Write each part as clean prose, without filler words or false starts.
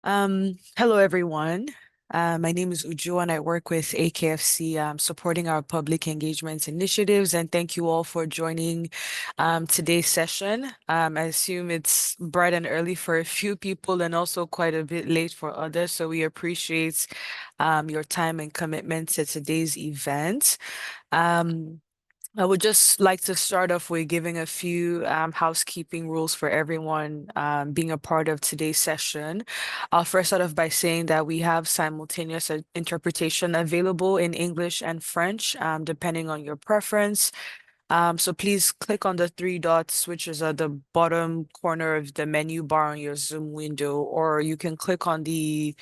Hello, everyone. My name is Ujo, and I work with AKFC, supporting our public engagement initiatives. And thank you all for joining today's session. I assume it's bright and early for a few people and also quite a bit late for others. So we appreciate your time and commitment to today's event. Um, I would just like to start off with giving a few housekeeping rules for everyone being a part of today's session. I'll first start off by saying that we have simultaneous interpretation available in English and French, depending on your preference. So please click on the three dots, which is at the bottom corner of the menu bar on your Zoom window, or you can click on the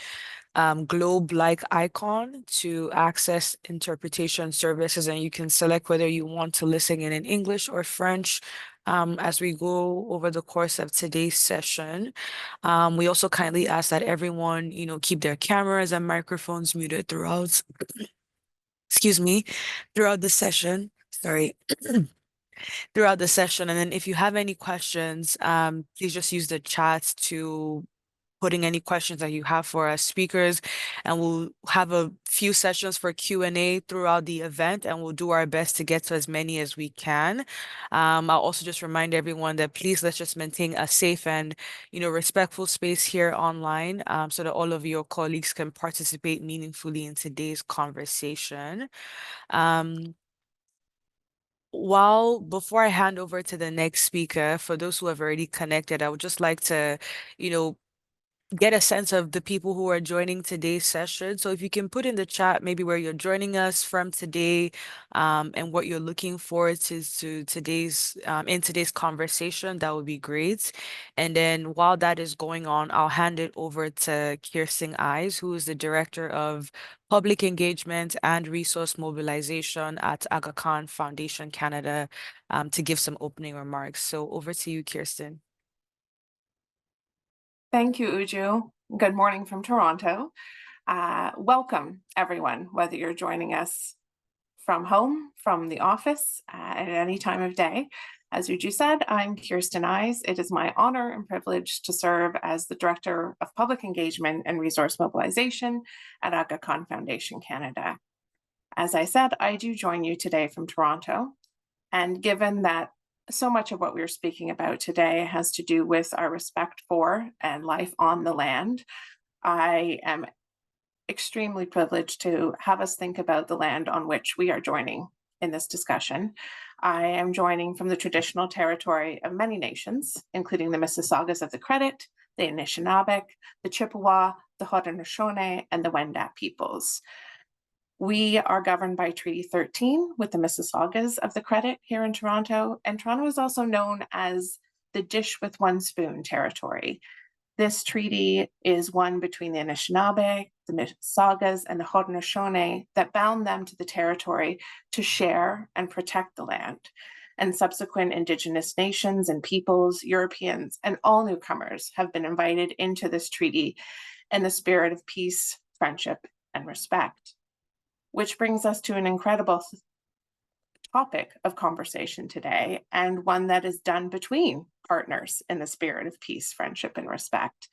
globe-like icon to access interpretation services, and you can select whether you want to listen in English or French as we go over the course of today's session. We also kindly ask that everyone, keep their cameras and microphones muted throughout, excuse me, throughout the session. Sorry. Throughout the session. And then if you have any questions, please just use the chat to putting any questions that you have for our speakers, and we'll have a few sessions for Q&A throughout the event, and we'll do our best to get to as many as we can. I'll also just remind everyone that please let's just maintain a safe and respectful space here online, so that all of your colleagues can participate meaningfully in today's conversation. Um, before I hand over to the next speaker, for those who have already connected, I would just like to, you know, get a sense of the people who are joining today's session. So if you can put in the chat maybe where you're joining us from today, and what you're looking forward to today's in today's conversation, that would be great. And then while that is going on, I'll hand it over to Kirsten Eyes, who is the Director of Public Engagement and Resource Mobilization at Aga Khan Foundation Canada, to give some opening remarks. So over to you, Kirsten. Thank you, Uju. Good morning from Toronto. Welcome, everyone, whether you're joining us from home, from the office, at any time of day. As Uju said, I'm Kirsten Eyes. It is my honor and privilege to serve as the Director of Public Engagement and Resource Mobilization at Aga Khan Foundation Canada. As I said, I do join you today from Toronto. And given that so much of what we're speaking about today has to do with our respect for and life on the land, I am extremely privileged to have us think about the land on which we are joining in this discussion. I am joining from the traditional territory of many nations, including the Mississaugas of the Credit, the Anishinaabe, the Chippewa, the Haudenosaunee, and the Wendat peoples. We are governed by Treaty 13 with the Mississaugas of the Credit here in Toronto, and Toronto is also known as the dish with one spoon territory. This treaty is one between the Anishinaabe, the Mississaugas, and the Haudenosaunee that bound them to the territory to share and protect the land. And subsequent Indigenous nations and peoples, Europeans, and all newcomers have been invited into this treaty in the spirit of peace, friendship, and respect. Which brings us to an incredible topic of conversation today, and one that is done between partners in the spirit of peace, friendship, and respect.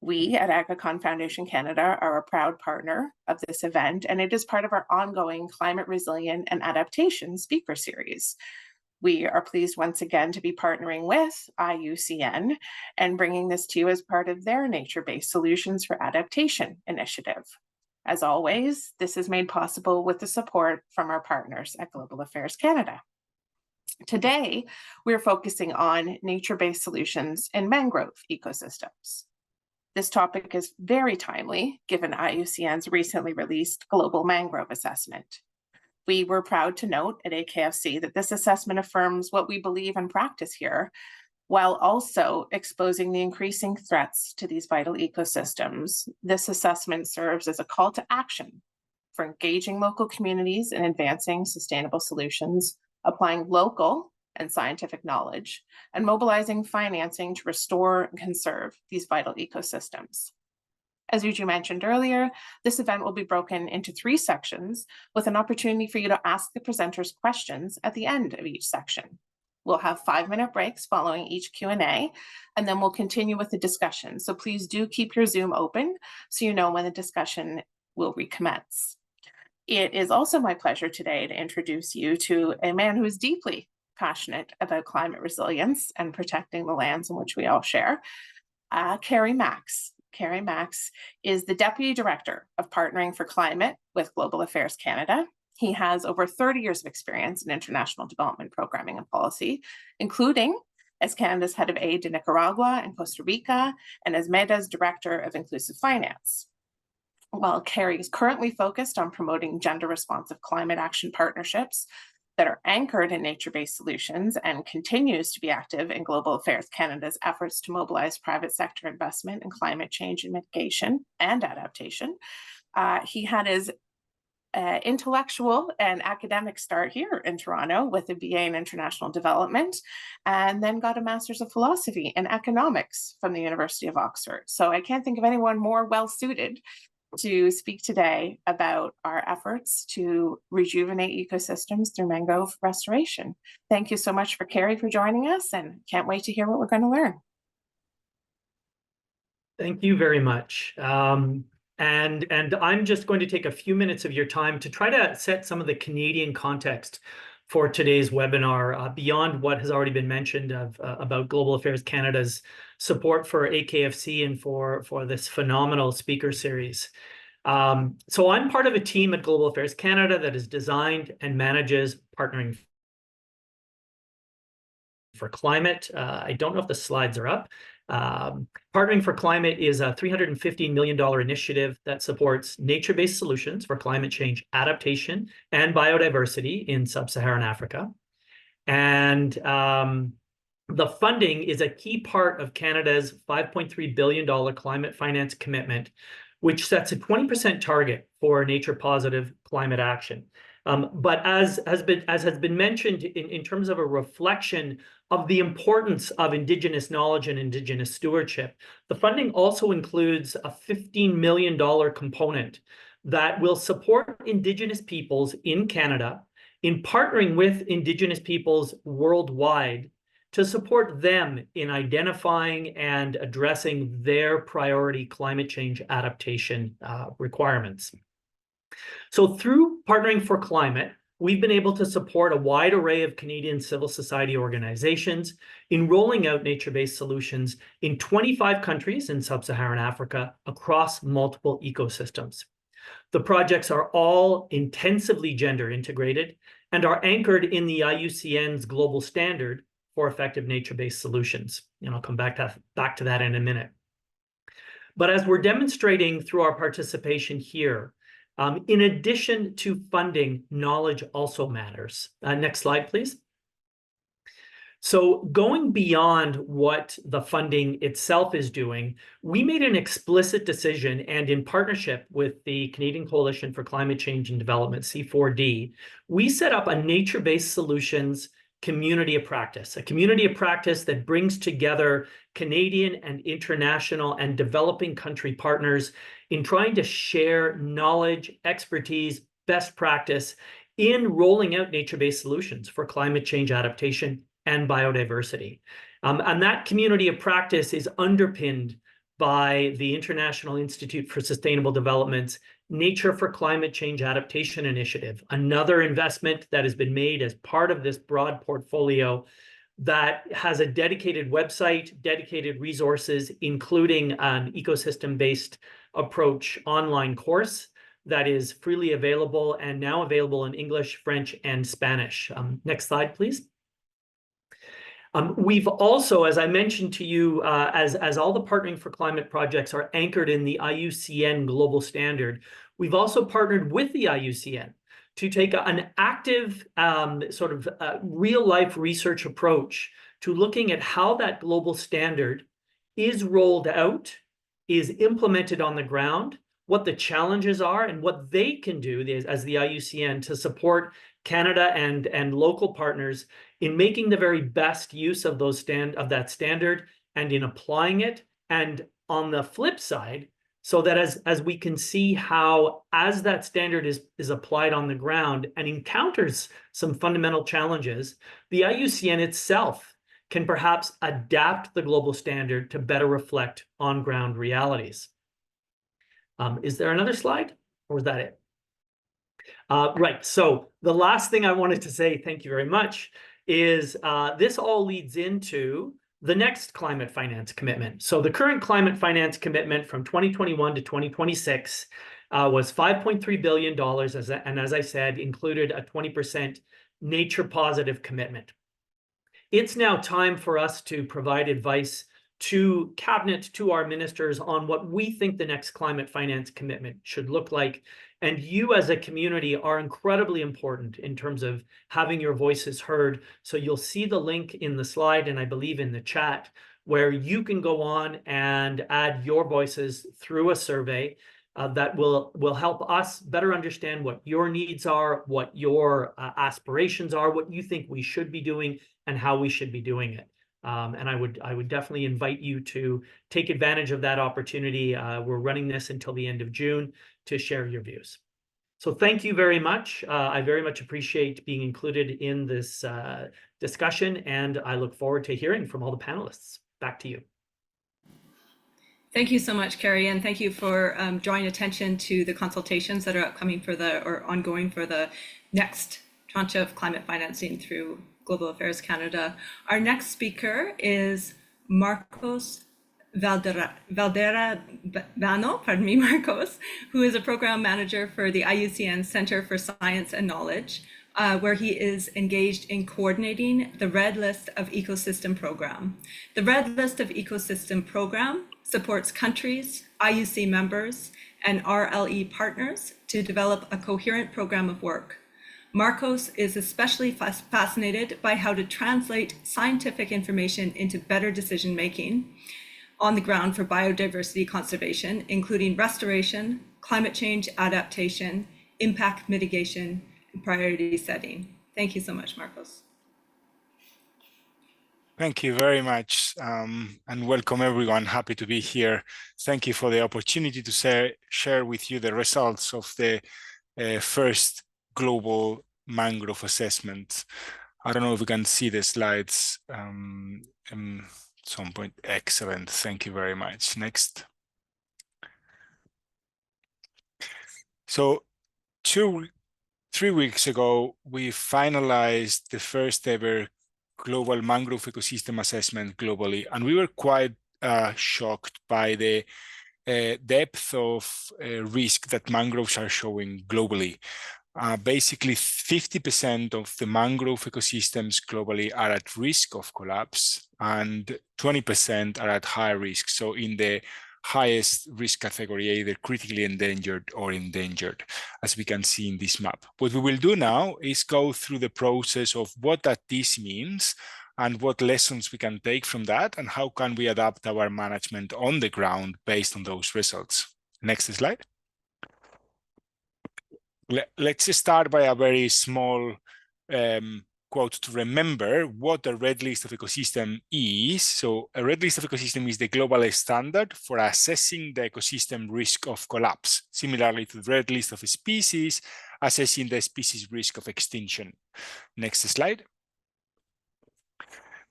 We at Aga Khan Foundation Canada are a proud partner of this event, and it is part of our ongoing Climate Resilient and Adaptation speaker series. We are pleased once again to be partnering with IUCN and bringing this to you as part of their Nature-Based Solutions for Adaptation initiative. As always, this is made possible with the support from our partners at Global Affairs Canada. Today, we're focusing on nature-based solutions in mangrove ecosystems. This topic is very timely, given IUCN's recently released Global Mangrove Assessment. We were proud to note at AKFC that this assessment affirms what we believe and practice here, while also exposing the increasing threats to these vital ecosystems. This assessment serves as a call to action for engaging local communities in advancing sustainable solutions, applying local and scientific knowledge, and mobilizing financing to restore and conserve these vital ecosystems. As Uju mentioned earlier, this event will be broken into 3 sections with an opportunity for you to ask the presenters questions at the end of each section. We'll have 5-minute breaks following each Q&A, and then we'll continue with the discussion. So please do keep your Zoom open so you know when the discussion will recommence. It is also my pleasure today to introduce you to a man who is deeply passionate about climate resilience and protecting the lands in which we all share, Kerry Max. Kerry Max is the Deputy Director of Partnering for Climate with Global Affairs Canada. He has over 30 years of experience in international development programming and policy, including as Canada's head of aid to Nicaragua and Costa Rica, and as MEDA's Director of Inclusive Finance. While Kerry is currently focused on promoting gender-responsive climate action partnerships that are anchored in nature-based solutions and continues to be active in Global Affairs Canada's efforts to mobilize private sector investment in climate change and mitigation and adaptation. He had his intellectual and academic start here in Toronto with a BA in International Development, and then got a Master's of Philosophy in Economics from the University of Oxford. So I can't think of anyone more well-suited to speak today about our efforts to rejuvenate ecosystems through mangrove restoration. Thank you so much for Kerry for joining us, and can't wait to hear what we're going to learn. Thank you very much. And I'm just going to take a few minutes of your time to try to set some of the Canadian context for today's webinar, beyond what has already been mentioned about Global Affairs Canada's support for AKFC and for this phenomenal speaker series. So I'm part of a team at Global Affairs Canada that is designed and manages Partnering for Climate. I don't know if the slides are up. Partnering for Climate is a $350 million initiative that supports nature-based solutions for climate change adaptation and biodiversity in sub-Saharan Africa. And the funding is a key part of Canada's $5.3 billion climate finance commitment, which sets a 20% target for nature-positive climate action. But as has been mentioned in terms of a reflection of the importance of Indigenous knowledge and Indigenous stewardship, the funding also includes a $15 million component that will support Indigenous peoples in Canada in partnering with Indigenous peoples worldwide to support them in identifying and addressing their priority climate change adaptation requirements. So through Partnering for Climate, we've been able to support a wide array of Canadian civil society organizations in rolling out nature-based solutions in 25 countries in sub-Saharan Africa across multiple ecosystems. The projects are all intensively gender integrated and are anchored in the IUCN's global standard for effective nature-based solutions. And I'll come back to that in a minute. But as we're demonstrating through our participation here, in addition to funding, knowledge also matters. Next slide, please. So going beyond what the funding itself is doing, we made an explicit decision, and in partnership with the Canadian Coalition for Climate Change and Development, C4D, we set up a nature-based solutions community of practice, a community of practice that brings together Canadian and international and developing country partners in trying to share knowledge, expertise, best practice in rolling out nature-based solutions for climate change adaptation and biodiversity. And that community of practice is underpinned by the International Institute for Sustainable Development's Nature for Climate Change Adaptation Initiative, another investment that has been made as part of this broad portfolio that has a dedicated website, dedicated resources, including an ecosystem-based approach online course that is freely available and now available in English, French, and Spanish. Next slide, please. We've also, as I mentioned to you, as all the Partnering for Climate projects are anchored in the IUCN global standard, we've also partnered with the IUCN to take an active real-life research approach to looking at how that global standard is rolled out, is implemented on the ground, what the challenges are, and what they can do as the IUCN to support Canada and local partners in making the very best use of that standard and in applying it, and on the flip side, so that as we can see how, as that standard is applied on the ground and encounters some fundamental challenges, the IUCN itself can perhaps adapt the global standard to better reflect on-ground realities. Is there another slide, or is that it? Right, so the last thing I wanted to say, thank you very much, is this all leads into the next climate finance commitment. So the current climate finance commitment from 2021 to 2026 was $5.3 billion, and as I said, included a 20% nature positive commitment. It's now time for us to provide advice to Cabinet, to our ministers, on what we think the next climate finance commitment should look like. And you as a community are incredibly important in terms of having your voices heard. So you'll see the link in the slide, and I believe in the chat, where you can go on and add your voices through a survey that will help us better understand what your needs are, what your aspirations are, what you think we should be doing, and how we should be doing it. And I would definitely invite you to take advantage of that opportunity. We're running this until the end of June to share your views. So thank you very much. I very much appreciate being included in this discussion, and I look forward to hearing from all the panelists. Back to you. Thank you so much, Carrie, and thank you for drawing attention to the consultations that are upcoming or ongoing for the next tranche of climate financing through Global Affairs Canada. Our next speaker is Marcos Valderrama, Marcos, who is a program manager for the IUCN Center for Science and Knowledge, where he is engaged in coordinating the Red List of Ecosystem Program. The Red List of Ecosystem Program supports countries, IUC members, and RLE partners to develop a coherent program of work. Marcos is especially fascinated by how to translate scientific information into better decision-making on the ground for biodiversity conservation, including restoration, climate change adaptation, impact mitigation, and priority setting. Thank you so much, Marcos. Thank you very much, and welcome everyone. Happy to be here. Thank you for the opportunity to share with you the results of the first global mangrove assessment. I don't know if we can see the slides at some point. Excellent. Thank you very much. Next. So 3 weeks ago, we finalized the first ever global mangrove ecosystem assessment globally, and we were quite shocked by the depth of risk that mangroves are showing globally. Basically, 50% of the mangrove ecosystems globally are at risk of collapse, and 20% are at high risk. So in the highest risk category, either critically endangered or endangered, as we can see in this map. What we will do now is go through the process of what this means and what lessons we can take from that, and how can we adapt our management on the ground based on those results. Next slide. Let's start by a very small quote to remember what a red list of ecosystem is. So a red list of ecosystem is the global standard for assessing the ecosystem risk of collapse, similarly to the red list of species, assessing the species risk of extinction. Next slide.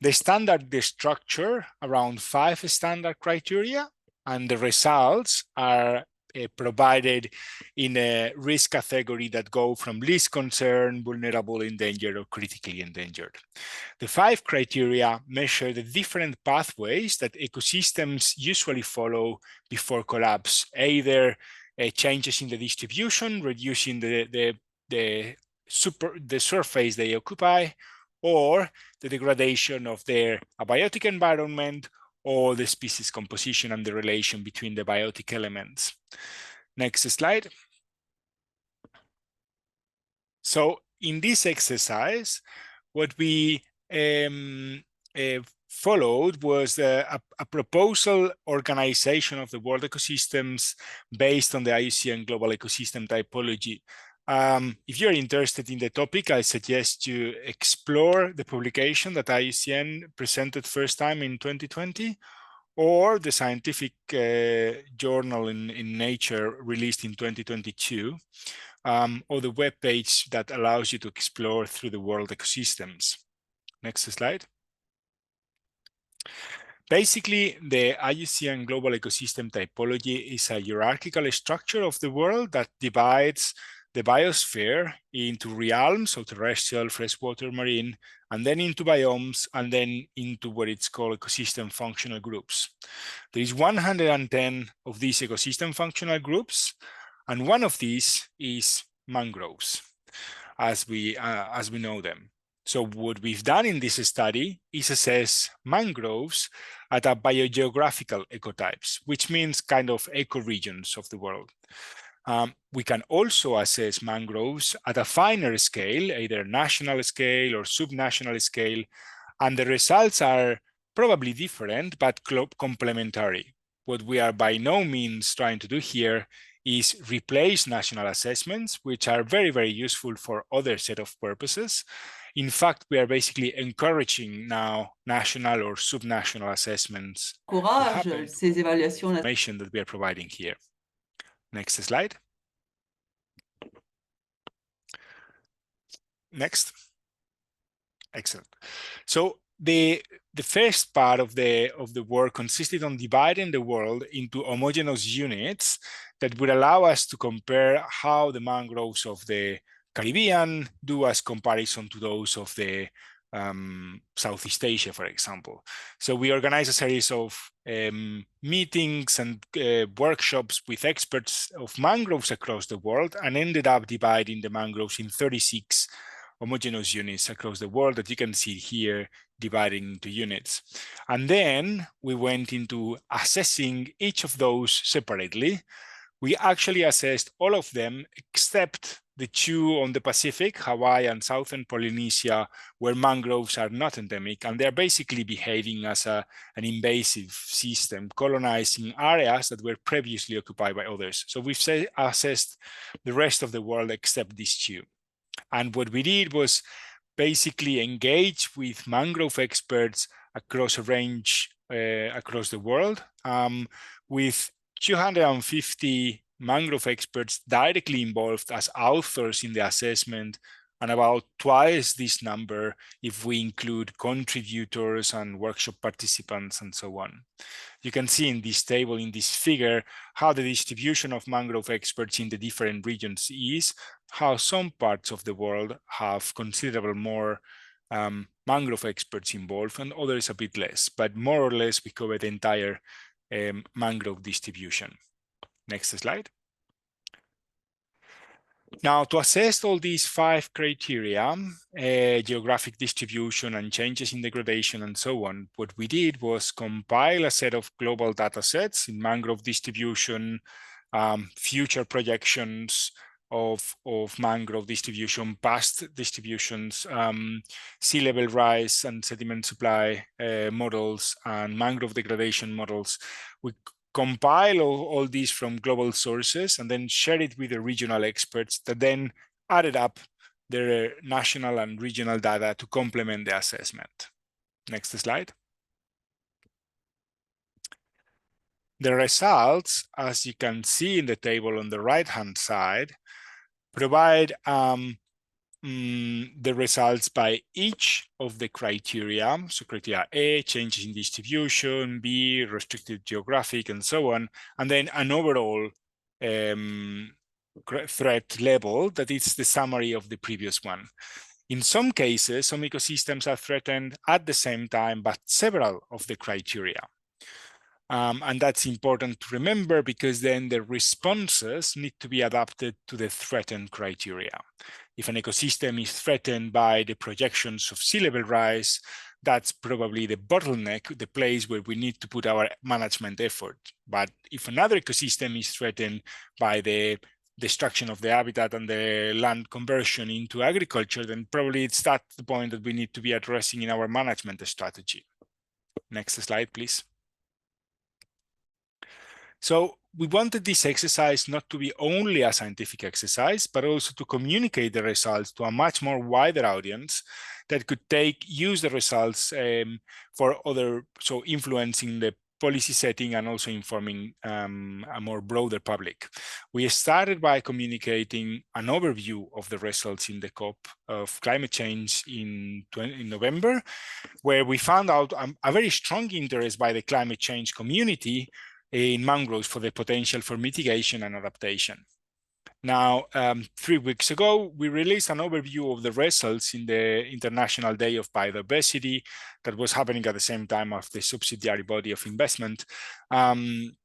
The standard structure around 5 standard criteria, and the results are provided in a risk category that go from least concern, vulnerable, endangered, or critically endangered. The 5 criteria measure the different pathways that ecosystems usually follow before collapse, either changes in the distribution, reducing the surface they occupy, or the degradation of their abiotic environment, or the species composition and the relation between the biotic elements. Next slide. So in this exercise, what we followed was a proposal organization of the world ecosystems based on the IUCN Global Ecosystem Typology. If you're interested in the topic, I suggest you explore the publication that IUCN presented first time in 2020, or the scientific journal in Nature released in 2022, or the web page that allows you to explore through the world ecosystems. Next slide. Basically, the IUCN global ecosystem typology is a hierarchical structure of the world that divides the biosphere into realms, so terrestrial, freshwater, marine, and then into biomes, and then into what it's called ecosystem functional groups. There is 110 of these ecosystem functional groups, and one of these is mangroves, as we know them. So what we've done in this study is assess mangroves at a biogeographical ecotypes, which means kind of ecoregions of the world. We can also assess mangroves at a finer scale, either national scale or subnational scale, and the results are probably different, but complementary. What we are by no means trying to do here is replace national assessments, which are very, very useful for other set of purposes. In fact, we are basically encouraging now national or subnational assessments to happen, ces évaluations information that we are providing here. Next slide. Next. Excellent. So the first part of the work consisted on dividing the world into homogeneous units that would allow us to compare how the mangroves of the Caribbean do as comparison to those of the Southeast Asia, for example. So we organized a series of meetings and workshops with experts of mangroves across the world, and ended up dividing the mangroves in 36 homogeneous units across the world that you can see here, dividing into units. And then we went into assessing each of those separately. We actually assessed all of them except the two on the Pacific, Hawaii and Southern Polynesia, where mangroves are not endemic, and they're basically behaving as an invasive system, colonizing areas that were previously occupied by others. So we've assessed the rest of the world except these two. And what we did was basically engage with mangrove experts across a range across the world, with 250 mangrove experts directly involved as authors in the assessment, and about twice this number if we include contributors and workshop participants and so on. You can see in this table, in this figure, how the distribution of mangrove experts in the different regions is, how some parts of the world have considerable more mangrove experts involved and others a bit less, but more or less we cover the entire mangrove distribution. Next slide. Now, to assess all these 5 criteria, geographic distribution and changes in degradation and so on, what we did was compile a set of global data sets in mangrove distribution, future projections of mangrove distribution, past distributions, sea level rise and sediment supply models, and mangrove degradation models. We compile all these from global sources and then share it with the regional experts that then added up their national and regional data to complement the assessment. Next slide. The results, as you can see in the table on the right-hand side, provide the results by each of the criteria. So criteria A, changes in distribution, B, restricted geographic, and so on. And then an overall threat level that is the summary of the previous one. In some cases, some ecosystems are threatened at the same time, but several of the criteria. And that's important to remember because then the responses need to be adapted to the threatened criteria. If an ecosystem is threatened by the projections of sea level rise, that's probably the bottleneck, the place where we need to put our management effort. But if another ecosystem is threatened by the destruction of the habitat and the land conversion into agriculture, then probably it's that the point that we need to be addressing in our management strategy. Next slide, please. So we wanted this exercise not to be only a scientific exercise, but also to communicate the results to a much more wider audience that could use the results for other, so influencing the policy setting and also informing a more broader public. We started by communicating an overview of the results in the COP of climate change in November, where we found out a very strong interest by the climate change community in mangroves for the potential for mitigation and adaptation. Now, 3 weeks ago, we released an overview of the results in the International Day of Biodiversity that was happening at the same time of the subsidiary body of investment. And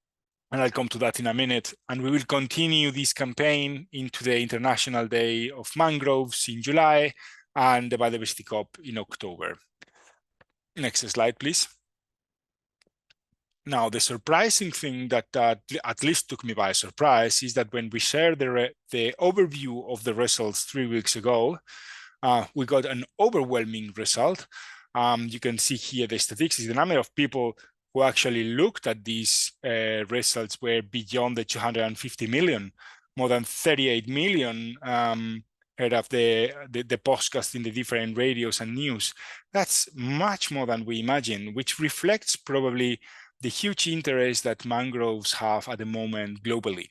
I'll come to that in a minute. And we will continue this campaign into the International Day of Mangroves in July and the Biodiversity COP in October. Next slide, please. Now, the surprising thing that at least took me by surprise is that when we shared the overview of the results 3 weeks ago, we got an overwhelming result. You can see here the statistics, the number of people who actually looked at these results were beyond the 250 million, more than 38 million heard of the podcast in the different radios and news. That's much more than we imagined, which reflects probably the huge interest that mangroves have at the moment globally.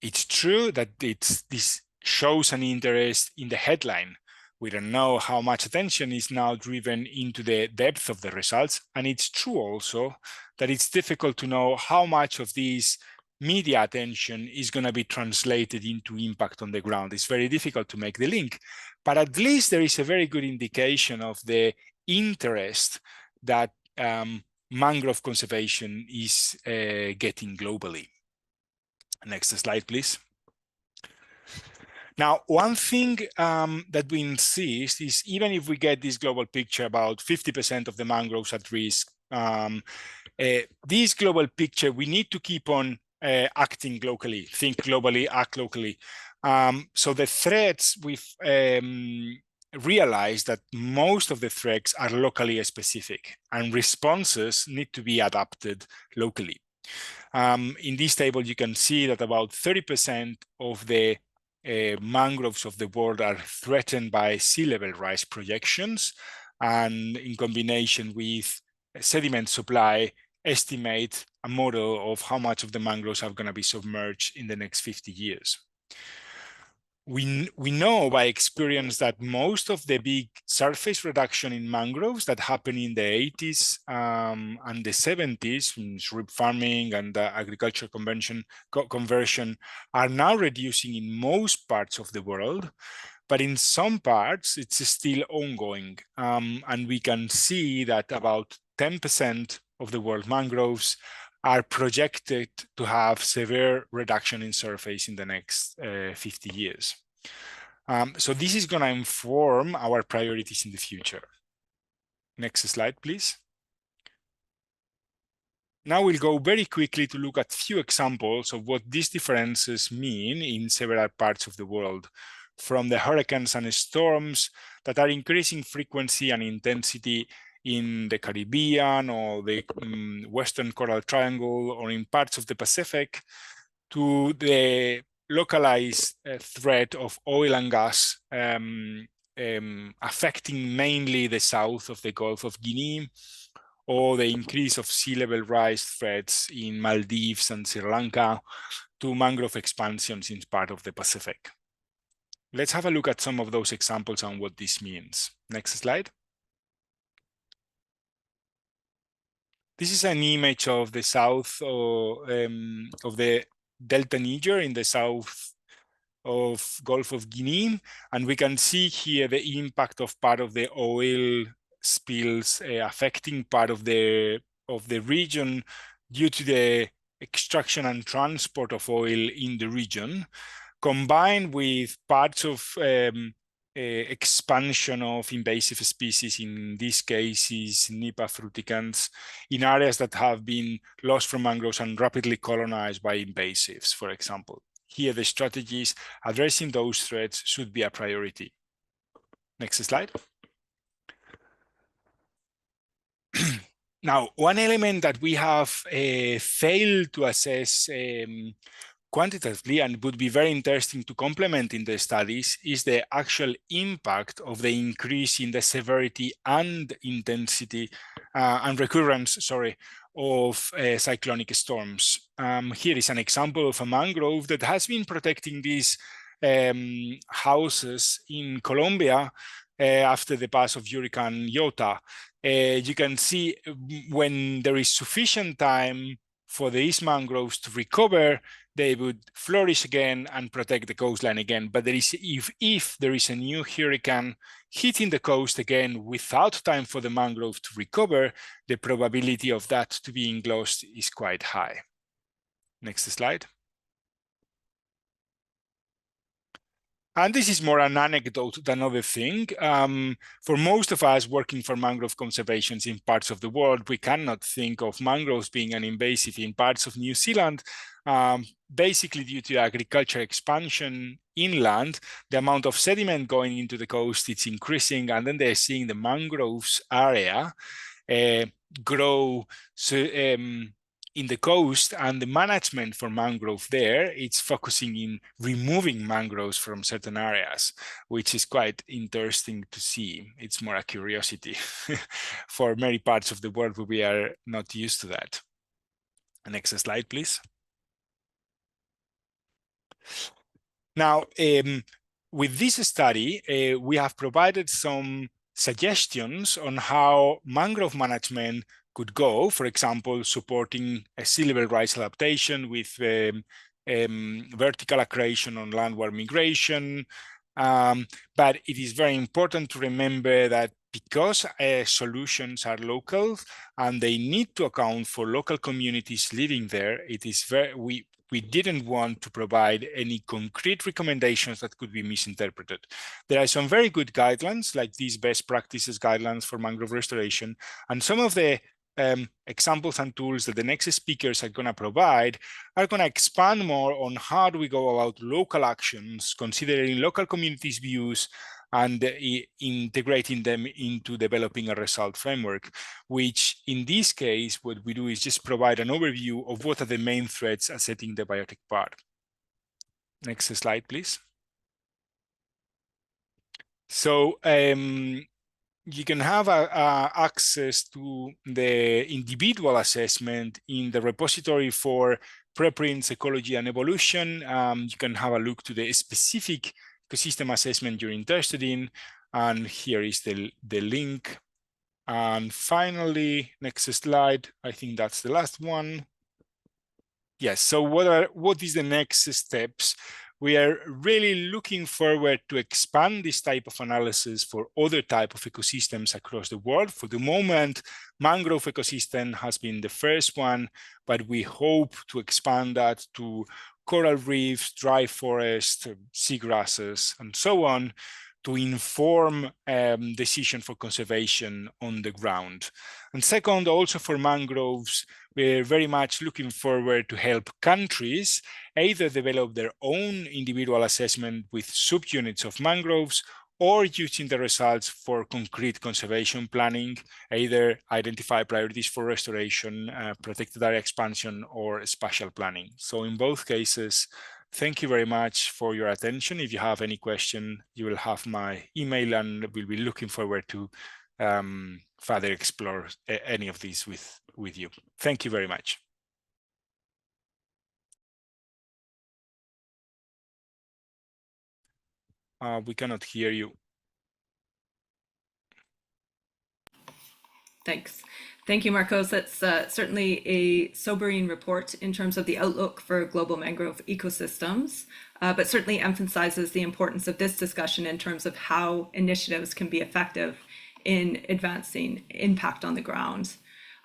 It's true that this shows an interest in the headline. We don't know how much attention is now driven into the depth of the results. And it's true also that it's difficult to know how much of this media attention is going to be translated into impact on the ground. It's very difficult to make the link, but at least there is a very good indication of the interest that mangrove conservation is getting globally. Next slide, please. Now, one thing that we insist is even if we get this global picture about 50% of the mangroves at risk, this global picture, we need to keep on acting locally, think globally, act locally. So the threats we've realize that most of the threats are locally specific and responses need to be adapted locally. In this table, you can see that about 30% of the mangroves of the world are threatened by sea level rise projections, and in combination with sediment supply, estimate a model of how much of the mangroves are going to be submerged in the next 50 years. We know by experience that most of the big surface reduction in mangroves that happened in the 80s and the 70s in shrimp farming and agriculture conversion are now reducing in most parts of the world, but in some parts it's still ongoing. And we can see that about 10% of the world mangroves are projected to have severe reduction in surface in the next 50 years. So this is going to inform our priorities in the future. Next slide, please. Now we'll go very quickly to look at a few examples of what these differences mean in several parts of the world, from the hurricanes and storms that are increasing frequency and intensity in the Caribbean or the Western Coral Triangle or in parts of the Pacific, to the localized threat of oil and gas affecting mainly the south of the Gulf of Guinea, or the increase of sea level rise threats in Maldives and Sri Lanka, to mangrove expansions in part of the Pacific. Let's have a look at some of those examples and what this means. Next slide. This is an image of the south of the Delta Niger in the south of Gulf of Guinea, and we can see here the impact of part of the oil spills affecting part of the region due to the extraction and transport of oil in the region, combined with parts of expansion of invasive species, in this case is Nipa fruticans, in areas that have been lost from mangroves and rapidly colonized by invasives, for example. Here, the strategies addressing those threats should be a priority. Next slide. Now, one element that we have failed to assess quantitatively and would be very interesting to complement in the studies is the actual impact of the increase in the severity and intensity and recurrence, of cyclonic storms. Here is an example of a mangrove that has been protecting these houses in Colombia after the pass of Hurricane Iota. You can see when there is sufficient time for these mangroves to recover, they would flourish again and protect the coastline again. But there is, if there is a new hurricane hitting the coast again without time for the mangrove to recover, the probability of that to being lost is quite high. Next slide. And this is more an anecdote than another thing. For most of us working for mangrove conservations in parts of the world, we cannot think of mangroves being an invasive in parts of New Zealand, basically due to agriculture expansion inland. The amount of sediment going into the coast, it's increasing, and then they're seeing the mangroves area grow in the coast, and the management for mangrove there, it's focusing in removing mangroves from certain areas, which is quite interesting to see. It's more a curiosity for many parts of the world where we are not used to that. Next slide, please. Now, with this study, we have provided some suggestions on how mangrove management could go, for example, supporting a sea level rise adaptation with vertical accretion on landward migration. But it is very important to remember that because solutions are local and they need to account for local communities living there, it is we didn't want to provide any concrete recommendations that could be misinterpreted. There are some very good guidelines, like these best practices guidelines for mangrove restoration, and some of the examples and tools that the next speakers are going to provide are going to expand more on how do we go about local actions, considering local communities' views and integrating them into developing a result framework, which in this case, what we do is just provide an overview of what are the main threats setting the biotic part. Next slide, please. So, you can have access to the individual assessment in the repository for preprints, ecology, and evolution. You can have a look to the specific ecosystem assessment you're interested in, and here is the link. And finally, next slide, I think that's the last one. Yes, so what is the next steps? We are really looking forward to expand this type of analysis for other type of ecosystems across the world. For the moment, mangrove ecosystem has been the first one, but we hope to expand that to coral reefs, dry forest, seagrasses, and so on, to inform decision for conservation on the ground. And second, also for mangroves, we're very much looking forward to help countries either develop their own individual assessment with subunits of mangroves, or using the results for concrete conservation planning, either identify priorities for restoration, protected area expansion, or spatial planning. So in both cases, thank you very much for your attention. If you have any question, you will have my email, and we'll be looking forward to further explore any of these with you. Thank you very much. We cannot hear you. Thanks. Thank you, Marcos. That's certainly a sobering report in terms of the outlook for global mangrove ecosystems, but certainly emphasizes the importance of this discussion in terms of how initiatives can be effective in advancing impact on the ground.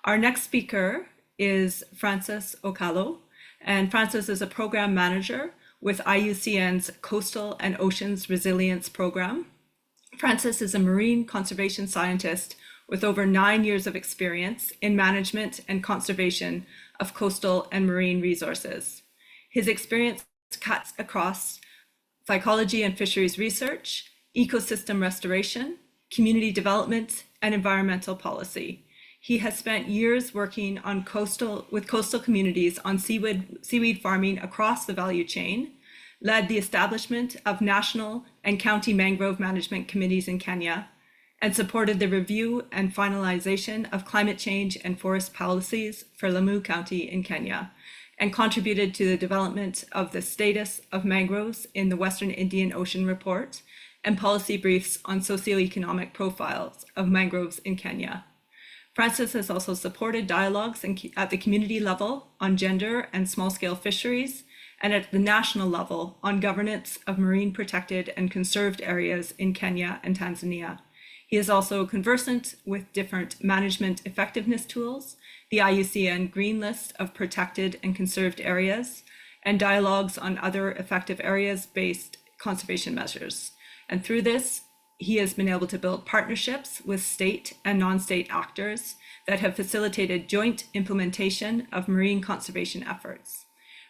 Our next speaker is Francis Okalo, and Francis is a program manager with IUCN's Coastal and Oceans Resilience Program. Francis is a marine conservation scientist with over 9 years of experience in management and conservation of coastal and marine resources. His experience cuts across psychology and fisheries research, ecosystem restoration, community development, and environmental policy. He has spent years working on coastal communities on seaweed farming across the value chain, led the establishment of national and county mangrove management committees in Kenya, and supported the review and finalization of climate change and forest policies for Lamu County in Kenya, and contributed to the development of the status of mangroves in the Western Indian Ocean Report and policy briefs on socioeconomic profiles of mangroves in Kenya. Francis has also supported dialogues at the community level on gender and small-scale fisheries, and at the national level on governance of marine protected and conserved areas in Kenya and Tanzania. He is also conversant with different management effectiveness tools, the IUCN Green List of protected and conserved areas, and dialogues on other effective areas-based conservation measures. And through this, he has been able to build partnerships with state and non-state actors that have facilitated joint implementation of marine conservation efforts.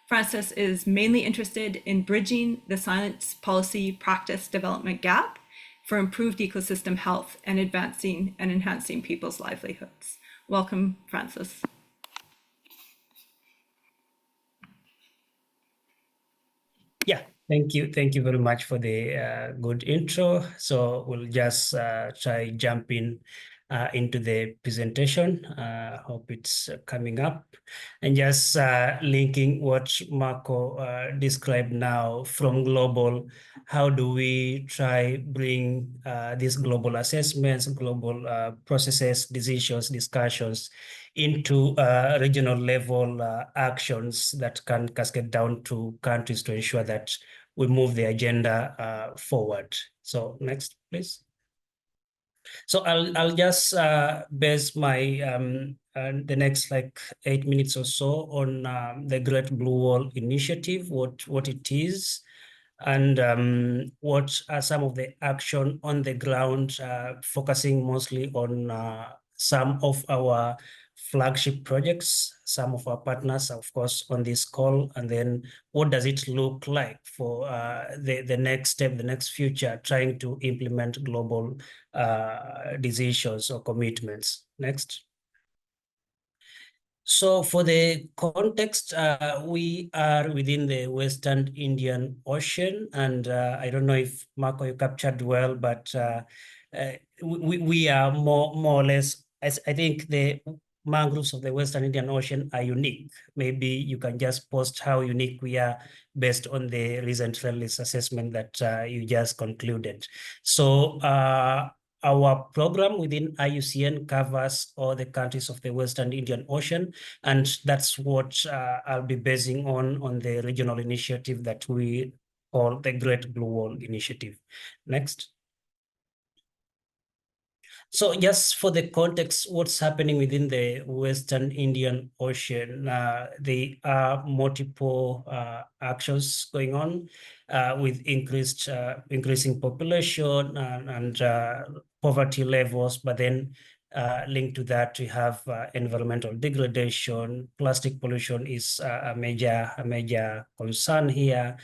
Francis is mainly interested in bridging the science policy practice development gap for improved ecosystem health and advancing and enhancing people's livelihoods. Welcome, Francis. Yeah, thank you. Thank you very much for the good intro. So we'll just try jumping into the presentation. Hope it's coming up. And just linking what Marco described now from global, how do we try bring these global assessments, global processes, decisions, discussions into regional level actions that can cascade down to countries to ensure that we move the agenda forward. So next, please. So I'll just base my the next like 8 minutes or so on the Great Blue Wall Initiative, what it is, and what are some of the action on the ground, focusing mostly on some of our flagship projects, some of our partners, of course, on this call, and then what does it look like for the next step, the next future, trying to implement global decisions or commitments. Next. So for the context, we are within the Western Indian Ocean, and I don't know if Marco you captured well, but we are more or less, as I think the mangroves of the Western Indian Ocean are unique. Maybe you can just post how unique we are based on the recent release assessment that you just concluded. So our program within IUCN covers all the countries of the Western Indian Ocean, and that's what I'll be basing on the regional initiative that we call the Great Blue Wall Initiative. Next. So just for the context, what's happening within the Western Indian Ocean, there are multiple actions going on with increasing population and poverty levels, but then linked to that, we have environmental degradation. Plastic pollution is a major concern here.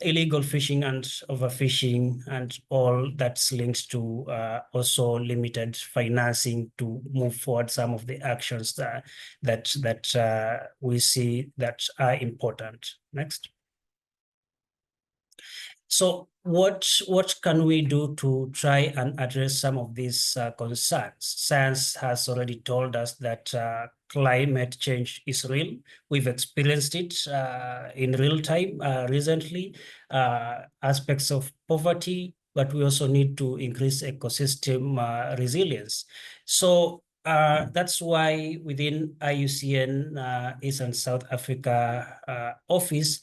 Illegal fishing and overfishing, and all that's linked to also limited financing to move forward some of the actions that we see that are important. Next. So what can we do to try and address some of these concerns? Science has already told us that climate change is real. We've experienced it in real time recently, aspects of poverty, but we also need to increase ecosystem resilience. So that's why within IUCN East and South Africa office,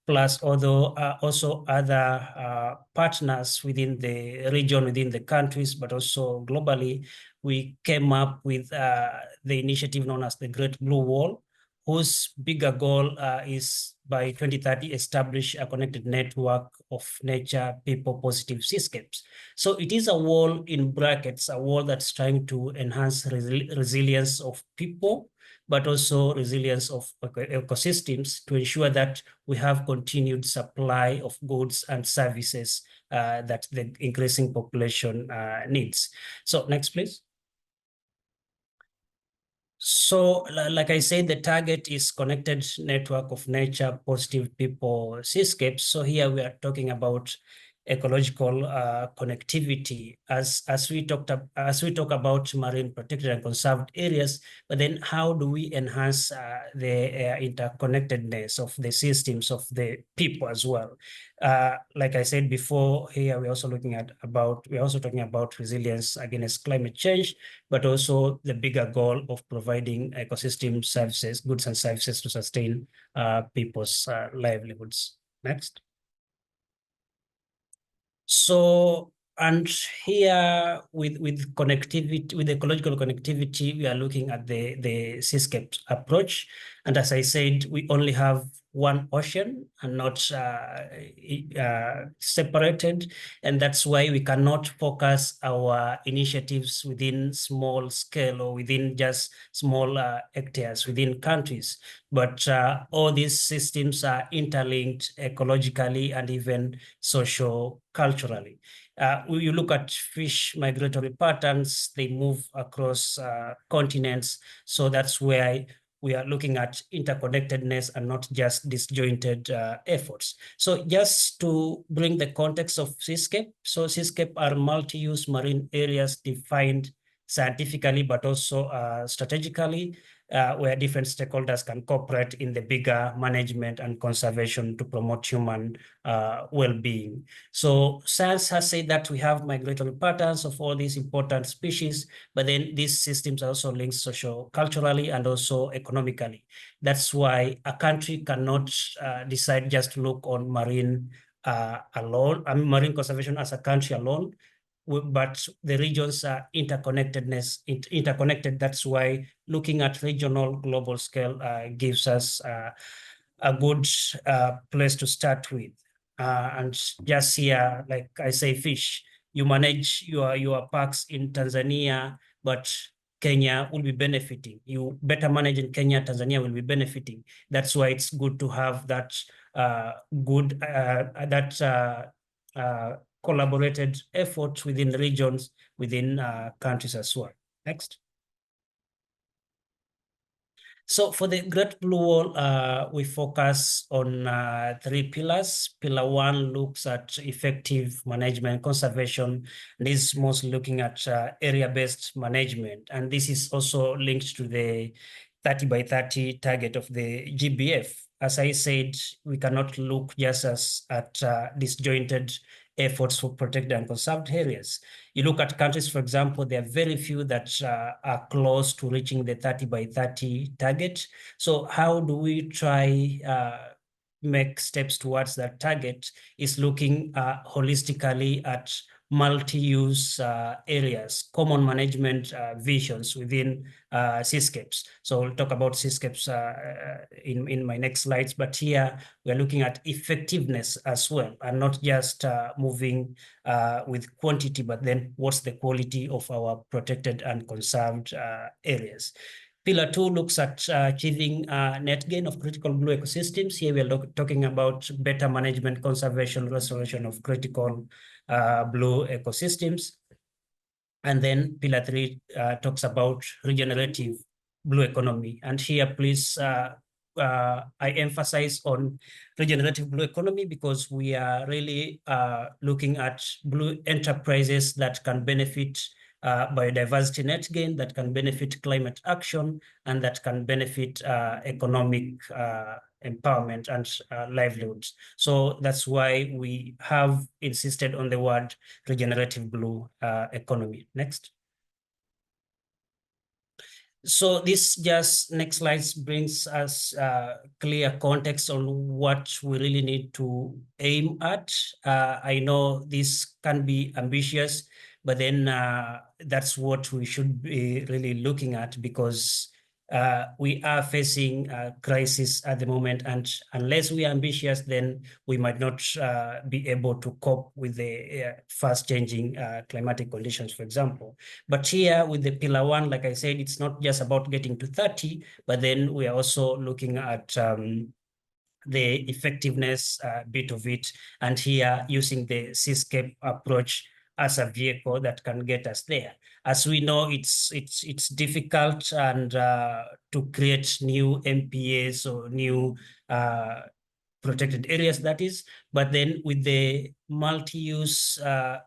plus also other partners within the region, within the countries, but also globally, we came up with the initiative known as the Great Blue Wall, whose bigger goal is by 2030 establish a connected network of nature, people, positive seascapes. So it is a wall in brackets, a wall that's trying to enhance resilience of people, but also resilience of ecosystems to ensure that we have continued supply of goods and services that the increasing population needs. So next, please. So like I said, the target is connected network of nature, positive people, seascapes. So here we are talking about ecological connectivity as we talk about marine protected and conserved areas, but then how do we enhance the interconnectedness of the systems of the people as well? Like I said before, here we're also talking about resilience against climate change, but also the bigger goal of providing ecosystem services, goods and services to sustain people's livelihoods. Next. So, and here with connectivity, with ecological connectivity, we are looking at the seascape approach. And as I said, we only have one ocean and not separated. And that's why we cannot focus our initiatives within small scale or within just small hectares within countries. But all these systems are interlinked ecologically and even socio-culturally. You look at fish migratory patterns, they move across continents. So that's where we are looking at interconnectedness and not just disjointed efforts. So just to bring the context of seascape, so seascape are multi-use marine areas defined scientifically, but also strategically, where different stakeholders can cooperate in the bigger management and conservation to promote human well-being. So science has said that we have migratory patterns of all these important species, but then these systems are also linked socio-culturally and also economically. That's why a country cannot decide just to look on marine alone, marine conservation as a country alone, but the regions are interconnected. That's why looking at regional global scale gives us a good place to start with. And just here, like I say, fish, you manage your parks in Tanzania, but Kenya will be benefiting. You better manage in Kenya, Tanzania will be benefiting. That's why it's good to have that collaborated efforts within regions, within countries as well. Next. So for the Great Blue Wall, we focus on 3 pillars. Pillar 1 looks at effective management conservation. This is mostly looking at area-based management. And this is also linked to the 30 by 30 target of the GBF. As I said, we cannot look just at disjointed efforts for protected and conserved areas. You look at countries, for example, there are very few that are close to reaching the 30 by 30 target. So how do we try make steps towards that target is looking holistically at multi-use areas, common management visions within seascapes. So we'll talk about seascapes in my next slides, but here we're looking at effectiveness as well, and not just moving with quantity, but then what's the quality of our protected and conserved areas. Pillar 2 looks at achieving net gain of critical blue ecosystems. Here we are talking about better management, conservation, restoration of critical blue ecosystems. And then Pillar 3 talks about regenerative blue economy. And here, please, I emphasize on regenerative blue economy because we are really looking at blue enterprises that can benefit biodiversity net gain, that can benefit climate action, and that can benefit economic empowerment and livelihoods. So that's why we have insisted on the word regenerative blue economy. Next. So this just next slide brings us clear context on what we really need to aim at. I know this can be ambitious, but then that's what we should be really looking at because we are facing a crisis at the moment, and unless we are ambitious, then we might not be able to cope with the fast changing climatic conditions, for example. But here with the pillar 1, like I said, it's not just about getting to 30, but then we are also looking at the effectiveness bit of it, and here using the seascape approach as a vehicle that can get us there. As we know, it's difficult and to create new MPAs or new protected areas, that is, but then with the multi-use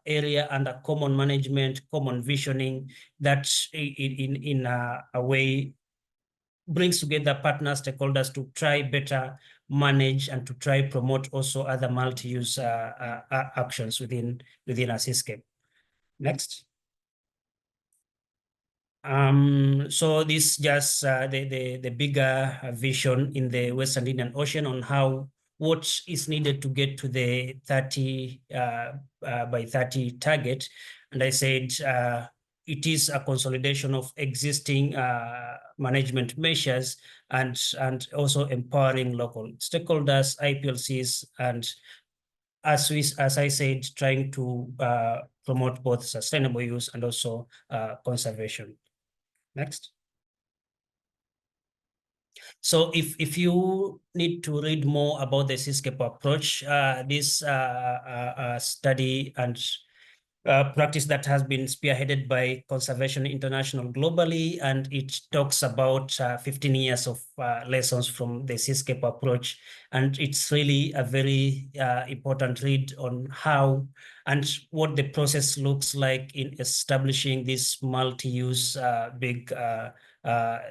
area and a common management, common visioning, that in a way brings together partners, stakeholders to try better manage and to try promote also other multi-use actions within a seascape. Next. So this just the bigger vision in the Western Indian Ocean on how what is needed to get to the 30 by 30 target. And I said it is a consolidation of existing management measures and also empowering local stakeholders, IPLCs, and as I said, trying to promote both sustainable use and also conservation. Next. So if you need to read more about the seascape approach, this study and practice that has been spearheaded by Conservation International globally, and it talks about 15 years of lessons from the seascape approach. And it's really a very important read on how and what the process looks like in establishing this multi-use big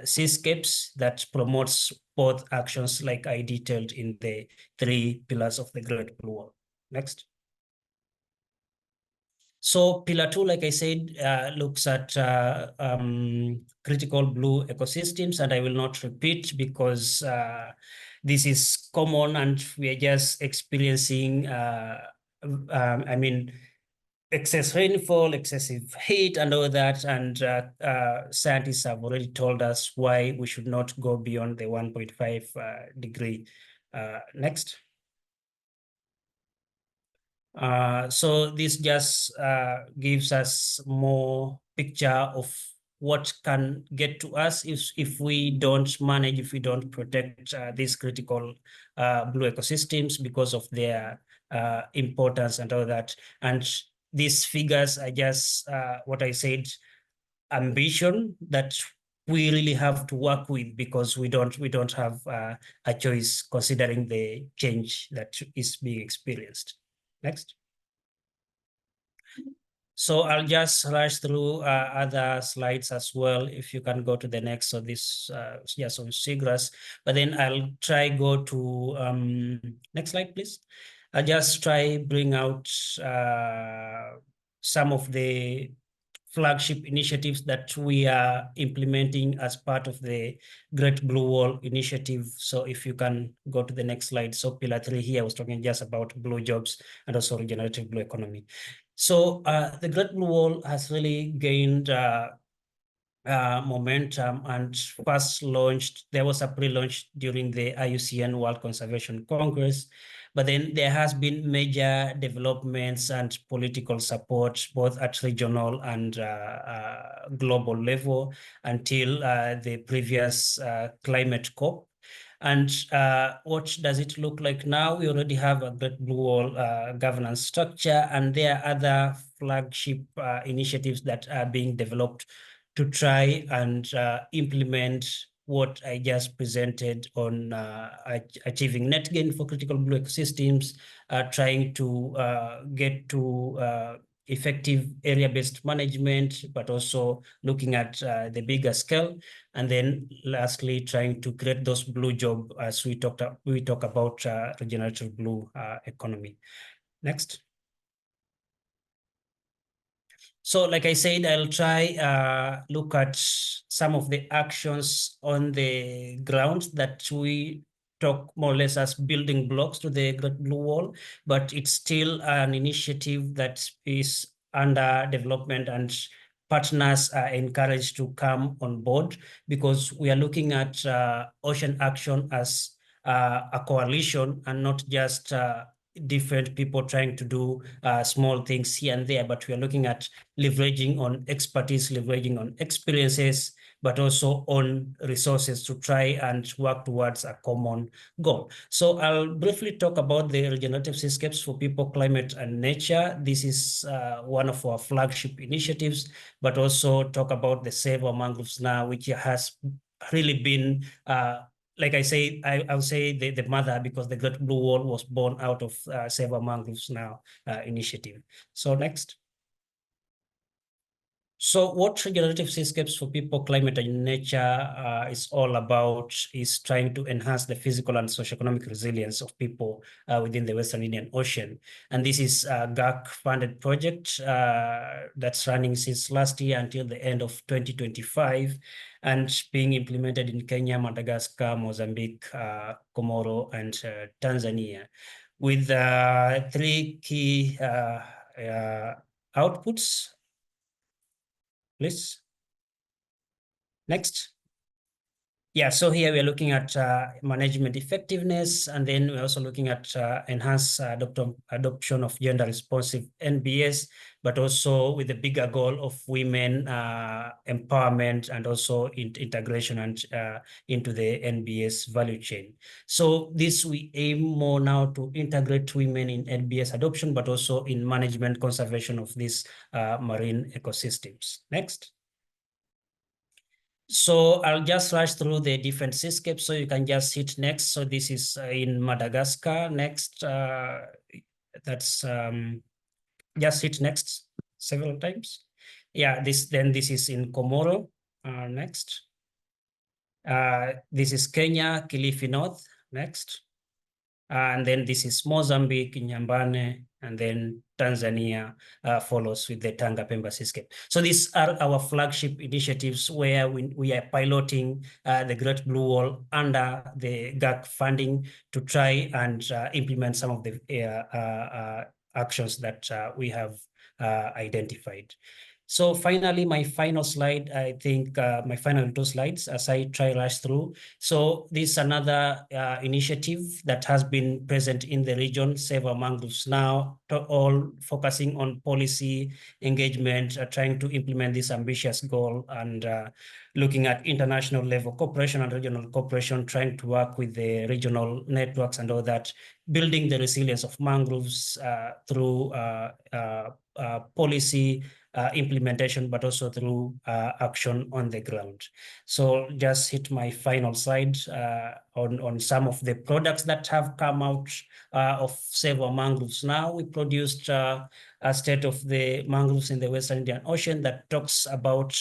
seascapes that promotes both actions like I detailed in the 3 pillars of the Great Blue Wall. Next. So pillar 2, like I said, looks at critical blue ecosystems, and I will not repeat because this is common and we are just experiencing, I mean, excess rainfall, excessive heat and all that, and scientists have already told us why we should not go beyond the 1.5 degree. Next. So this just gives us more picture of what can get to us if we don't manage, if we don't protect these critical blue ecosystems because of their importance and all that. And these figures are just what I said, ambition that we really have to work with because we don't have a choice considering the change that is being experienced. Next. So I'll just rush through other slides as well. If you can go to the next. So this, yes, on seagrass, but then I'll try go to next slide, please. I'll just try bring out some of the flagship initiatives that we are implementing as part of the Great Blue Wall initiative. So if you can go to the next slide. So pillar 3 here, I was talking just about blue jobs and also regenerative blue economy. So the Great Blue Wall has really gained momentum and first launched, there was a pre-launch during the IUCN World Conservation Congress, but then there has been major developments and political support both at regional and global level until the previous climate COP. And what does it look like now? We already have a Great Blue Wall governance structure, and there are other flagship initiatives that are being developed to try and implement what I just presented on achieving net gain for critical blue ecosystems, trying to get to effective area-based management, but also looking at the bigger scale. And then lastly, trying to create those blue jobs as we talk about regenerative blue economy. Next. So like I said, I'll try look at some of the actions on the ground that we talk more or less as building blocks to the Great Blue Wall, but it's still an initiative that is under development, and partners are encouraged to come on board because we are looking at ocean action as a coalition and not just different people trying to do small things here and there, but we are looking at leveraging on expertise, leveraging on experiences, but also on resources to try and work towards a common goal. So I'll briefly talk about the regenerative seascapes for people, climate, and nature. This is one of our flagship initiatives, but also talk about the Save Our Mangroves Now, which has really been like I say, I'll say the mother, because the Great Blue Wall was born out of Save Our Mangroves Now initiative. So next. So what regenerative seascapes for people, climate and nature is all about is trying to enhance the physical and socioeconomic resilience of people within the Western Indian Ocean. And this is a GAC-funded project that's running since last year until the end of 2025 and being implemented in Kenya, Madagascar, Mozambique, Comoro, and Tanzania with 3 key outputs. Please. Next. Yeah, so here we are looking at management effectiveness, and then we're also looking at enhanced adoption of gender responsive NBS, but also with the bigger goal of women empowerment and also integration and into the NBS value chain. So this we aim more now to integrate women in NBS adoption, but also in management conservation of these marine ecosystems. Next. So I'll just rush through the different seascapes so you can just hit next. So this is in Madagascar. Next, that's just hit next several times. Yeah, this is in Comoro. Next. This is Kenya, Kilifi North. Next. And then this is Mozambique, Nyambane, and then Tanzania follows with the Tanga Pemba seascape. So these are our flagship initiatives where we are piloting the Great Blue Wall under the GAC funding to try and implement some of the actions that we have identified. So finally, my final slide, I think my final 2 slides as I try rush through. So this is another initiative that has been present in the region, Save Our Mangroves Now, all focusing on policy engagement, trying to implement this ambitious goal and looking at international level cooperation and regional cooperation, trying to work with the regional networks and all that, building the resilience of mangroves through policy implementation, but also through action on the ground. So just hit my final slide on some of the products that have come out of Save Our Mangroves Now. We produced a state of the mangroves in the Western Indian Ocean that talks about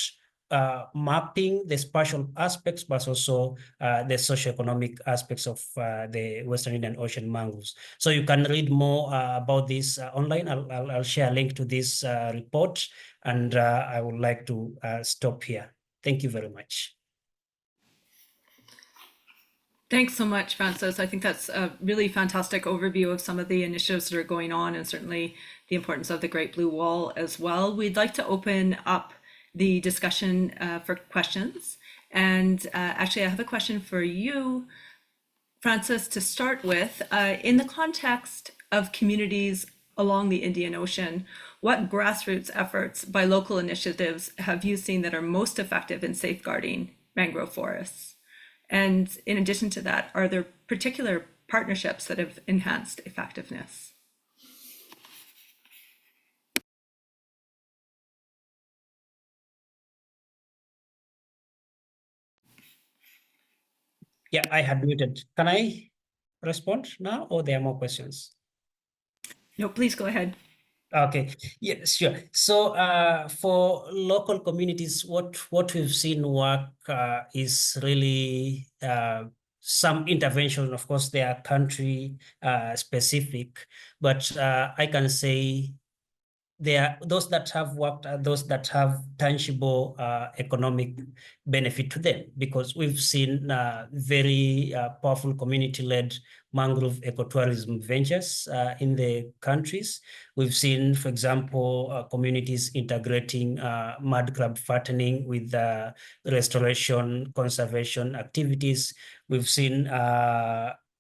mapping the spatial aspects, but also the socioeconomic aspects of the Western Indian Ocean mangroves. So you can read more about this online. I'll share a link to this report, and I would like to stop here. Thank you very much. Thanks so much, Francis. I think that's a really fantastic overview of some of the initiatives that are going on, and certainly the importance of the Great Blue Wall as well. We'd like to open up the discussion for questions. And actually, I have a question for you, Francis, to start with. In the context of communities along the Indian Ocean, what grassroots efforts by local initiatives have you seen that are most effective in safeguarding mangrove forests? And in addition to that, are there particular partnerships that have enhanced effectiveness? Yeah, I had muted. Can I respond now, or there are more questions? No, please go ahead. Okay, yeah, sure. So for local communities, what we've seen work is really some intervention. Of course, they are country specific, but I can say there are those that have worked, those that have tangible economic benefit to them, because we've seen very powerful community-led mangrove ecotourism ventures in the countries. We've seen, for example, communities integrating mud crab fattening with restoration, conservation activities. We've seen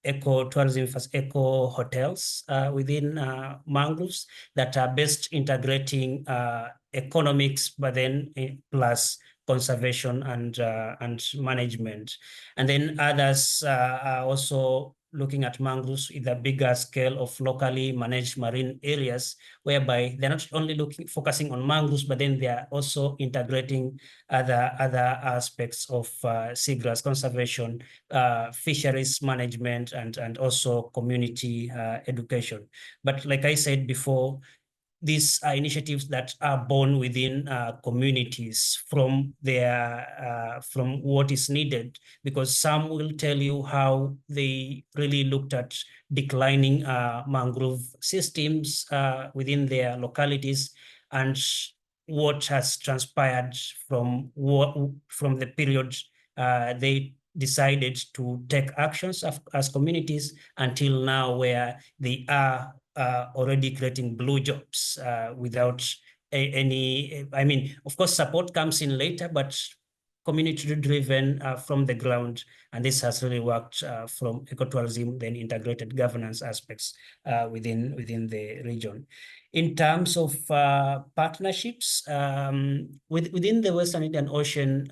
ecotourism, eco hotels within mangroves that are best integrating economics, but then plus conservation and management. And then others are also looking at mangroves with a bigger scale of locally managed marine areas, whereby they're not only focusing on mangroves, but then they are also integrating other aspects of seagrass conservation, fisheries management, and also community education. But like I said before, these are initiatives that are born within communities from from what is needed, because some will tell you how they really looked at declining mangrove systems within their localities, and what has transpired from the period they decided to take actions as communities until now, where they are already creating blue jobs without any, I mean, of course, support comes in later, but community driven from the ground. And this has really worked from ecotourism, then integrated governance aspects within the region. In terms of partnerships within the Western Indian Ocean,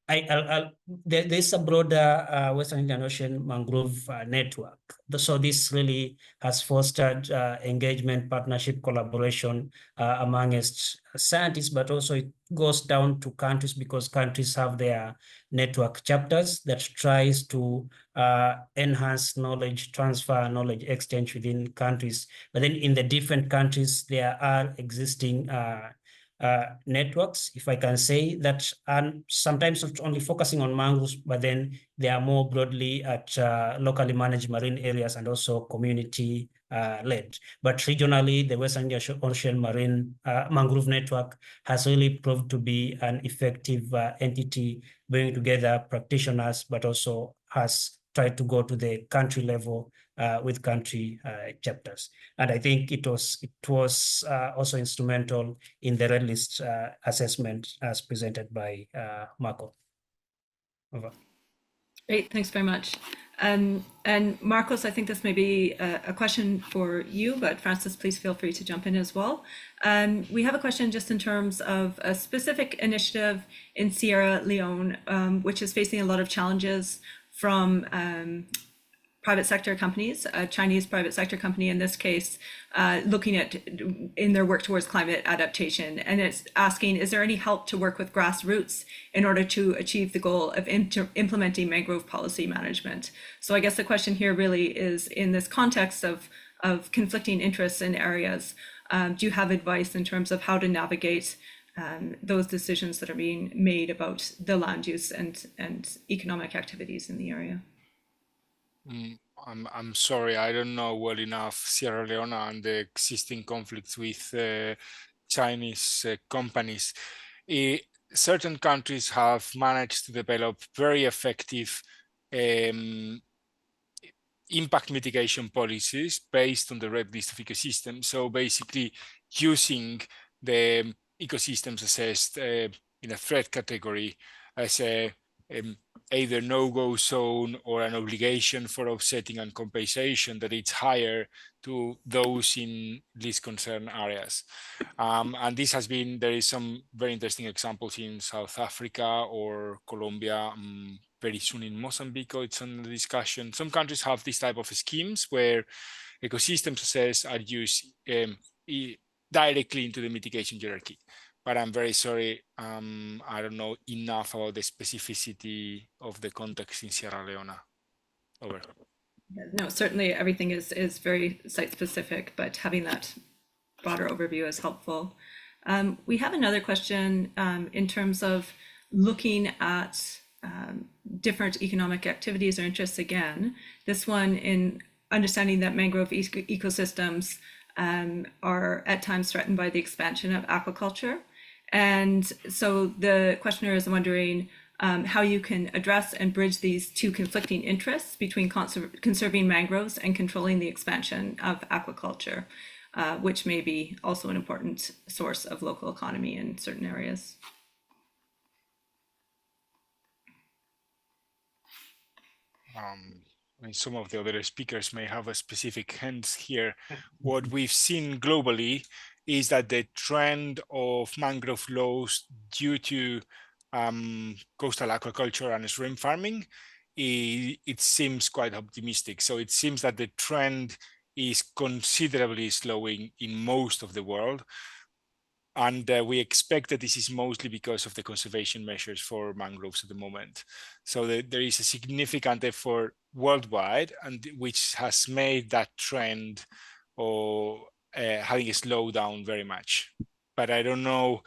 there's a broader Western Indian Ocean mangrove network. So this really has fostered engagement, partnership, collaboration amongst scientists, but also it goes down to countries, because countries have their network chapters that tries to enhance knowledge transfer, knowledge exchange within countries. But then in the different countries, there are existing networks, if I can say, that are sometimes not only focusing on mangroves, but then they are more broadly at locally managed marine areas and also community led. But regionally, the Western Indian Ocean Marine Mangrove Network has really proved to be an effective entity, bringing together practitioners, but also has tried to go to the country level with country chapters. And I think it was also instrumental in the red list assessment as presented by Marco. Over. Great, thanks very much. And Marcos, I think this may be a question for you, but Francis, please feel free to jump in as well. We have a question just in terms of a specific initiative in Sierra Leone, which is facing a lot of challenges from private sector companies, a Chinese private sector company in this case, looking at in their work towards climate adaptation. And it's asking, is there any help to work with grassroots in order to achieve the goal of implementing mangrove policy management? So I guess the question here really is, in this context of conflicting interests in areas, do you have advice in terms of how to navigate those decisions that are being made about the land use and economic activities in the area? I'm sorry, I don't know well enough Sierra Leone and the existing conflicts with Chinese companies. Certain countries have managed to develop very effective impact mitigation policies based on the red list of ecosystems. So basically using the ecosystems assessed in a threat category as a either no-go zone or an obligation for offsetting and compensation that it's higher to those in least concern areas. And this has been, there is some very interesting examples in South Africa or Colombia, very soon in Mozambique, it's on the discussion. Some countries have this type of schemes where ecosystems assessed are used directly into the mitigation hierarchy. But I'm very sorry, I don't know enough about the specificity of the context in Sierra Leone. Over. No, certainly everything is very site specific, but having that broader overview is helpful. We have another question in terms of looking at different economic activities or interests again. This one in understanding that mangrove ecosystems are at times threatened by the expansion of aquaculture. And so the questioner is wondering how you can address and bridge these two conflicting interests between conserving mangroves and controlling the expansion of aquaculture, which may be also an important source of local economy in certain areas. I mean, some of the other speakers may have a specific hints here. What we've seen globally is that the trend of mangrove loss due to coastal aquaculture and shrimp farming it seems quite optimistic. So it seems that the trend is considerably slowing in most of the world. And we expect that this is mostly because of the conservation measures for mangroves at the moment. So there is a significant effort worldwide, and which has made that trend or having a slowdown very much. But I don't know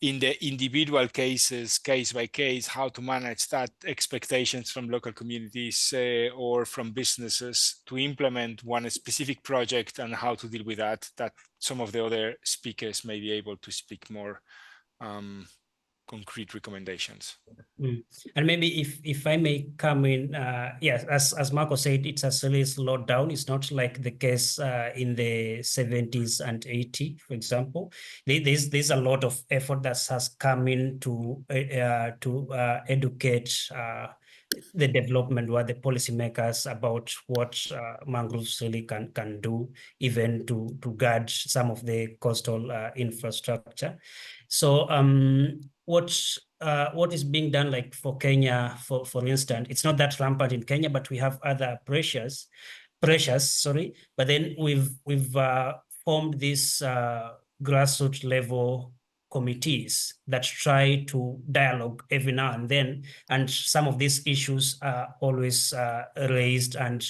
in the individual cases, case by case, how to manage that expectations from local communities or from businesses to implement one specific project and how to deal with that some of the other speakers may be able to speak more concrete recommendations. And maybe if I may come in, yes, as Marco said, it's a really slowed down. It's not like the case in the 70s and 80s, for example. There's a lot of effort that has come in to educate the development or the policymakers about what mangroves really can do, even to guard some of the coastal infrastructure. So what is being done, like for Kenya, for instance, it's not that rampant in Kenya, but we have other pressures, sorry. But then we've formed this grassroots level committees that try to dialogue every now and then, and some of these issues are always raised, and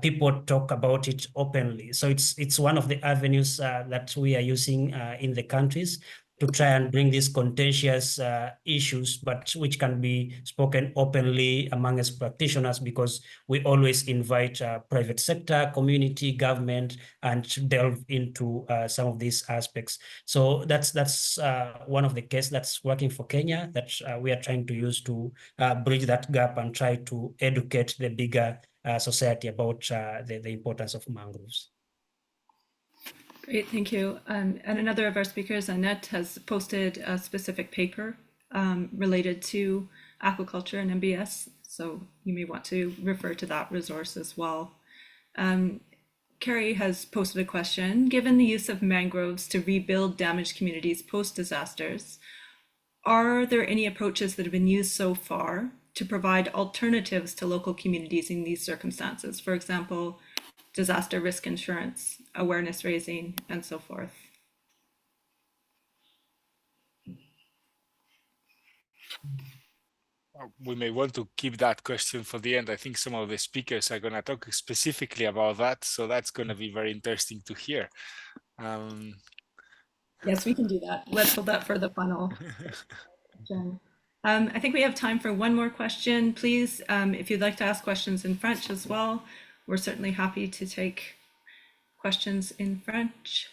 people talk about it openly. So it's one of the avenues that we are using in the countries to try and bring these contentious issues, but which can be spoken openly among us practitioners, because we always invite private sector, community, government, and delve into some of these aspects. So that's one of the cases that's working for Kenya that we are trying to use to bridge that gap and try to educate the bigger society about the importance of mangroves. Great, thank you. And another of our speakers, Annette, has posted a specific paper related to aquaculture and MBS, so you may want to refer to that resource as well. Carrie has posted a question. Given the use of mangroves to rebuild damaged communities post-disasters, are there any approaches that have been used so far to provide alternatives to local communities in these circumstances? For example, disaster risk insurance, awareness raising, and so forth. We may want to keep that question for the end. I think some of the speakers are going to talk specifically about that, so that's going to be very interesting to hear. Yes, we can do that. Let's hold that for the final. Jen. I think we have time for one more question. Please, if you'd like to ask questions in French as well, we're certainly happy to take questions in French.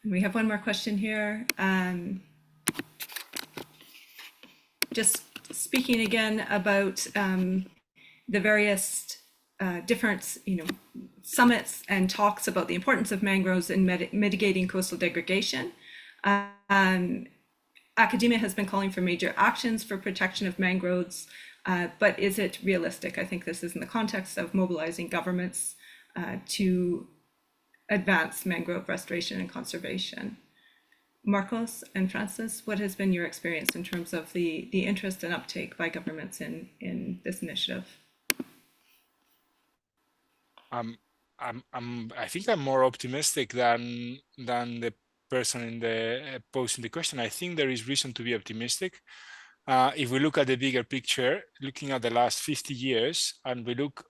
And we have one more question here. Just speaking again about the various different summits and talks about the importance of mangroves in mitigating coastal degradation. Academia has been calling for major actions for protection of mangroves, but is it realistic? I think this is in the context of mobilizing governments to advance mangrove restoration and conservation. Marcos and Francis, what has been your experience in terms of the interest and uptake by governments in this initiative? I think I'm more optimistic than the person in the posting the question. I think there is reason to be optimistic. If we look at the bigger picture, looking at the last 50 years, and we look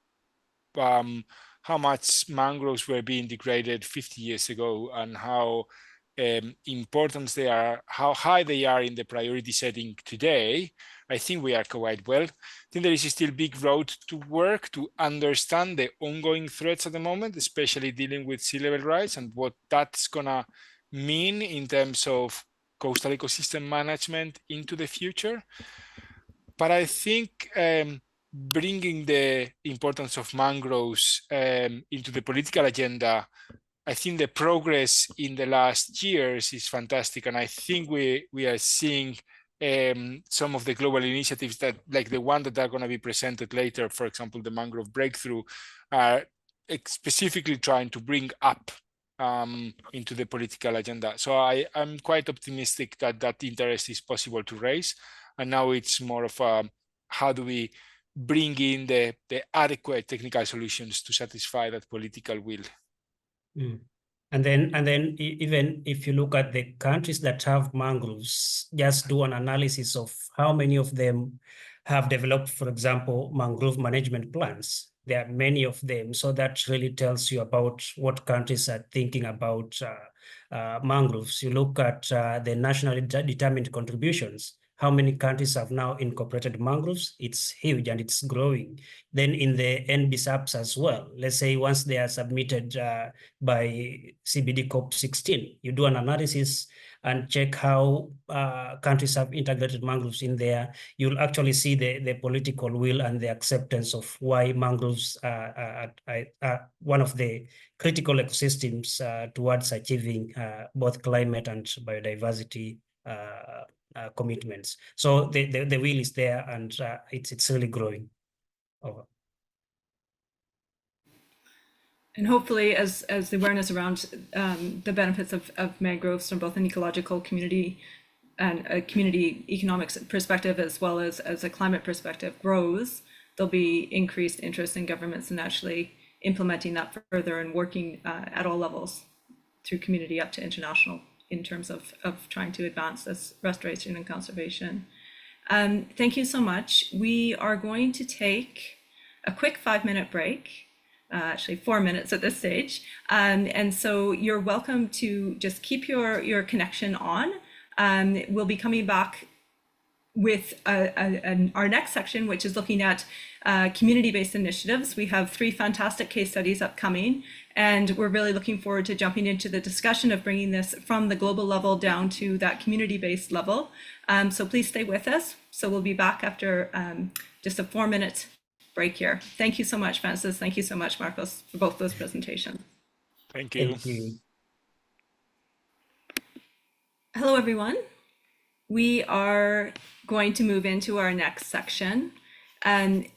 how much mangroves were being degraded 50 years ago, and how important they are, how high they are in the priority setting today, I think we are quite well. I think there is still a big road to work to understand the ongoing threats at the moment, especially dealing with sea level rise and what that's gonna mean in terms of coastal ecosystem management into the future. But I think bringing the importance of mangroves into the political agenda, I think the progress in the last years is fantastic. And I think we are seeing some of the global initiatives that, like the one that are going to be presented later, for example, the Mangrove Breakthrough, are specifically trying to bring up into the political agenda. So I'm quite optimistic that that interest is possible to raise. And now it's more of how do we bring in the adequate technical solutions to satisfy that political will. Mm. And then even if you look at the countries that have mangroves, just do an analysis of how many of them have developed, for example, mangrove management plans. There are many of them. So that really tells you about what countries are thinking about mangroves. You look at the nationally determined contributions. How many countries have now incorporated mangroves? It's huge and it's growing. Then in the NBSAPs as well, let's say once they are submitted by CBD COP16, you do an analysis and check how countries have integrated mangroves in there. You'll actually see the political will and the acceptance of why mangroves are one of the critical ecosystems towards achieving both climate and biodiversity commitments. So the will is there, and it's really growing. Over. And hopefully, as the awareness around the benefits of mangroves from both an ecological community and a community economics perspective, as well as a climate perspective, grows, there'll be increased interest in governments in actually implementing that further and working at all levels through community up to international in terms of trying to advance this restoration and conservation. Thank you so much. We are going to take a quick 5-minute break. Actually 4 minutes at this stage. And so you're welcome to just keep your connection on. We'll be coming back with our next section, which is looking at community-based initiatives. We have 3 fantastic case studies upcoming, and we're really looking forward to jumping into the discussion of bringing this from the global level down to that community-based level. So please stay with us. So we'll be back after just a 4-minute break here. Thank you so much, Francis. Thank you so much, Marcos, for both those presentations. Thank you. Thank you. Hello, everyone. We are going to move into our next section. And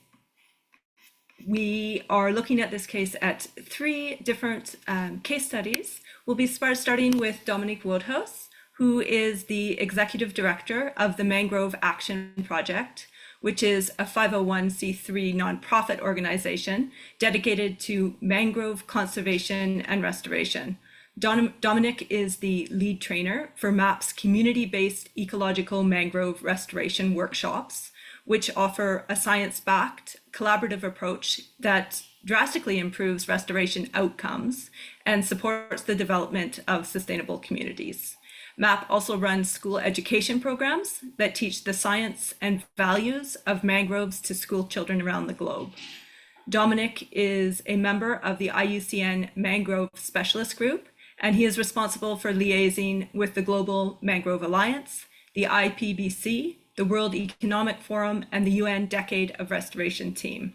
we are looking at this case at 3 different case studies. We'll be starting with Dominique Woodhouse, who is the Executive Director of the Mangrove Action Project, which is a 501c3 nonprofit organization dedicated to mangrove conservation and restoration. Dominic is the lead trainer for MAP's community-based ecological mangrove restoration workshops, which offer a science-backed collaborative approach that drastically improves restoration outcomes and supports the development of sustainable communities. MAP also runs school education programs that teach the science and values of mangroves to school children around the globe. Dominic is a member of the IUCN Mangrove Specialist Group, and he is responsible for liaising with the Global Mangrove Alliance, the IPBC, the World Economic Forum, and the UN Decade of Restoration team.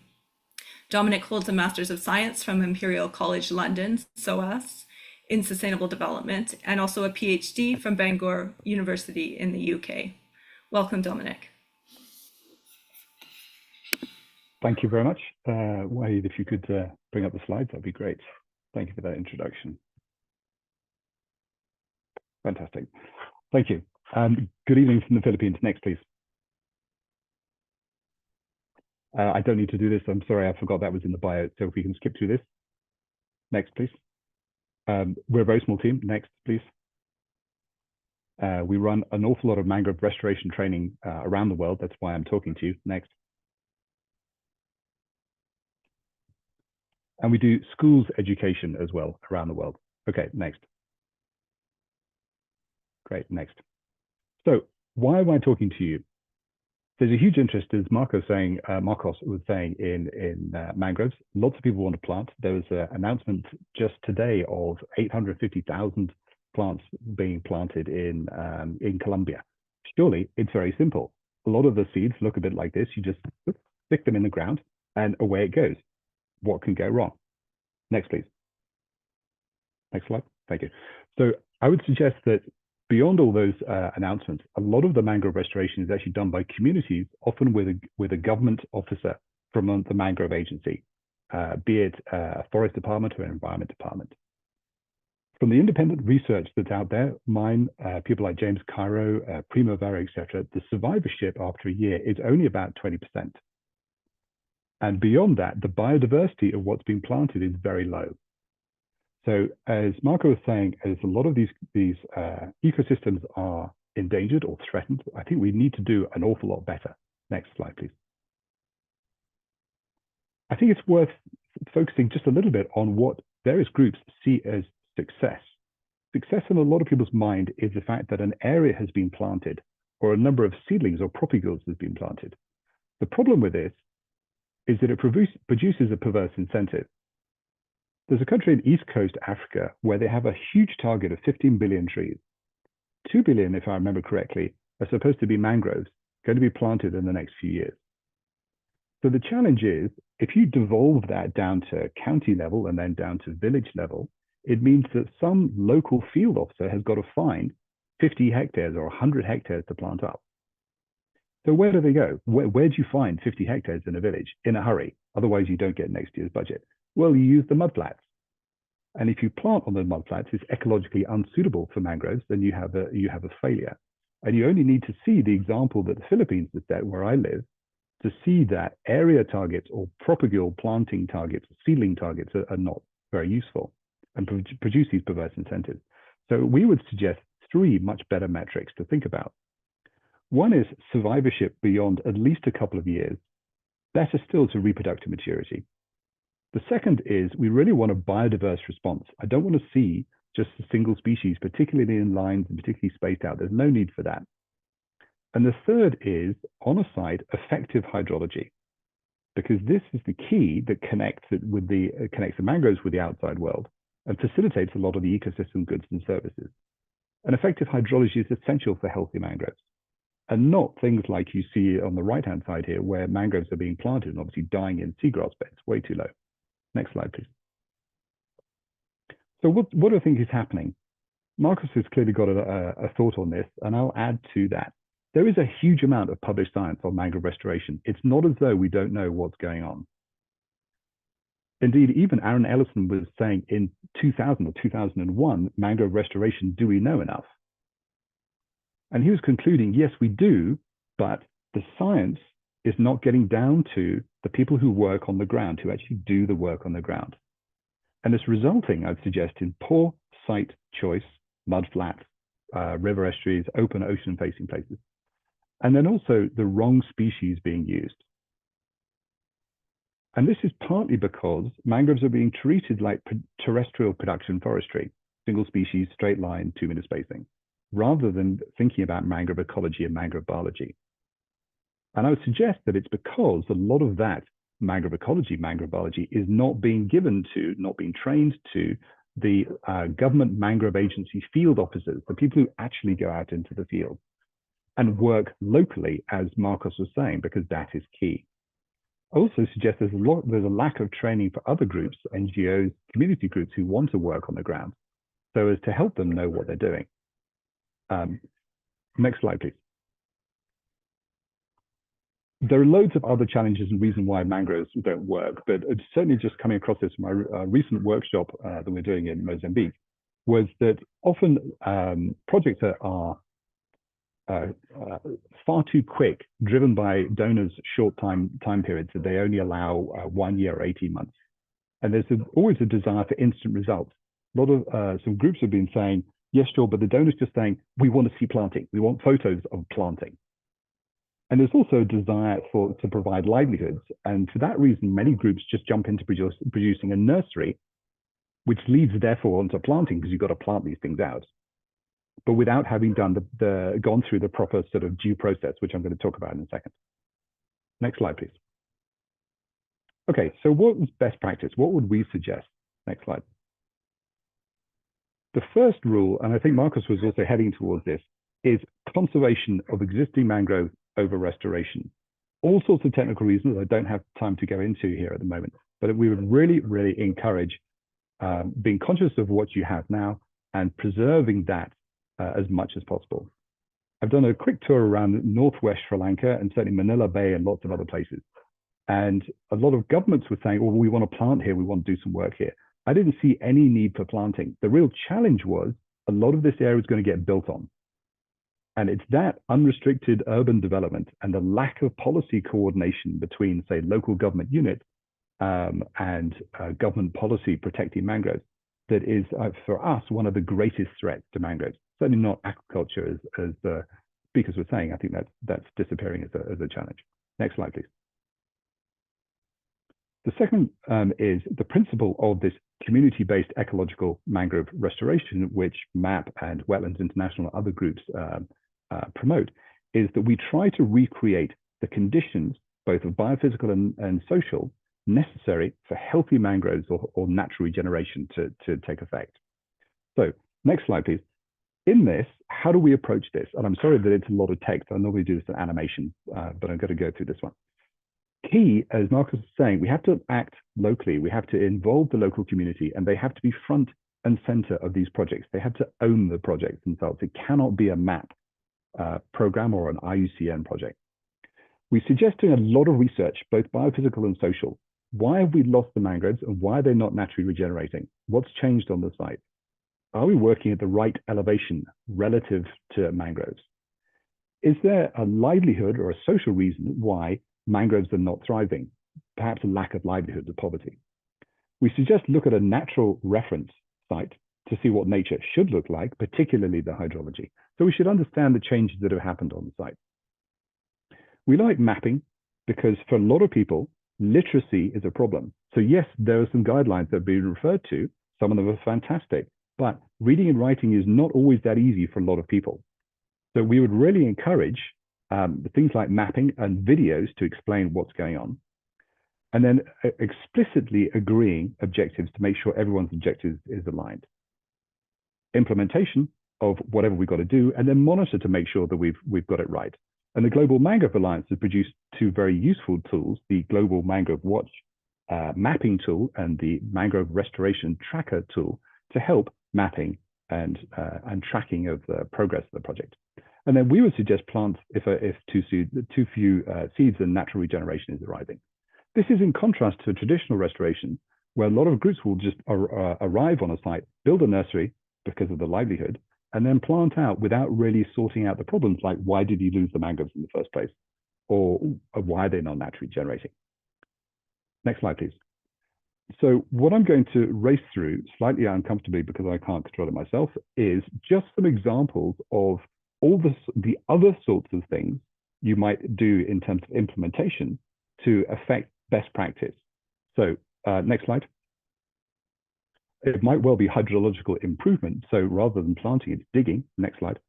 Dominic holds a Master's of Science from Imperial College London, SOAS, in Sustainable Development, and also a PhD from Bangor University in the UK. Welcome, Dominic. Thank you very much. Wade, if you could bring up the slides, that'd be great. Thank you for that introduction. Fantastic. Thank you. Good evening from the Philippines. Next, please. I don't need to do this. I'm sorry, I forgot that was in the bio. So if we can skip through this. Next, please. We're a very small team. Next, please. We run an awful lot of mangrove restoration training around the world. That's why I'm talking to you. Next. And we do schools education as well around the world. Okay, next. Great, next. So why am I talking to you? There's a huge interest, as Marcos was saying, in mangroves. Lots of people want to plant. There was an announcement just today of 850,000 plants being planted in Colombia. Surely it's very simple. A lot of the seeds look a bit like this. You just stick them in the ground and away it goes. What can go wrong? Next, please. Next slide. Thank you. So I would suggest that beyond all those announcements, a lot of the mangrove restoration is actually done by communities, often with a government officer from the mangrove agency, be it a forest department or an environment department. From the independent research that's out there, mine, people like James Cairo, Primavera, etc., the survivorship after a year is only about 20%. And beyond that, the biodiversity of what's been planted is very low. So as Marco was saying, as a lot of these ecosystems are endangered or threatened, I think we need to do an awful lot better. Next slide, please. I think it's worth focusing just a little bit on what various groups see as success. Success in a lot of people's mind is the fact that an area has been planted or a number of seedlings or propagules has been planted. The problem with this is that it produces a perverse incentive. There's a country in East Coast Africa where they have a huge target of 15 billion trees. 2 billion, if I remember correctly, are supposed to be mangroves, going to be planted in the next few years. So the challenge is, if you devolve that down to county level and then down to village level, it means that some local field officer has got to find 50 hectares or 100 hectares to plant up. So where do they go? Where do you find 50 hectares in a village in a hurry? Otherwise, you don't get next year's budget. Well, you use the mudflats. And if you plant on the mudflats, it's ecologically unsuitable for mangroves, then you have a failure. And you only need to see the example that the Philippines has set, where I live, to see that area targets or propagule planting targets, seedling targets are not very useful and produce these perverse incentives. So we would suggest 3 much better metrics to think about. One is survivorship beyond at least a couple of years, better still to reproductive maturity. The second is we really want a biodiverse response. I don't want to see just a single species, particularly in lines and particularly spaced out. There's no need for that. And the third is, on a site, effective hydrology, because this is the key that connects the mangroves with the outside world and facilitates a lot of the ecosystem goods and services. And effective hydrology is essential for healthy mangroves, and not things like you see on the right-hand side here, where mangroves are being planted and obviously dying in seagrass beds, way too low. Next slide, please. So what do I think is happening? Marcus has clearly got a thought on this, and I'll add to that. There is a huge amount of published science on mangrove restoration. It's not as though we don't know what's going on. Indeed, even Aaron Ellison was saying in 2000 or 2001, mangrove restoration, do we know enough? And he was concluding, yes, we do, but the science is not getting down to the people who work on the ground, who actually do the work on the ground. And it's resulting, I'd suggest, in poor site choice, mudflats, river estuaries, open ocean-facing places. And then also the wrong species being used. And this is partly because mangroves are being treated like terrestrial production forestry, single species, straight line, 2-meter spacing, rather than thinking about mangrove ecology and mangrove biology. And I would suggest that it's because a lot of that mangrove ecology, mangrove biology is not being given to, not being trained to the government mangrove agency field officers, the people who actually go out into the field and work locally, as Marcos was saying, because that is key. I also suggest there's a lack of training for other groups, NGOs, community groups who want to work on the ground, so as to help them know what they're doing. Next slide, please. There are loads of other challenges and reasons why mangroves don't work, but it's certainly just coming across this from my recent workshop that we're doing in Mozambique, was that often projects are far too quick, driven by donors' short time periods, that they only allow 1 year or 18 months. And there's always a desire for instant results. A lot of some groups have been saying, yes, sure, but the donors just saying, we want to see planting. We want photos of planting. And there's also a desire to provide livelihoods. And for that reason, many groups just jump into producing a nursery, which leads therefore onto planting, because you've got to plant these things out, but without having done gone through the proper sort of due process, which I'm going to talk about in a second. Next slide, please. Okay, so what was best practice? What would we suggest? Next slide. The first rule, and I think Marcus was also heading towards this, is conservation of existing mangrove over restoration. All sorts of technical reasons I don't have time to go into here at the moment, but we would really, really encourage being conscious of what you have now and preserving that as much as possible. I've done a quick tour around northwest Sri Lanka and certainly Manila Bay and lots of other places. And a lot of governments were saying, well, we want to plant here, we want to do some work here. I didn't see any need for planting. The real challenge was a lot of this area was going to get built on. And it's that unrestricted urban development and the lack of policy coordination between, say, local government units and government policy protecting mangroves that is, for us, one of the greatest threats to mangroves. Certainly not aquaculture, as the speakers were saying. I think that's disappearing as a challenge. Next slide, please. The second is the principle of this community-based ecological mangrove restoration, which MAP and Wetlands International and other groups promote, is that we try to recreate the conditions, both of biophysical and social, necessary for healthy mangroves or natural regeneration to take effect. So next slide, please. In this, how do we approach this? And I'm sorry that it's a lot of text. I normally do this in animation, but I'm going to go through this one. Key, as Marcus was saying, we have to act locally. We have to involve the local community, and they have to be front and center of these projects. They have to own the projects themselves. It cannot be a MAP program or an IUCN project. We're suggesting a lot of research, both biophysical and social. Why have we lost the mangroves, and why are they not naturally regenerating? What's changed on the site? Are we working at the right elevation relative to mangroves? Is there a livelihood or a social reason why mangroves are not thriving? Perhaps a lack of livelihood or poverty. We suggest look at a natural reference site to see what nature should look like, particularly the hydrology. So we should understand the changes that have happened on the site. We like mapping because for a lot of people, literacy is a problem. So yes, there are some guidelines that have been referred to. Some of them are fantastic, but reading and writing is not always that easy for a lot of people. So we would really encourage things like mapping and videos to explain what's going on. And then explicitly agreeing objectives to make sure everyone's objectives is aligned. Implementation of whatever we've got to do, and then monitor to make sure that we've got it right. And the Global Mangrove Alliance has produced two very useful tools, the Global Mangrove Watch mapping tool and the Mangrove Restoration Tracker tool, to help mapping and tracking of the progress of the project. And then we would suggest plants if too few seeds and natural regeneration is arriving. This is in contrast to traditional restoration, where a lot of groups will just arrive on a site, build a nursery because of the livelihood, and then plant out without really sorting out the problems, like why did you lose the mangroves in the first place? Or why are they not naturally generating? Next slide, please. So what I'm going to race through slightly uncomfortably because I can't control it myself is just some examples of all the other sorts of things you might do in terms of implementation to affect best practice. So next slide. It might well be hydrological improvement. So rather than planting, it's digging. Next slide.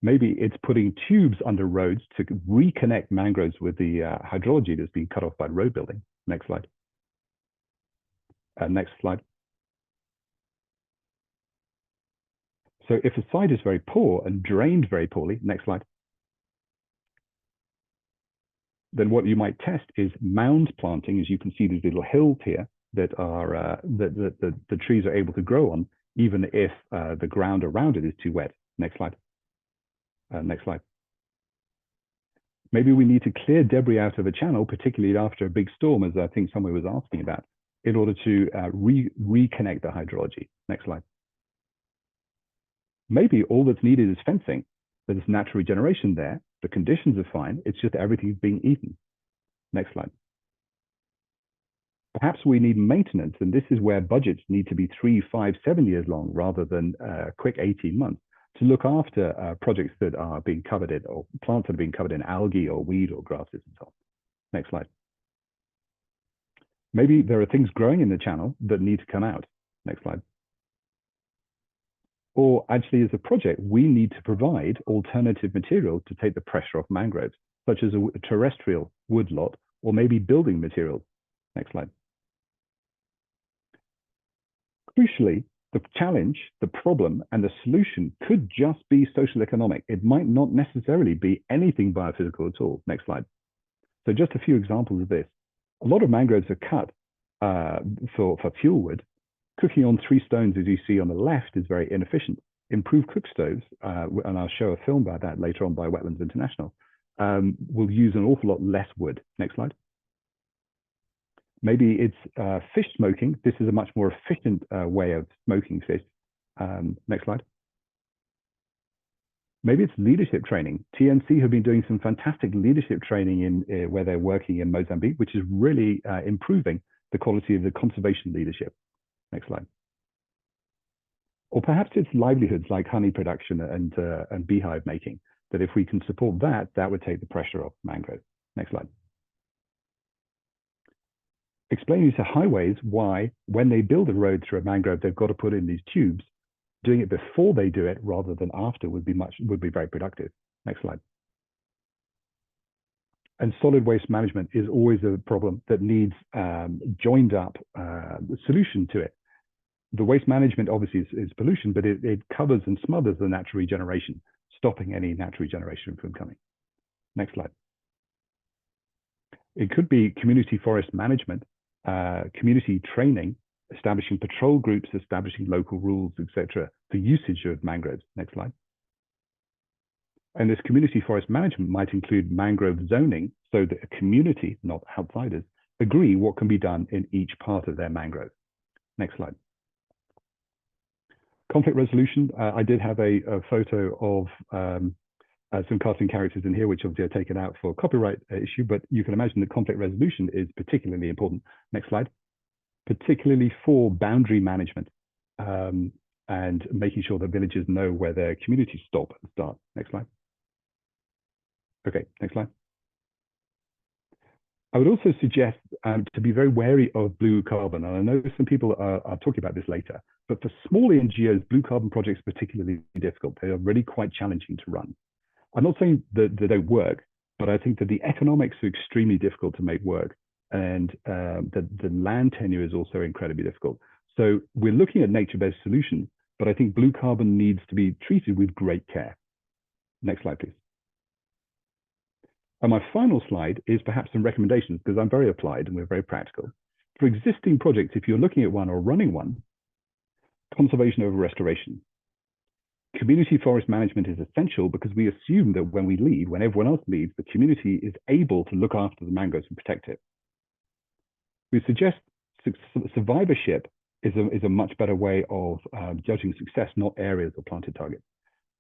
Maybe it's putting tubes under roads to reconnect mangroves with the hydrology that's been cut off by road building. Next slide. Next slide. So if a site is very poor and drained very poorly, next slide, then what you might test is mound planting. As you can see, these little hills here that are the trees are able to grow on, even if the ground around it is too wet. Next slide. Next slide. Maybe we need to clear debris out of a channel, particularly after a big storm, as I think someone was asking about, in order to reconnect the hydrology. Next slide. Maybe all that's needed is fencing. There's natural regeneration there. The conditions are fine. It's just everything's being eaten. Next slide. Perhaps we need maintenance, and this is where budgets need to be 3, 5, 7 years long rather than a quick 18 months to look after projects that are being covered in, or plants that are being covered in algae or weed or grasses and so on. Next slide. Maybe there are things growing in the channel that need to come out. Next slide. Or actually, as a project, we need to provide alternative material to take the pressure off mangroves, such as a terrestrial woodlot, or maybe building materials. Next slide. Crucially, the challenge, the problem, and the solution could just be social economic. It might not necessarily be anything biophysical at all. Next slide. So just a few examples of this. A lot of mangroves are cut for fuel wood. Cooking on 3 stones, as you see on the left, is very inefficient. Improved cook stoves, and I'll show a film about that later on by Wetlands International, will use an awful lot less wood. Next slide. Maybe it's fish smoking. This is a much more efficient way of smoking fish. Next slide. Maybe it's leadership training. TNC have been doing some fantastic leadership training in where they're working in Mozambique, which is really improving the quality of the conservation leadership. Next slide. Or perhaps it's livelihoods like honey production and beehive making, that if we can support that, that would take the pressure off mangrove. Next slide. Explaining to highways why, when they build a road through a mangrove, they've got to put in these tubes. Doing it before they do it rather than after would be very productive. Next slide. And solid waste management is always a problem that needs joined up solution to it. The waste management obviously is pollution, but it covers and smothers the natural regeneration, stopping any natural regeneration from coming. Next slide. It could be community forest management, community training, establishing patrol groups, establishing local rules, etc., for usage of mangroves. Next slide. And this community forest management might include mangrove zoning so that a community, not outsiders, agree what can be done in each part of their mangrove. Next slide. Conflict resolution. I did have a photo of some cartoon characters in here, which obviously are taken out for copyright issue, but you can imagine that conflict resolution is particularly important. Next slide. Particularly for boundary management and making sure that villagers know where their communities stop and start. Next slide. Okay, next slide. I would also suggest to be very wary of blue carbon. And I know some people are talking about this later, but for small NGOs, blue carbon projects are particularly difficult. They are really quite challenging to run. I'm not saying that they don't work, but I think that the economics are extremely difficult to make work. And the land tenure is also incredibly difficult. So we're looking at nature-based solutions, but I think blue carbon needs to be treated with great care. Next slide, please. And my final slide is perhaps some recommendations, because I'm very applied and we're very practical. For existing projects, if you're looking at one or running one, conservation over restoration. Community forest management is essential because we assume that when we leave, when everyone else leaves, the community is able to look after the mangroves and protect it. We suggest survivorship is a much better way of judging success, not areas or planted targets.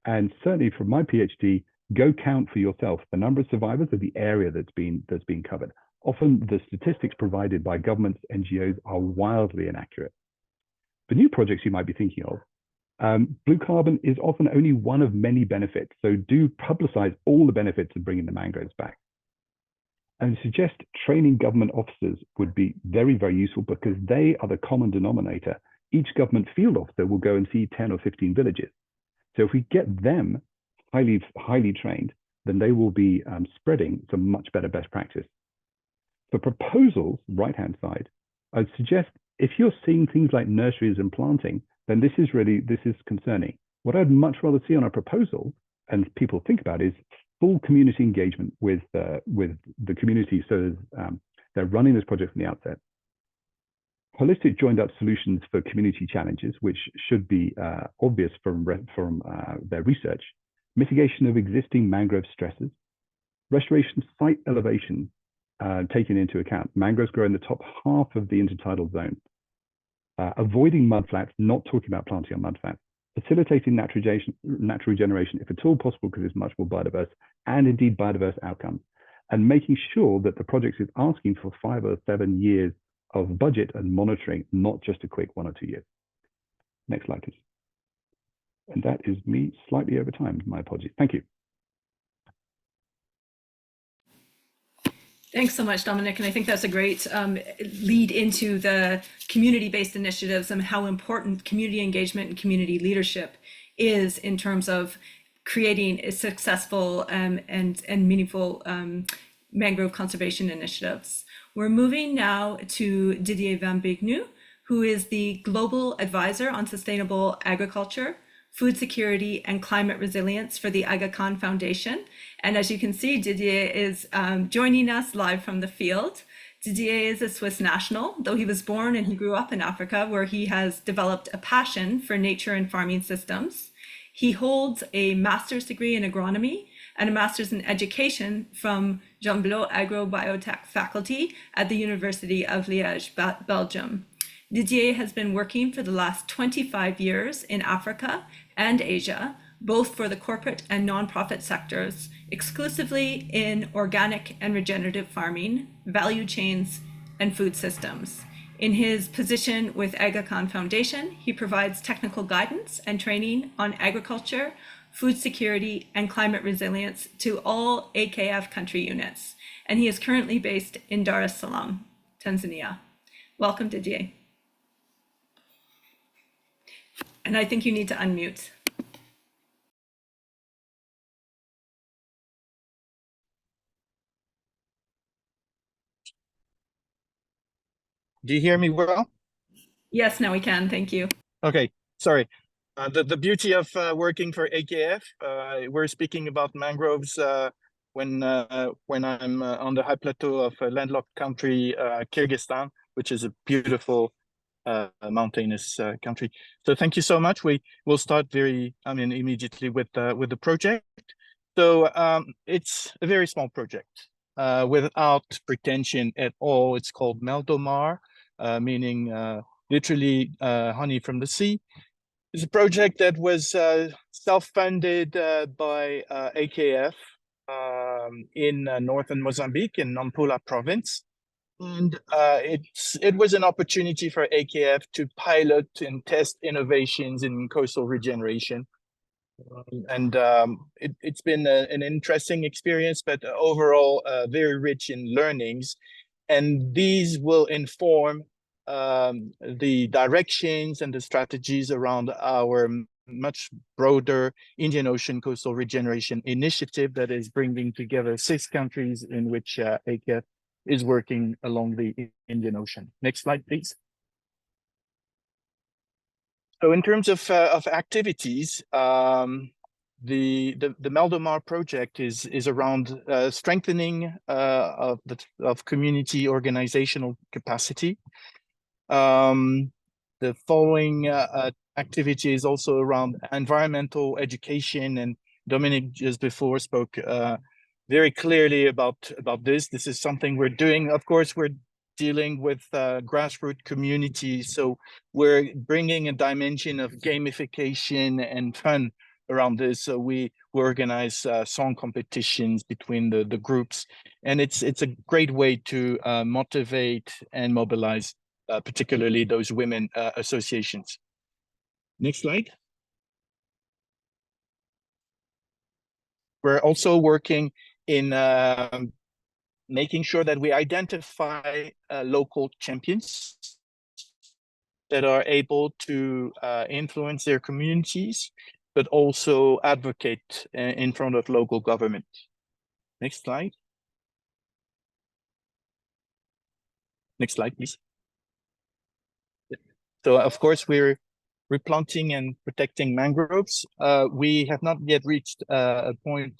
And certainly from my PhD, go count for yourself the number of survivors of the area that's been covered. Often the statistics provided by governments, NGOs are wildly inaccurate. For new projects you might be thinking of, blue carbon is often only one of many benefits. So do publicize all the benefits of bringing the mangroves back. And suggest training government officers would be very, very useful because they are the common denominator. Each government field officer will go and see 10 or 15 villages. So if we get them highly trained, then they will be spreading some much better best practice. For proposals, right-hand side, I'd suggest if you're seeing things like nurseries and planting, then this is concerning. What I'd much rather see on a proposal, and people think about, is full community engagement with the community, so they're running this project from the outset. Holistic joined up solutions for community challenges, which should be obvious from their research. Mitigation of existing mangrove stresses. Restoration site elevation taken into account. Mangroves grow in the top half of the intertidal zone. Avoiding mudflats, not talking about planting on mudflats. Facilitating natural regeneration, if at all possible, because it's much more biodiverse, and indeed biodiverse outcomes, and making sure that the project is asking for 5 or 7 years of budget and monitoring, not just a quick 1 or 2 years. Next slide, please. And that is me slightly over time. My apologies. Thank you. Thanks so much, Dominic. And I think that's a great lead into the community-based initiatives and how important community engagement and community leadership is in terms of creating a successful and meaningful mangrove conservation initiatives. We're moving now to Didier Van Bignu, who is the Global Advisor on Sustainable Agriculture, Food Security and Climate Resilience for the Aga Khan Foundation. And as you can see, Didier is joining us live from the field. Didier is a Swiss national, though he was born and he grew up in Africa, where he has developed a passion for nature and farming systems. He holds a master's degree in agronomy and a master's in education from Jean Blot Agrobiotech faculty at the University of Liège, Belgium. Didier has been working for the last 25 years in Africa and Asia, both for the corporate and nonprofit sectors, exclusively in organic and regenerative farming, value chains, and food systems. In his position with Aga Khan Foundation, he provides technical guidance and training on agriculture, food security, and climate resilience to all AKF country units. And he is currently based in Dar es Salaam, Tanzania. Welcome, Didier. And I think you need to unmute. Do you hear me well? Yes, now we can. Thank you. Okay, sorry. The beauty of working for AKF, we're speaking about mangroves when I'm on the high plateau of a landlocked country, Kyrgyzstan, which is a beautiful mountainous country. So thank you so much. We will start immediately with the project. So it's a very small project without pretension at all. It's called Meldomar, meaning literally honey from the sea. It's a project that was self-funded by AKF in northern Mozambique in Nampula province. And it was an opportunity for AKF to pilot and test innovations in coastal regeneration. And it's been an interesting experience, but overall very rich in learnings. And these will inform the directions and the strategies around our much broader Indian Ocean Coastal Regeneration Initiative that is bringing together 6 countries in which AKF is working along the Indian Ocean. Next slide, please. So in terms of activities, the Meldomar project is around strengthening of community organizational capacity. The following activity is also around environmental education, and Dominic just before spoke very clearly about this. This is something we're doing. Of course, we're dealing with grassroots communities, so we're bringing a dimension of gamification and fun around this. So we organize song competitions between the groups, and it's a great way to motivate and mobilize particularly those women associations. Next slide. We're also working in making sure that we identify local champions that are able to influence their communities, but also advocate in front of local government. Next slide. Next slide, please. So of course, we're replanting and protecting mangroves. We have not yet reached a point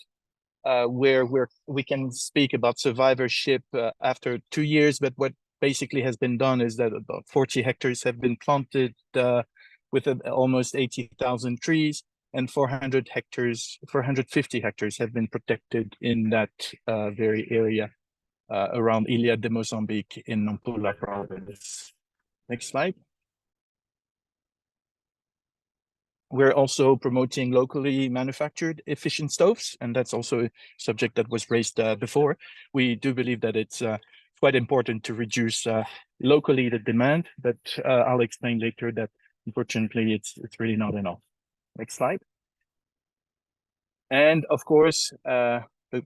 where we can speak about survivorship after 2 years, but what basically has been done is that about 40 hectares have been planted with almost 80,000 trees, and 450 hectares have been protected in that very area around Ilha de Mozambique in Nampula province. Next slide. We're also promoting locally manufactured efficient stoves, and that's also a subject that was raised before. We do believe that it's quite important to reduce locally the demand, but I'll explain later that unfortunately it's really not enough. Next slide. And of course, the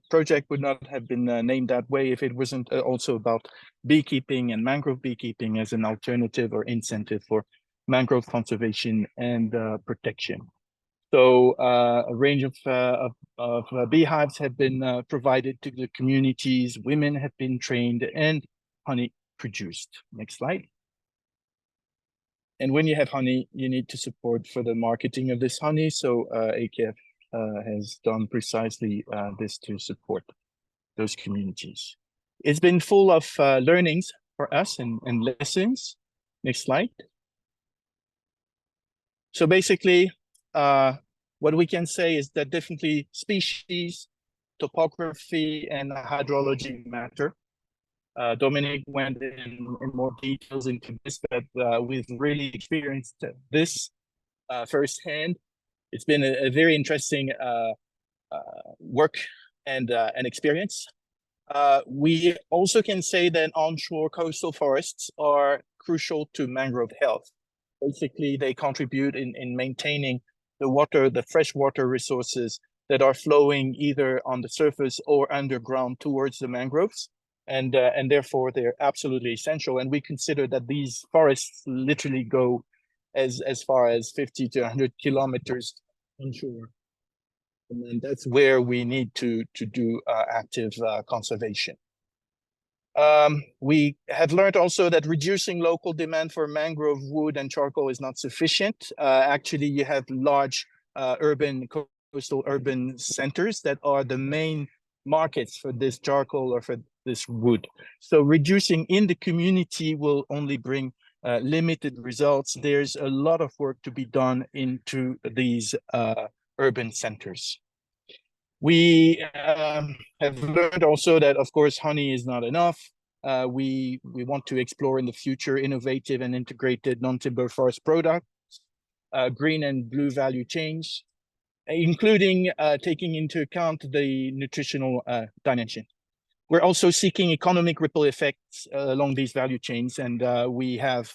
project would not have been named that way if it wasn't also about beekeeping and mangrove beekeeping as an alternative or incentive for mangrove conservation and protection. So a range of beehives have been provided to the communities, women have been trained, and honey produced. Next slide. And when you have honey, you need to support for the marketing of this honey. So AKF has done precisely this to support those communities. It's been full of learnings for us and lessons. Next slide. So basically, what we can say is that definitely species topography and hydrology matter. Dominic went in more details into this, but we've really experienced this firsthand. It's been a very interesting work and experience. We also can say that onshore coastal forests are crucial to mangrove health. Basically, they contribute in maintaining the freshwater resources that are flowing either on the surface or underground towards the mangroves. And therefore, they're absolutely essential. And we consider that these forests literally go as far as 50 to 100 kilometers onshore. And that's where we need to do active conservation. We have learned also that reducing local demand for mangrove wood and charcoal is not sufficient. Actually, you have large coastal urban centers that are the main markets for this charcoal or for this wood. So reducing in the community will only bring limited results. There's a lot of work to be done into these urban centers. We have learned also that, of course, honey is not enough. We want to explore in the future innovative and integrated non-timber forest products, green and blue value chains, including taking into account the nutritional dimension. We're also seeking economic ripple effects along these value chains, and we have,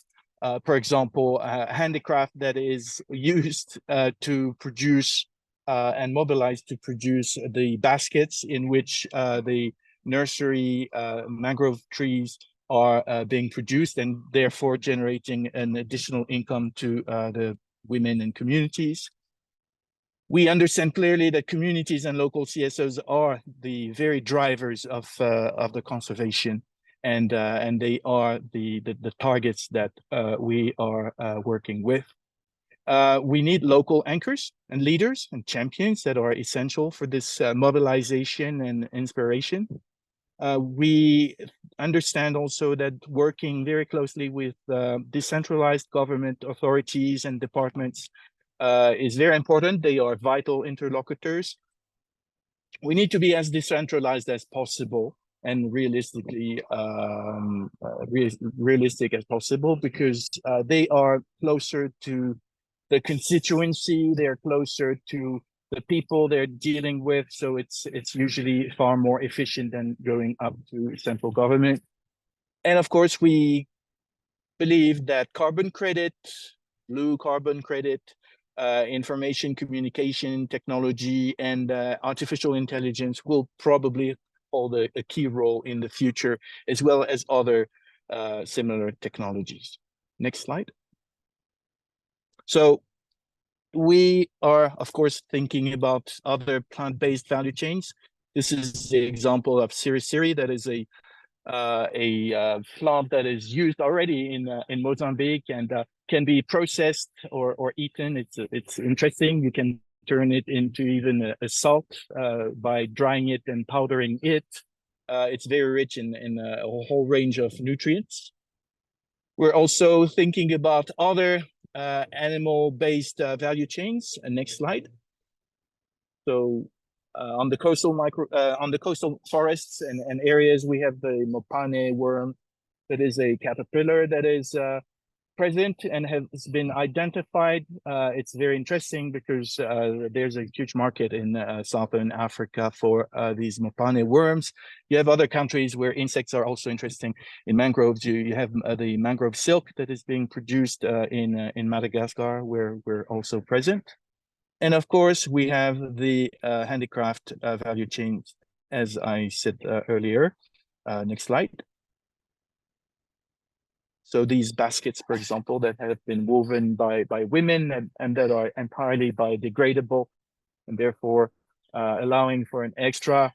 for example, handicraft that is used to produce and mobilized to produce the baskets in which the nursery mangrove trees are being produced, and therefore generating an additional income to the women and communities. We understand clearly that communities and local CSOs are the very drivers of the conservation, and they are the targets that we are working with. We need local anchors and leaders and champions that are essential for this mobilization and inspiration. We understand also that working very closely with decentralized government authorities and departments is very important. They are vital interlocutors. We need to be as decentralized as possible and realistic as possible, because they are closer to the constituency, they're closer to the people they're dealing with. So it's usually far more efficient than going up to central government. And of course, we believe that carbon credit, blue carbon credit, information communication technology, and artificial intelligence will probably hold a key role in the future, as well as other similar technologies. Next slide. So we are, of course, thinking about other plant-based value chains. This is the example of siri that is a plant that is used already in Mozambique and can be processed or eaten. It's interesting. You can turn it into even a salt by drying it and powdering it. It's very rich in a whole range of nutrients. We're also thinking about other animal-based value chains. Next slide. So on the coastal forests and areas, we have the mopane worm that is a caterpillar that is present and has been identified. It's very interesting because there's a huge market in Southern Africa for these mopane worms. You have other countries where insects are also interesting. In mangroves, you have the mangrove silk that is being produced in Madagascar, where we're also present. And of course, we have the handicraft value chains, as I said earlier. Next slide. So these baskets, for example, that have been woven by women and that are entirely biodegradable, and therefore allowing for an extra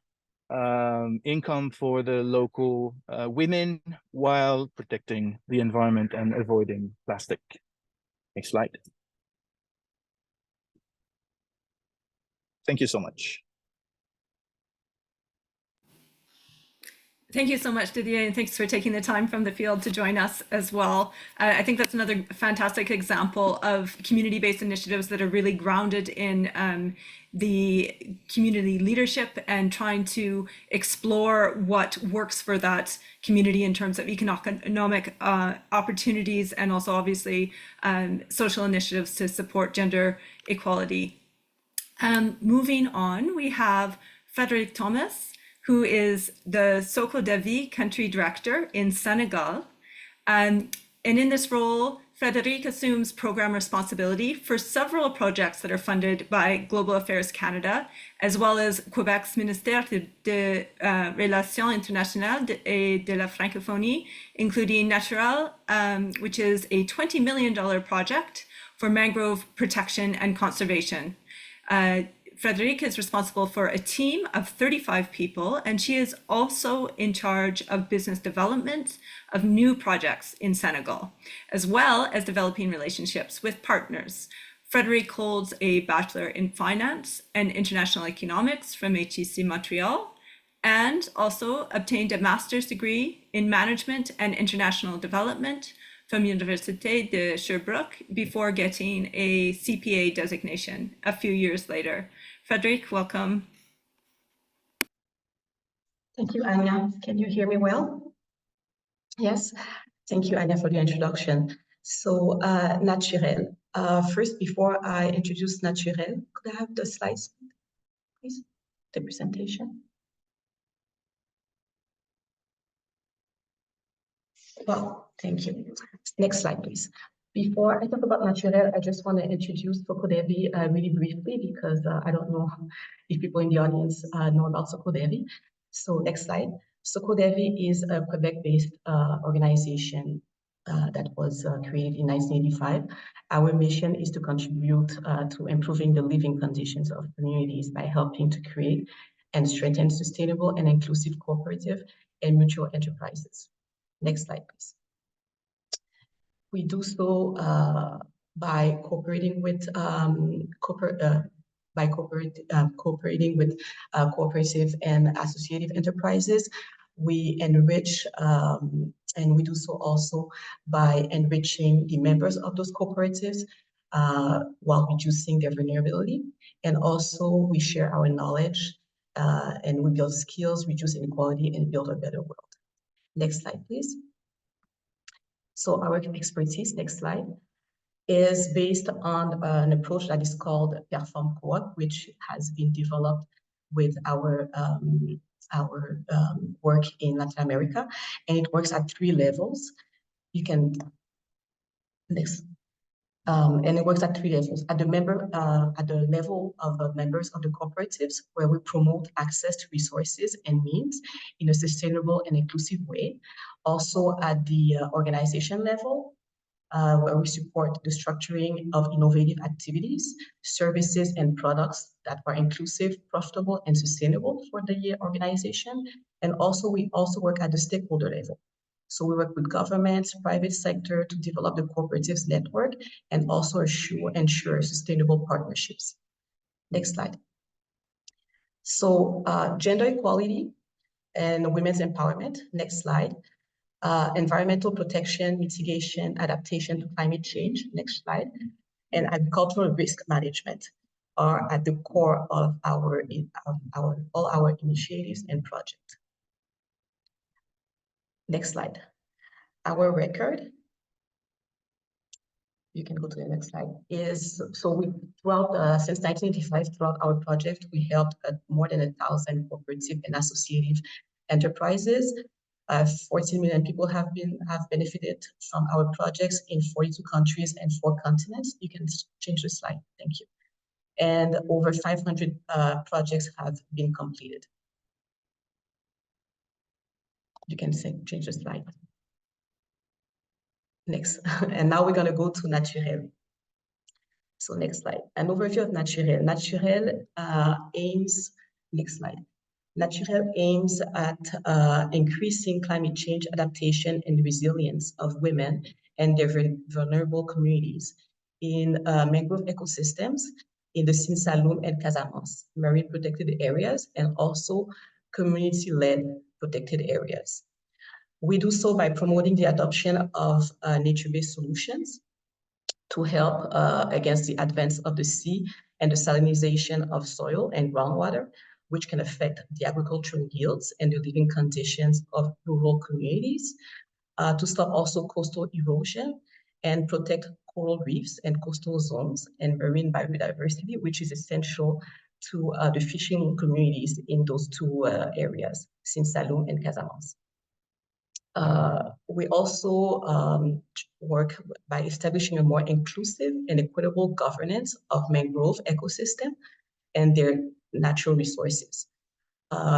income for the local women while protecting the environment and avoiding plastic. Next slide. Thank you so much. Thank you so much, Didier, and thanks for taking the time from the field to join us as well. I think that's another fantastic example of community-based initiatives that are really grounded in the community leadership and trying to explore what works for that community in terms of economic opportunities, and also obviously social initiatives to support gender equality. Moving on, we have Frédéric Thomas, who is the Soko Davi country director in Senegal. And in this role, Frédéric assumes program responsibility for several projects that are funded by Global Affairs Canada, as well as Quebec's Ministère de Relations Internationales et de la Francophonie, including Natural, which is a $20 million project for mangrove protection and conservation. Frédéric is responsible for a team of 35 people, and she is also in charge of business development of new projects in Senegal, as well as developing relationships with partners. Frédéric holds a Bachelor in Finance and International Economics from HEC Montreal, and also obtained a master's degree in Management and International Development from Université de Sherbrooke before getting a CPA designation a few years later. Frédéric, welcome. Thank you, Anya. Can you hear me well? Yes. Thank you, Anya, for the introduction. So, Naturel. First, before I introduce Naturel, could I have the slides, please? The presentation. Well, thank you. Next slide, please. Before I talk about Naturel, I just want to introduce Soko Davi really briefly, because I don't know if people in the audience know about Soko Davi. So next slide. Soko Davi is a Quebec-based organization that was created in 1985. Our mission is to contribute to improving the living conditions of communities by helping to create and strengthen sustainable and inclusive cooperative and mutual enterprises. Next slide, please. We do so by cooperating with cooperative and associative enterprises. We enrich, and we do so also by enriching the members of those cooperatives while reducing their vulnerability. And also we share our knowledge and we build skills, reduce inequality, and build a better world. Next slide, please. So our expertise, next slide, is based on an approach that is called Perform Co-op, which has been developed with our work in Latin America, and it works at 3 levels. You can next, and it works at 3 levels. At the level of the members of the cooperatives, where we promote access to resources and means in a sustainable and inclusive way. Also at the organization level, where we support the structuring of innovative activities, services, and products that are inclusive, profitable, and sustainable for the organization. And also, we also work at the stakeholder level. So we work with governments, private sector to develop the cooperatives network and also ensure sustainable partnerships. Next slide. So gender equality and women's empowerment. Next slide. Environmental protection, mitigation, adaptation to climate change. Next slide. And agricultural risk management are at the core of all our initiatives and projects. Next slide. Our record, you can go to the next slide, is so we since 1985, throughout our project, we helped more than 1,000 cooperative and associative enterprises. 14 million people have benefited from our projects in 42 countries and 4 continents. You can change the slide, thank you. And over 500 projects have been completed. You can change the slide. Next, and now we're going to go to Naturel. So next slide, an overview of Naturel. Naturel aims, next slide. Naturel aims at increasing climate change adaptation and resilience of women and their vulnerable communities in mangrove ecosystems in the Sine Saloum and Casamance marine protected areas, and also community-led protected areas. We do so by promoting the adoption of nature-based solutions to help against the advance of the sea and the salinization of soil and groundwater, which can affect the agricultural yields and the living conditions of rural communities, to stop also coastal erosion and protect coral reefs and coastal zones and marine biodiversity, which is essential to the fishing communities in those two areas, Sinsaloum and Casamance. We also work by establishing a more inclusive and equitable governance of mangrove ecosystem and their natural resources.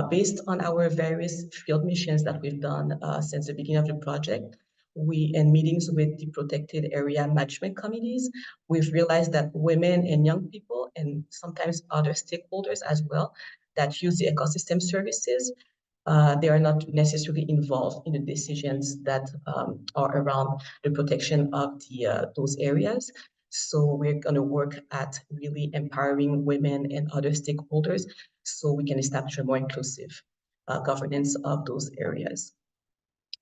Based on our various field missions that we've done since the beginning of the project, in meetings with the protected area management committees, we've realized that women and young people, and sometimes other stakeholders as well, that use the ecosystem services, they are not necessarily involved in the decisions that are around the protection of those areas. So we're going to work at really empowering women and other stakeholders so we can establish a more inclusive governance of those areas.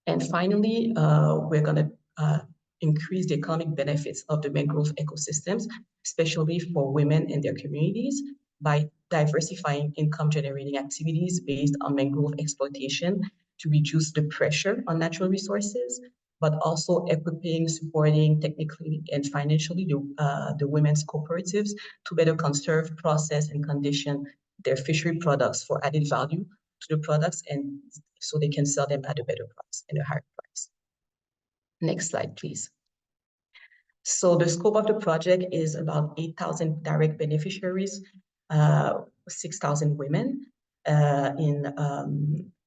And finally, we're going to increase the economic benefits of the mangrove ecosystems, especially for women and their communities, by diversifying income-generating activities based on mangrove exploitation to reduce the pressure on natural resources, but also equipping, supporting technically and financially the women's cooperatives to better conserve, process, and condition their fishery products for added value to the products, and so they can sell them at a better price and a higher price. Next slide, please. So the scope of the project is about 8,000 direct beneficiaries, 6,000 women in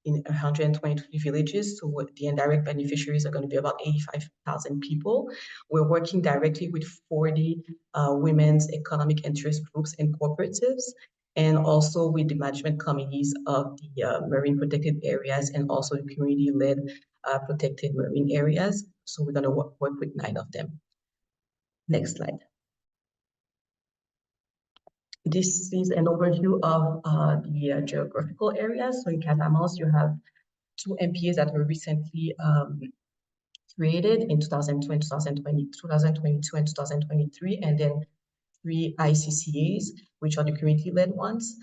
123 villages. So the indirect beneficiaries are going to be about 85,000 people. We're working directly with 40 women's economic interest groups and cooperatives, and also with the management committees of the marine protected areas and also the community-led protected marine areas. So we're going to work with 9 of them. Next slide. This is an overview of the geographical areas. So in Casamance, you have 2 MPAs that were recently created in 2020, 2022 and 2023, and then 3 ICCAs, which are the community-led ones.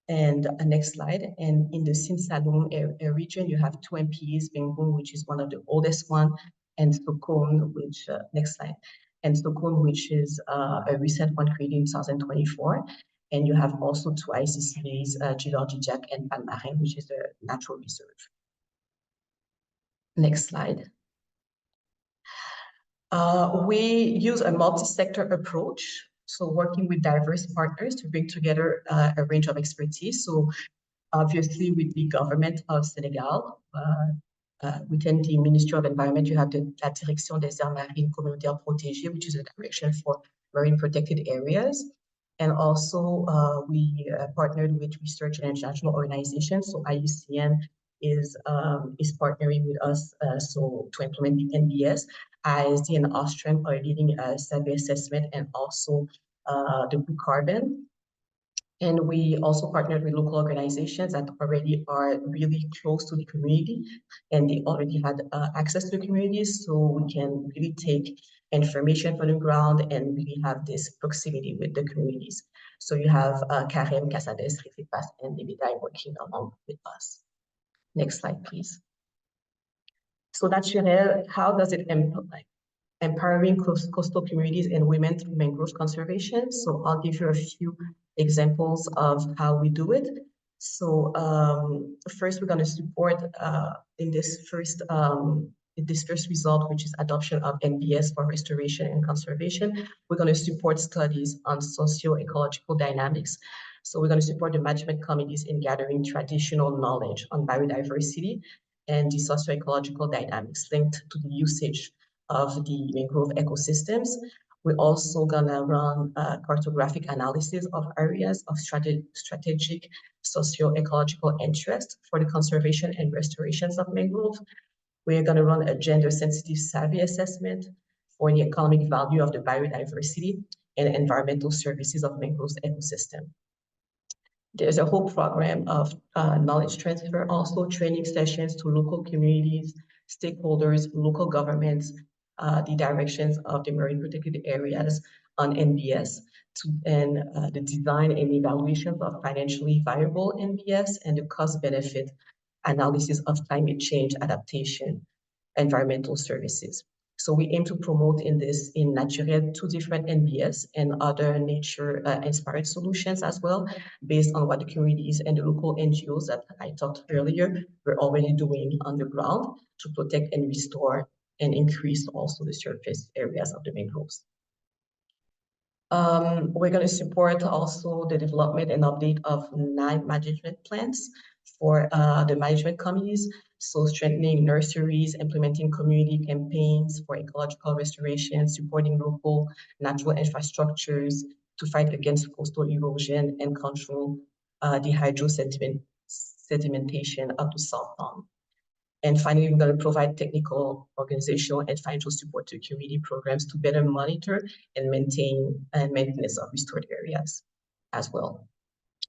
And next slide. And in the Sinsaloum region, you have 2 MPAs, Bengoum, which is one of the oldest one, and Stockholm, which, next slide. And Stockholm, which is a recent one created in 2024. And you have also 2 ICCAs, Gilor-Djidiac and Palmarin, which is a natural reserve. Next slide. We use a multi-sector approach, so working with diverse partners to bring together a range of expertise. So obviously with the government of Senegal, within the Ministry of Environment, you have La Direction des Aires Marines Communautaires Protégées, which is a direction for marine protected areas. And also we partnered with research and international organizations. So IUCN is partnering with us so to implement the NBS. ISD and Ostrom are leading a survey assessment and also the blue carbon. And we also partnered with local organizations that already are really close to the community, and they already had access to the communities, so we can really take information from the ground and really have this proximity with the communities. So you have Karen, Casades, Rifipas, and Davidai working along with us. Next slide, please. So naturel, how does it empowering coastal communities and women through mangrove conservation? So I'll give you a few examples of how we do it. So first, we're going to support in this first result, which is adoption of NBS for restoration and conservation. We're going to support studies on socio-ecological dynamics. So we're going to support the management committees in gathering traditional knowledge on biodiversity and the socio-ecological dynamics linked to the usage of the mangrove ecosystems. We're also gonna run cartographic analysis of areas of strategic socio-ecological interest for the conservation and restorations of mangrove. We're gonna run a gender-sensitive survey assessment for the economic value of the biodiversity and environmental services of mangroves ecosystem. There's a whole program of knowledge transfer, also training sessions to local communities, stakeholders, local governments, the directions of the marine protected areas on NBS, and the design and evaluation of financially viable NBS and the cost-benefit analysis of climate change adaptation, environmental services. So we aim to promote in Naturel 2 different NBS and other nature-inspired solutions as well, based on what the communities and the local NGOs that I talked earlier were already doing on the ground to protect and restore and increase also the surface areas of the mangroves. We're going to support also the development and update of 9 management plans for the management committees. So strengthening nurseries, implementing community campaigns for ecological restoration, supporting local natural infrastructures to fight against coastal erosion and control the hydrosedimentation of the South Pond. And finally, we're going to provide technical, organizational, and financial support to community programs to better monitor and maintain maintenance of restored areas as well.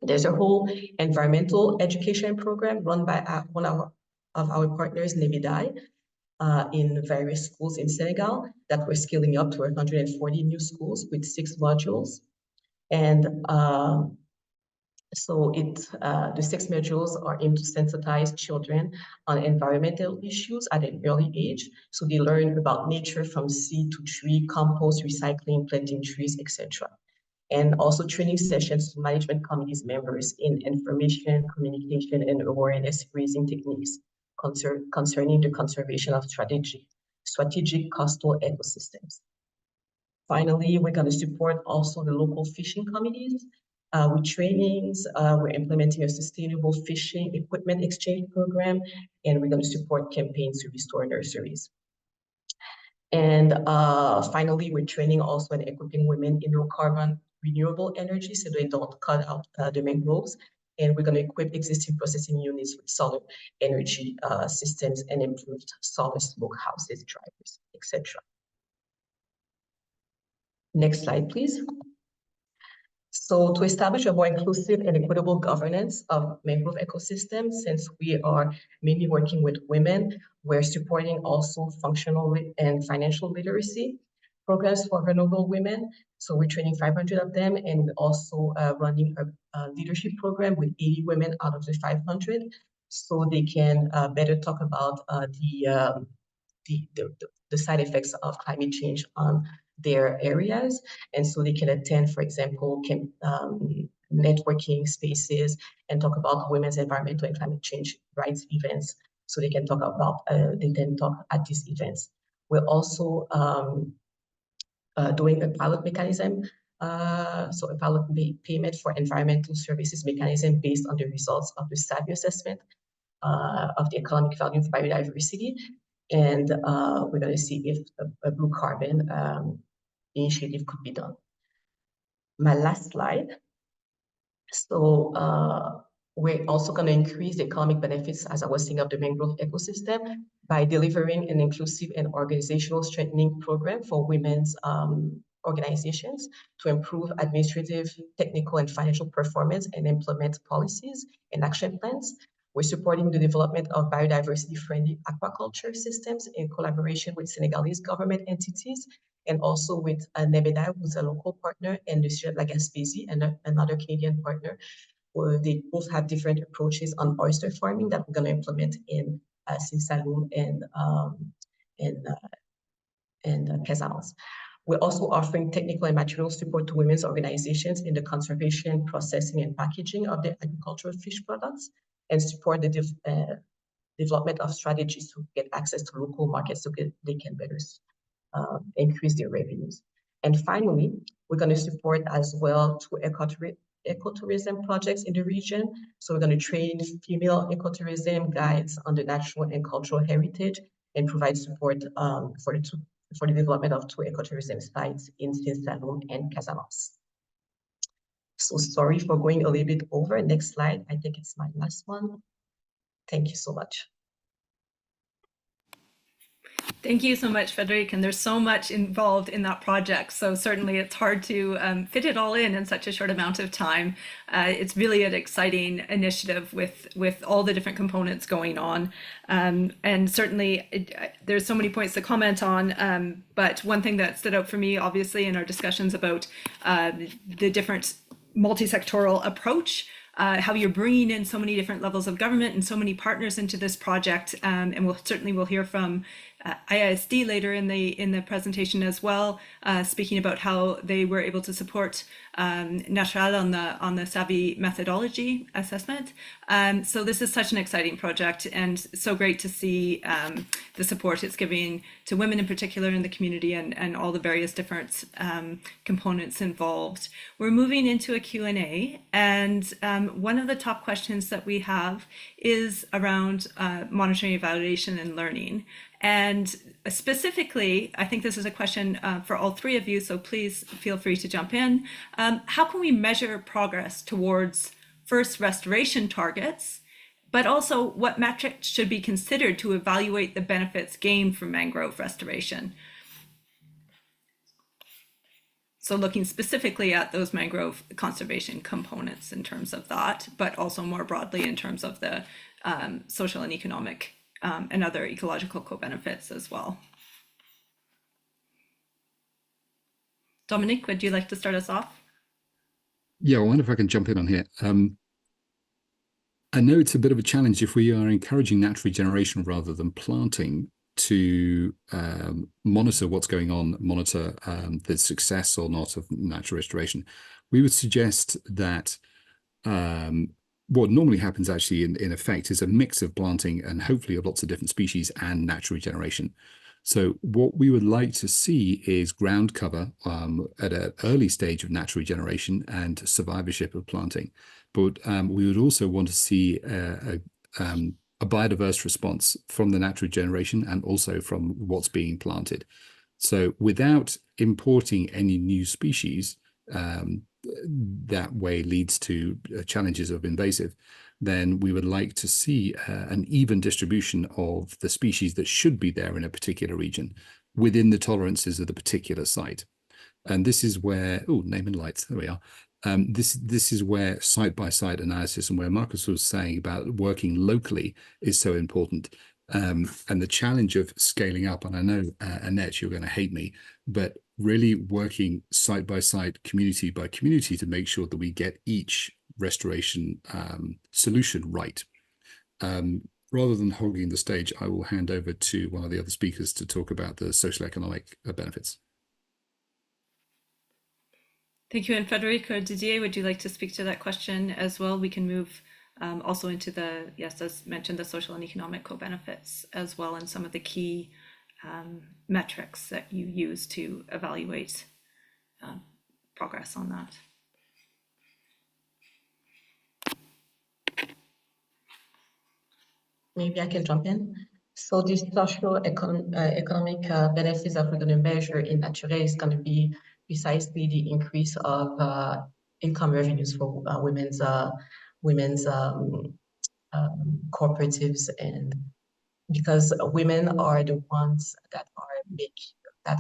There's a whole environmental education program run by one of our partners, Nebedai, in various schools in Senegal that we're scaling up to 140 new schools with 6 modules. And so the 6 modules are aimed to sensitize children on environmental issues at an early age. So they learn about nature from seed to tree, compost, recycling, planting trees, etc. And also training sessions to management committees members in information, communication, and awareness raising techniques concerning the conservation of strategic coastal ecosystems. Finally, we're going to support also the local fishing committees with trainings. We're implementing a sustainable fishing equipment exchange program, and we're going to support campaigns to restore nurseries. And finally, we're training also and equipping women in low carbon renewable energy so they don't cut out the mangroves. And we're going to equip existing processing units with solar energy systems and improved solar smoke houses, drivers, etc. Next slide, please. So to establish a more inclusive and equitable governance of mangrove ecosystems, since we are mainly working with women, we're supporting also functional and financial literacy programs for vulnerable women. So we're training 500 of them, and also running a leadership program with 80 women out of the 500, so they can better talk about the side effects of climate change on their areas, and so they can attend, for example, networking spaces and talk about women's environmental and climate change rights events. So they can talk at these events. We're also doing a pilot mechanism, so a pilot payment for environmental services mechanism based on the results of the SABI assessment of the economic value of biodiversity. And we're going to see if a blue carbon initiative could be done. My last slide. So we're also going to increase the economic benefits, as I was saying, of the mangrove ecosystem by delivering an inclusive and organizational strengthening program for women's organizations to improve administrative, technical, and financial performance and implement policies and action plans. We're supporting the development of biodiversity-friendly aquaculture systems in collaboration with Senegalese government entities, and also with Nebedai, who's a local partner, and the Sierra de la Gaspésie, and another Canadian partner, where they both have different approaches on oyster farming that we're going to implement in Sinsaloum and Casamance. We're also offering technical and material support to women's organizations in the conservation, processing, and packaging of the agricultural fish products, and support the development of strategies to get access to local markets so they can better increase their revenues. And finally, we're going to support as well 2 ecotourism projects in the region. So we're going to train female ecotourism guides on the natural and cultural heritage, and provide support for the development of 2 ecotourism sites in Sinsaloum and Casamance. So sorry for going a little bit over. Next slide. I think it's my last one. Thank you so much. Thank you so much, Frederic. And there's so much involved in that project. So certainly it's hard to fit it all in such a short amount of time. It's really an exciting initiative with all the different components going on. And certainly there's so many points to comment on. But one thing that stood out for me, obviously, in our discussions about the different multi-sectoral approach, how you're bringing in so many different levels of government and so many partners into this project, and we'll hear from IISD later in the presentation as well, speaking about how they were able to support Natural on the Savvy methodology assessment. So this is such an exciting project, and so great to see the support it's giving to women in particular in the community, and all the various different components involved. We're moving into a Q&A, and one of the top questions that we have is around monitoring, evaluation, and learning. And specifically, I think this is a question for all three of you, so please feel free to jump in. How can we measure progress towards first restoration targets, but also what metrics should be considered to evaluate the benefits gained from mangrove restoration? So looking specifically at those mangrove conservation components in terms of that, but also more broadly in terms of the social and economic and other ecological co-benefits as well. Dominique, would you like to start us off? Yeah, I wonder if I can jump in on here. I know it's a bit of a challenge if we are encouraging natural regeneration rather than planting to monitor what's going on, monitor the success or not of natural restoration. We would suggest that what normally happens actually in effect is a mix of planting and hopefully of lots of different species and natural regeneration. So what we would like to see is ground cover at an early stage of natural regeneration and survivorship of planting. But we would also want to see a biodiverse response from the natural regeneration and also from what's being planted. So without importing any new species, that way leads to challenges of invasive, then we would like to see an even distribution of the species that should be there in a particular region within the tolerances of the particular site. And this is where, name and lights, there we are. This is where site-by-site analysis and where Marcus was saying about working locally is so important. And the challenge of scaling up, and I know, Annette, you're going to hate me, but really working site by site, community by community to make sure that we get each restoration solution right. Rather than hogging the stage, I will hand over to one of the other speakers to talk about the social economic benefits. Thank you. And Frederic or Didier, would you like to speak to that question as well? We can move also into the, yes, as mentioned, the social and economic co-benefits as well, and some of the key metrics that you use to evaluate progress on that. Maybe I can jump in. So the social economic benefits that we're going to measure in Nature is going to be precisely the increase of income revenues for women's cooperatives, and because women are the ones that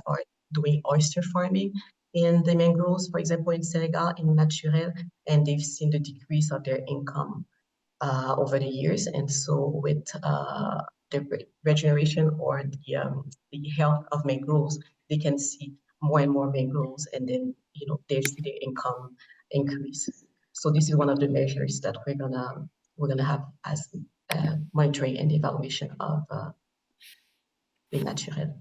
are doing oyster farming in the mangroves, for example, in Senegal, in Naturel, and they've seen the decrease of their income over the years. And so with the regeneration or the health of mangroves, they can see more and more mangroves, and then they see their income increase. So this is one of the measures that we're gonna have as monitoring and evaluation of the Naturel.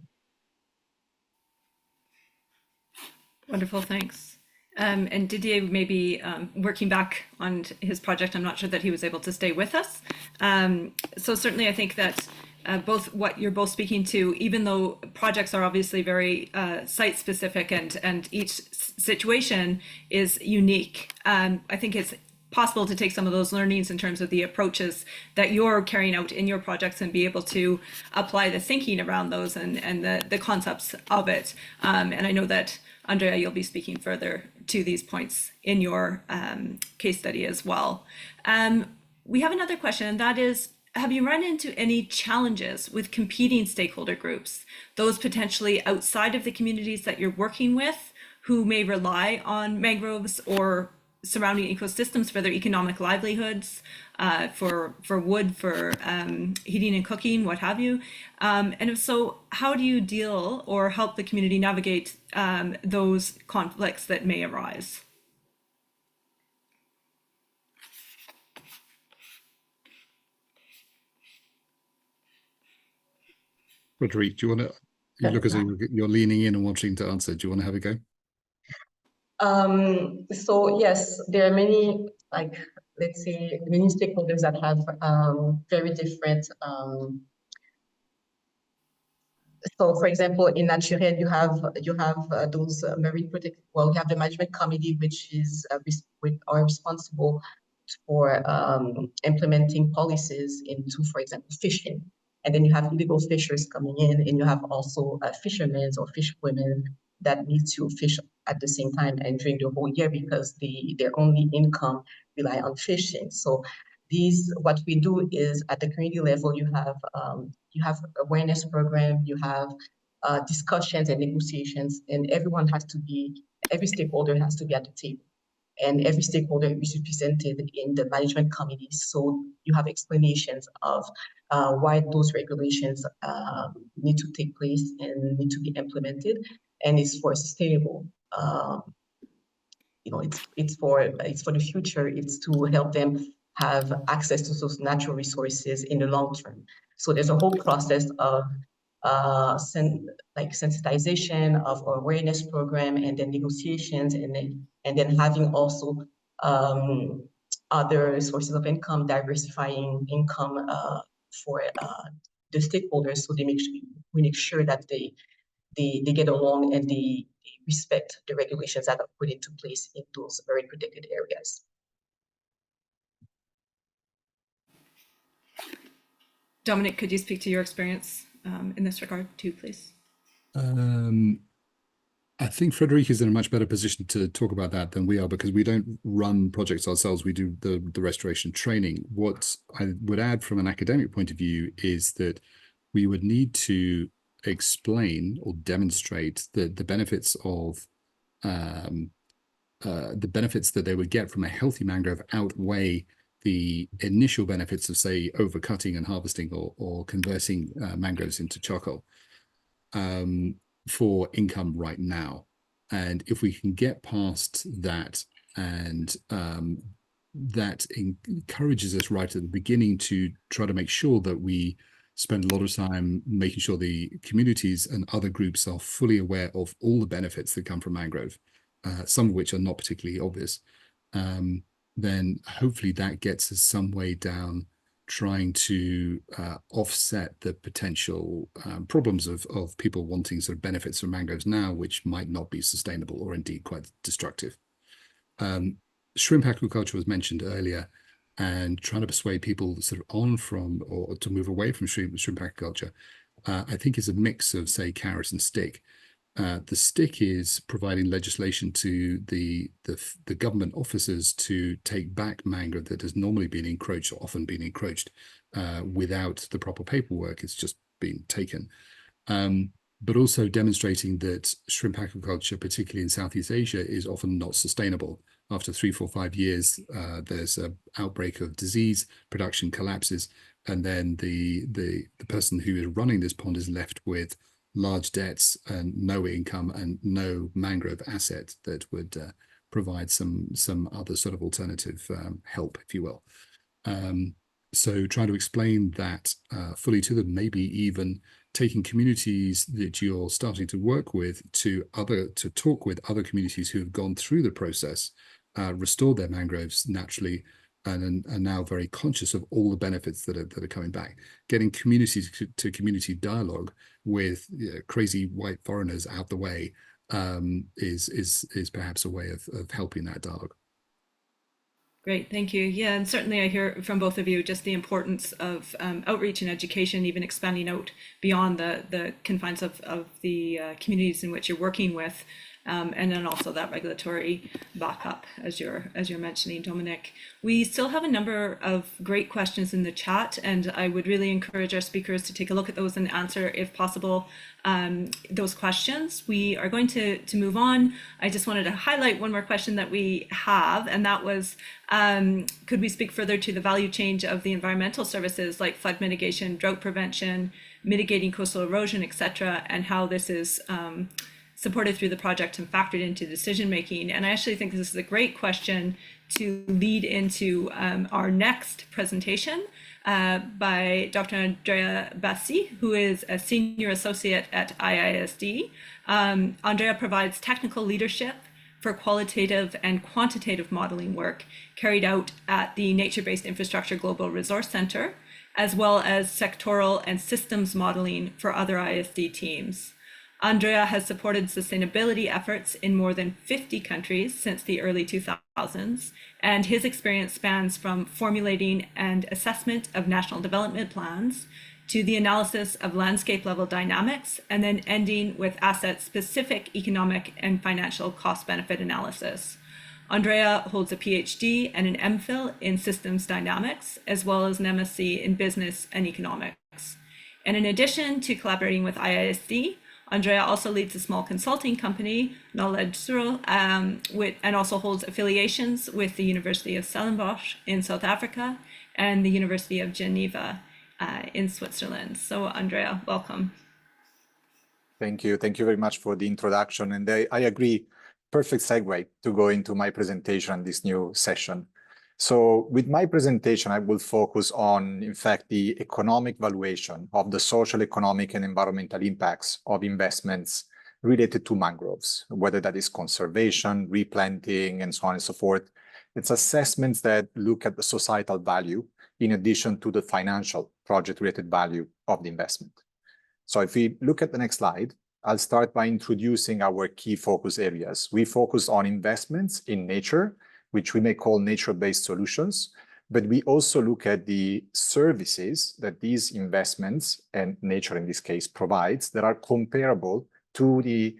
Wonderful, thanks. And Didier, maybe working back on his project, I'm not sure that he was able to stay with us. So certainly I think that both what you're both speaking to, even though projects are obviously very site specific and each situation is unique, I think it's possible to take some of those learnings in terms of the approaches that you're carrying out in your projects and be able to apply the thinking around those and the concepts of it. And I know that Andrea, you'll be speaking further to these points in your case study as well. We have another question, and that is, have you run into any challenges with competing stakeholder groups, those potentially outside of the communities that you're working with, who may rely on mangroves or surrounding ecosystems for their economic livelihoods, for wood, for heating and cooking, what have you? And if so, how do you deal or help the community navigate those conflicts that may arise? Roderick, do you want to, you look as though you're leaning in and wanting to answer. Do you want to have a go? So yes, there are many, like, let's say, many stakeholders that have very different. So, for example, in Naturel, you have those marine protect. Well, you have the management committee, which is are responsible for implementing policies into, for example, fishing. And then you have illegal fishers coming in, and you have also fishermen or fish women that need to fish at the same time and during the whole year because their only income rely on fishing. So what we do is at the community level, you have awareness program, you have discussions and negotiations, and every stakeholder has to be at the table. And every stakeholder is represented in the management committee. So you have explanations of why those regulations need to take place and need to be implemented. And it's for sustainable, it's for the future. It's to help them have access to those natural resources in the long term. So there's a whole process of sensitization, of awareness program, and then negotiations, and then having also other sources of income, diversifying income for the stakeholders, so we make sure that they get along and they respect the regulations that are put into place in those very protected areas. Dominic, could you speak to your experience in this regard too, please? I think Frederica is in a much better position to talk about that than we are, because we don't run projects ourselves. We do the restoration training. What I would add from an academic point of view is that we would need to explain or demonstrate that the benefits of the benefits that they would get from a healthy mangrove outweigh the initial benefits of, say, overcutting and harvesting or converting mangroves into charcoal for income right now. And if we can get past that, and that encourages us right at the beginning to try to make sure that we spend a lot of time making sure the communities and other groups are fully aware of all the benefits that come from mangrove, some of which are not particularly obvious, then hopefully that gets us some way down trying to offset the potential problems of people wanting sort of benefits from mangroves now, which might not be sustainable or indeed quite destructive. Shrimp aquaculture was mentioned earlier, and trying to persuade people sort of on from or to move away from shrimp aquaculture, I think is a mix of, say, carrot and stick. The stick is providing legislation to the government officers to take back mangrove that has normally been encroached, or often been encroached without the proper paperwork. It's just been taken. But also demonstrating that shrimp aquaculture, particularly in Southeast Asia, is often not sustainable. After 3, 4, 5 years, there's an outbreak of disease, production collapses, and then the person who is running this pond is left with large debts and no income and no mangrove asset that would provide some other sort of alternative help, if you will. So trying to explain that fully to them, maybe even taking communities that you're starting to work with to talk with other communities who have gone through the process, restored their mangroves naturally, and are now very conscious of all the benefits that are coming back. Getting communities to community dialogue with crazy white foreigners out the way is perhaps a way of helping that dialogue. Great, thank you. Yeah, and certainly I hear from both of you just the importance of outreach and education, even expanding out beyond the confines of the communities in which you're working with. and then also that regulatory backup, as you're mentioning, Dominic. We still have a number of great questions in the chat, and I would really encourage our speakers to take a look at those and answer, if possible, those questions. We are going to move on. I just wanted to highlight one more question that we have, and that was, could we speak further to the value chain of the environmental services like flood mitigation, drought prevention, mitigating coastal erosion, etc., and how this is supported through the project and factored into decision making? And I actually think this is a great question to lead into our next presentation by Dr. Andrea Bassi, who is a senior associate at IISD. Andrea provides technical leadership for qualitative and quantitative modeling work carried out at the Nature-Based Infrastructure Global Resource Center, as well as sectoral and systems modeling for other ISD teams. Andrea has supported sustainability efforts in more than 50 countries since the early 2000s, and his experience spans from formulating and assessment of national development plans to the analysis of landscape level dynamics, and then ending with asset-specific economic and financial cost-benefit analysis. Andrea holds a PhD and an MPhil in systems dynamics, as well as an MSc in business and economics. And in addition to collaborating with IISD, Andrea also leads a small consulting company, Knowledge Zero, and also holds affiliations with the University of Stellenbosch in South Africa and the University of Geneva in Switzerland. So Andrea, welcome. Thank you. Thank you very much for the introduction. And I agree, perfect segue to go into my presentation, this new session. So with my presentation, I will focus on, in fact, the economic valuation of the social, economic, and environmental impacts of investments related to mangroves, whether that is conservation, replanting, and so on and so forth. It's assessments that look at the societal value in addition to the financial project-related value of the investment. So if we look at the next slide, I'll start by introducing our key focus areas. We focus on investments in nature, which we may call nature-based solutions, but we also look at the services that these investments, and nature in this case, provides that are comparable to the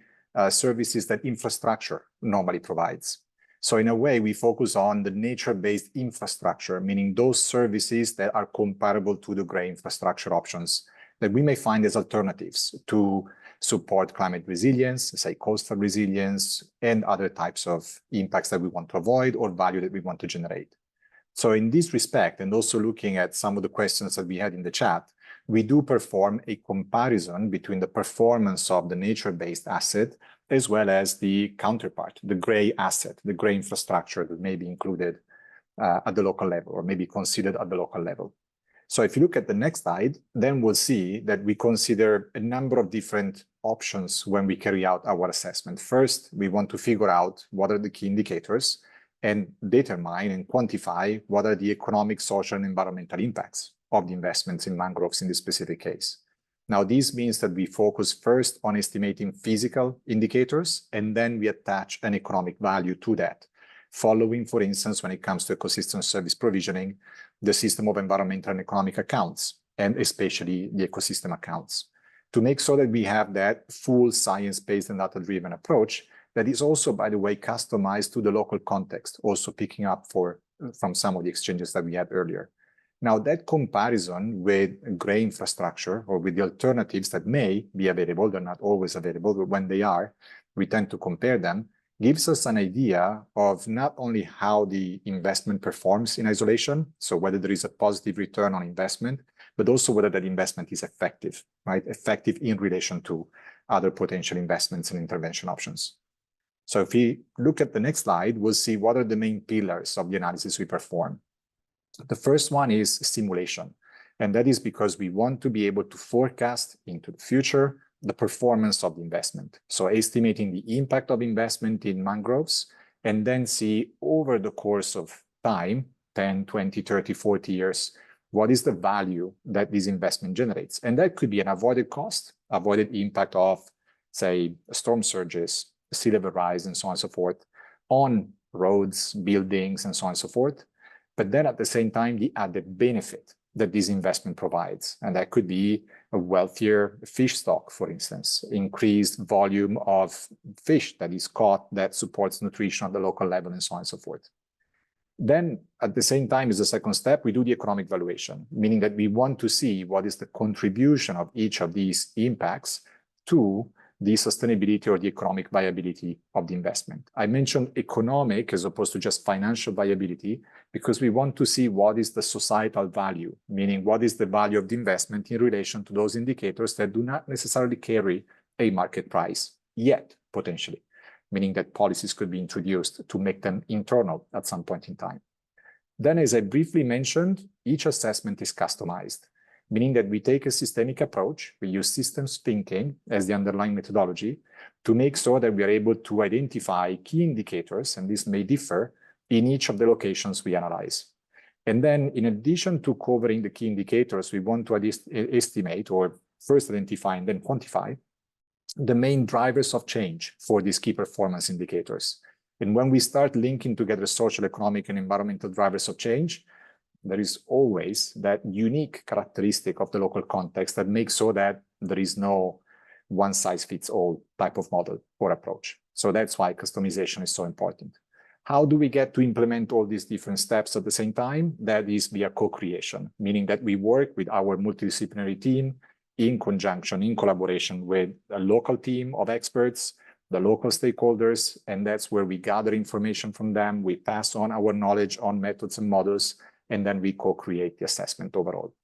services that infrastructure normally provides. So in a way, we focus on the nature-based infrastructure, meaning those services that are comparable to the gray infrastructure options that we may find as alternatives to support climate resilience, say coastal resilience, and other types of impacts that we want to avoid or value that we want to generate. So in this respect, and also looking at some of the questions that we had in the chat, we do perform a comparison between the performance of the nature-based asset as well as the counterpart, the gray asset, the gray infrastructure that may be included at the local level or maybe considered at the local level. So if you look at the next slide, then we'll see that we consider a number of different options when we carry out our assessment. First, we want to figure out what are the key indicators and determine and quantify what are the economic, social, and environmental impacts of the investments in mangroves in this specific case. Now, this means that we focus first on estimating physical indicators, and then we attach an economic value to that, following, for instance, when it comes to ecosystem service provisioning, the system of environmental and economic accounts, and especially the ecosystem accounts, to make sure that we have that full science-based and data-driven approach that is also, by the way, customized to the local context, also picking up from some of the exchanges that we had earlier. Now, that comparison with gray infrastructure or with the alternatives that may be available, they're not always available, but when they are, we tend to compare them, gives us an idea of not only how the investment performs in isolation, so whether there is a positive return on investment, but also whether that investment is effective, right? Effective in relation to other potential investments and intervention options. So if we look at the next slide, we'll see what are the main pillars of the analysis we perform. The first one is simulation, and that is because we want to be able to forecast into the future the performance of the investment. So estimating the impact of investment in mangroves, and then see over the course of time, 10, 20, 30, 40 years, what is the value that this investment generates. And that could be an avoided cost, avoided impact of, say, storm surges, sea level rise, and so on and so forth, on roads, buildings, and so on and so forth. But then at the same time, the added benefit that this investment provides. And that could be a wealthier fish stock, for instance, increased volume of fish that is caught that supports nutrition at the local level, and so on and so forth. Then, at the same time, as a second step, we do the economic valuation, meaning that we want to see what is the contribution of each of these impacts to the sustainability or the economic viability of the investment. I mentioned economic as opposed to just financial viability because we want to see what is the societal value, meaning what is the value of the investment in relation to those indicators that do not necessarily carry a market price yet, potentially, meaning that policies could be introduced to make them internal at some point in time. Then, as I briefly mentioned, each assessment is customized, meaning that we take a systemic approach. We use systems thinking as the underlying methodology to make sure that we are able to identify key indicators, and this may differ in each of the locations we analyze. And then, in addition to covering the key indicators, we want to estimate or first identify and then quantify the main drivers of change for these key performance indicators. And when we start linking together social, economic, and environmental drivers of change, there is always that unique characteristic of the local context that makes so that there is no one-size-fits-all type of model or approach. So that's why customization is so important. How do we get to implement all these different steps at the same time? That is via co-creation, meaning that we work with our multidisciplinary team in conjunction, in collaboration with a local team of experts, the local stakeholders, and that's where we gather information from them. We pass on our knowledge on methods and models, and then we co-create the assessment overall.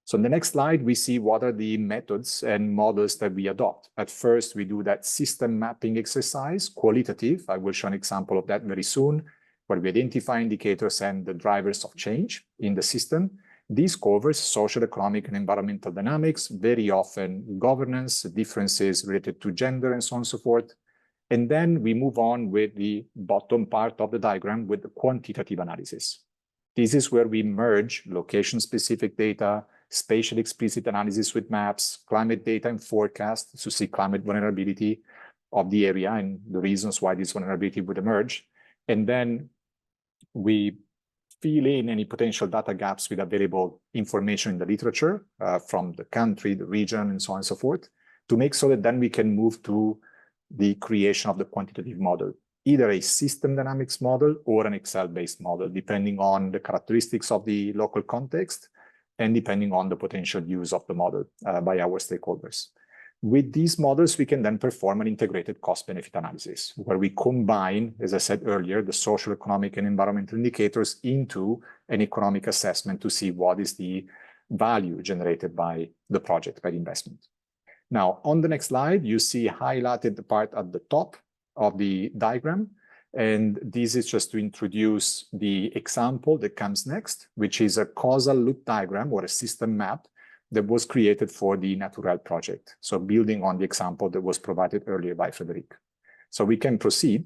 So in the next slide, we see what are the methods and models that we adopt. At first, we do that system mapping exercise, qualitative. I will show an example of that very soon, where we identify indicators and the drivers of change in the system. This covers social, economic, and environmental dynamics, very often governance, differences related to gender, and so on and so forth. And then we move on with the bottom part of the diagram with the quantitative analysis. This is where we merge location-specific data, spatial explicit analysis with maps, climate data and forecasts to see climate vulnerability of the area and the reasons why this vulnerability would emerge. And then we fill in any potential data gaps with available information in the literature from the country, the region, and so on and so forth, to make so that then we can move to the creation of the quantitative model, either a system dynamics model or an Excel-based model, depending on the characteristics of the local context and depending on the potential use of the model by our stakeholders. With these models, we can then perform an integrated cost-benefit analysis, where we combine, as I said earlier, the social, economic, and environmental indicators into an economic assessment to see what is the value generated by the project, by the investment. Now, on the next slide, you see highlighted the part at the top of the diagram. And this is just to introduce the example that comes next, which is a causal loop diagram or a system map that was created for the Natural project. So building on the example that was provided earlier by Frederic. So we can proceed.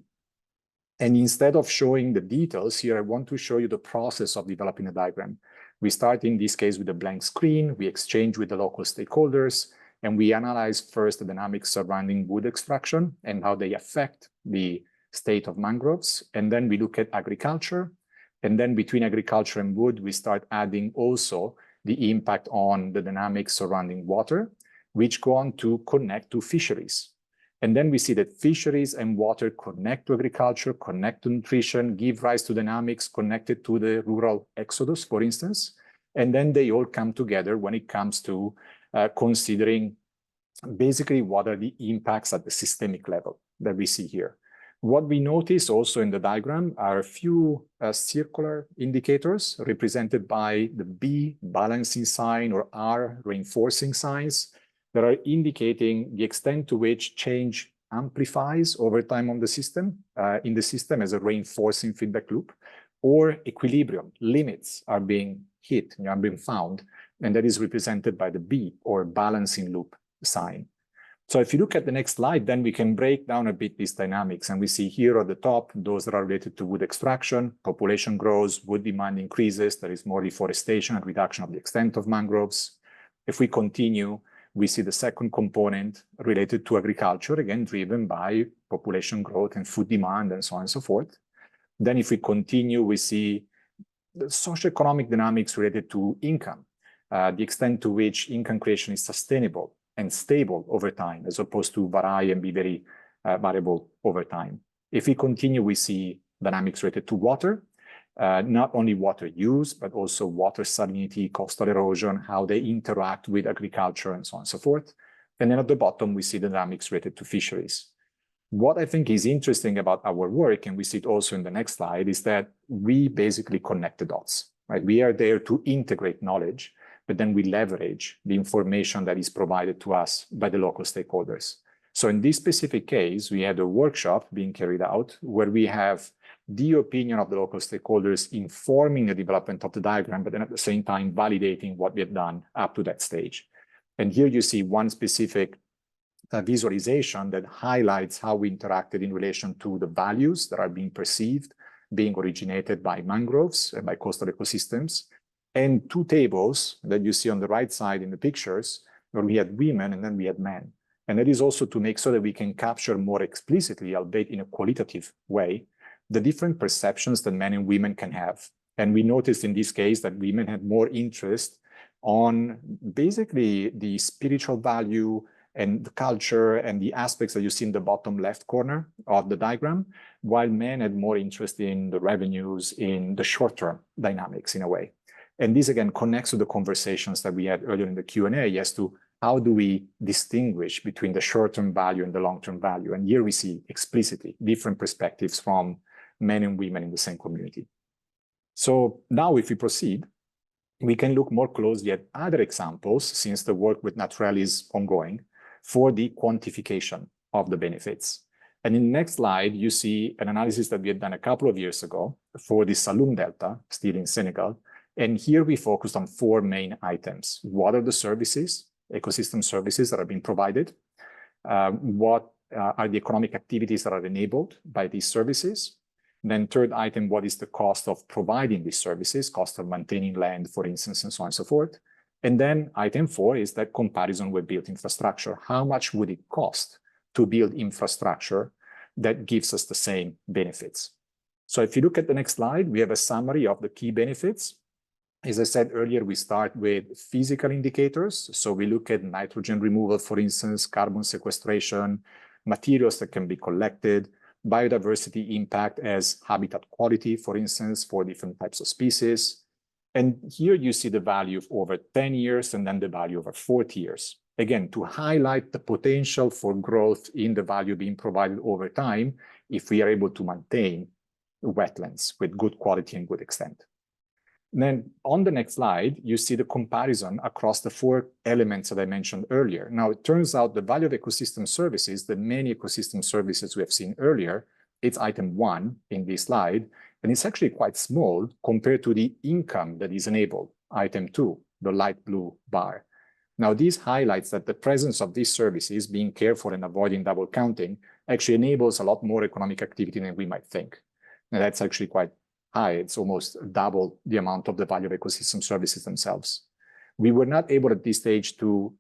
And instead of showing the details here, I want to show you the process of developing a diagram. We start in this case with a blank screen. We exchange with the local stakeholders, and we analyze first the dynamics surrounding wood extraction and how they affect the state of mangroves. And then we look at agriculture. And then between agriculture and wood, we start adding also the impact on the dynamics surrounding water, which go on to connect to fisheries. And then we see that fisheries and water connect to agriculture, connect to nutrition, give rise to dynamics connected to the rural exodus, for instance. And then they all come together when it comes to considering basically what are the impacts at the systemic level that we see here. What we notice also in the diagram are a few circular indicators represented by the B balancing sign or R reinforcing signs that are indicating the extent to which change amplifies over time on the system, in the system as a reinforcing feedback loop, or equilibrium limits are being hit, are being found, and that is represented by the B or balancing loop sign. So if you look at the next slide, then we can break down a bit these dynamics. And we see here at the top, those that are related to wood extraction, population grows, wood demand increases, there is more deforestation and reduction of the extent of mangroves. If we continue, we see the second component related to agriculture, again, driven by population growth and food demand and so on and so forth. Then if we continue, we see the socioeconomic dynamics related to income. the extent to which income creation is sustainable and stable over time, as opposed to vary and be very variable over time. If we continue, we see dynamics related to water, not only water use, but also water salinity, coastal erosion, how they interact with agriculture, and so on and so forth. And then at the bottom, we see the dynamics related to fisheries. What I think is interesting about our work, and we see it also in the next slide, is that we basically connect the dots, right? We are there to integrate knowledge, but then we leverage the information that is provided to us by the local stakeholders. So in this specific case, we had a workshop being carried out where we have the opinion of the local stakeholders informing the development of the diagram, but then at the same time validating what we have done up to that stage. And here you see one specific visualization that highlights how we interacted in relation to the values that are being perceived, being originated by mangroves and by coastal ecosystems, and two tables that you see on the right side in the pictures, where we had women and then we had men. And that is also to make sure that we can capture more explicitly, albeit in a qualitative way, the different perceptions that men and women can have. And we noticed in this case that women had more interest on basically the spiritual value and the culture and the aspects that you see in the bottom left corner of the diagram, while men had more interest in the revenues, in the short-term dynamics in a way. And this again connects to the conversations that we had earlier in the Q&A as to how do we distinguish between the short-term value and the long-term value. And here we see explicitly different perspectives from men and women in the same community. So now if we proceed, we can look more closely at other examples, since the work with Naturel is ongoing, for the quantification of the benefits. And in the next slide, you see an analysis that we had done a couple of years ago for the Saloum Delta, still in Senegal. And here we focused on four main items. What are the services, ecosystem services that are being provided? What are the economic activities that are enabled by these services? Then third item, what is the cost of providing these services, cost of maintaining land, for instance, and so on and so forth. And then item 4 is that comparison with built infrastructure. How much would it cost to build infrastructure that gives us the same benefits? So if you look at the next slide, we have a summary of the key benefits. As I said earlier, we start with physical indicators. So we look at nitrogen removal, for instance, carbon sequestration, materials that can be collected, biodiversity impact as habitat quality, for instance, for different types of species. And here you see the value of over 10 years and then the value over 40 years. Again, to highlight the potential for growth in the value being provided over time if we are able to maintain wetlands with good quality and good extent. And then on the next slide, you see the comparison across the four elements that I mentioned earlier. Now, it turns out the value of ecosystem services, the many ecosystem services we have seen earlier, it's item 1 in this slide, and it's actually quite small compared to the income that is enabled, item 2, the light blue bar. Now, this highlights that the presence of these services, being careful and avoiding double counting, actually enables a lot more economic activity than we might think. And that's actually quite high. It's almost double the amount of the value of ecosystem services themselves. We were not able at this stage to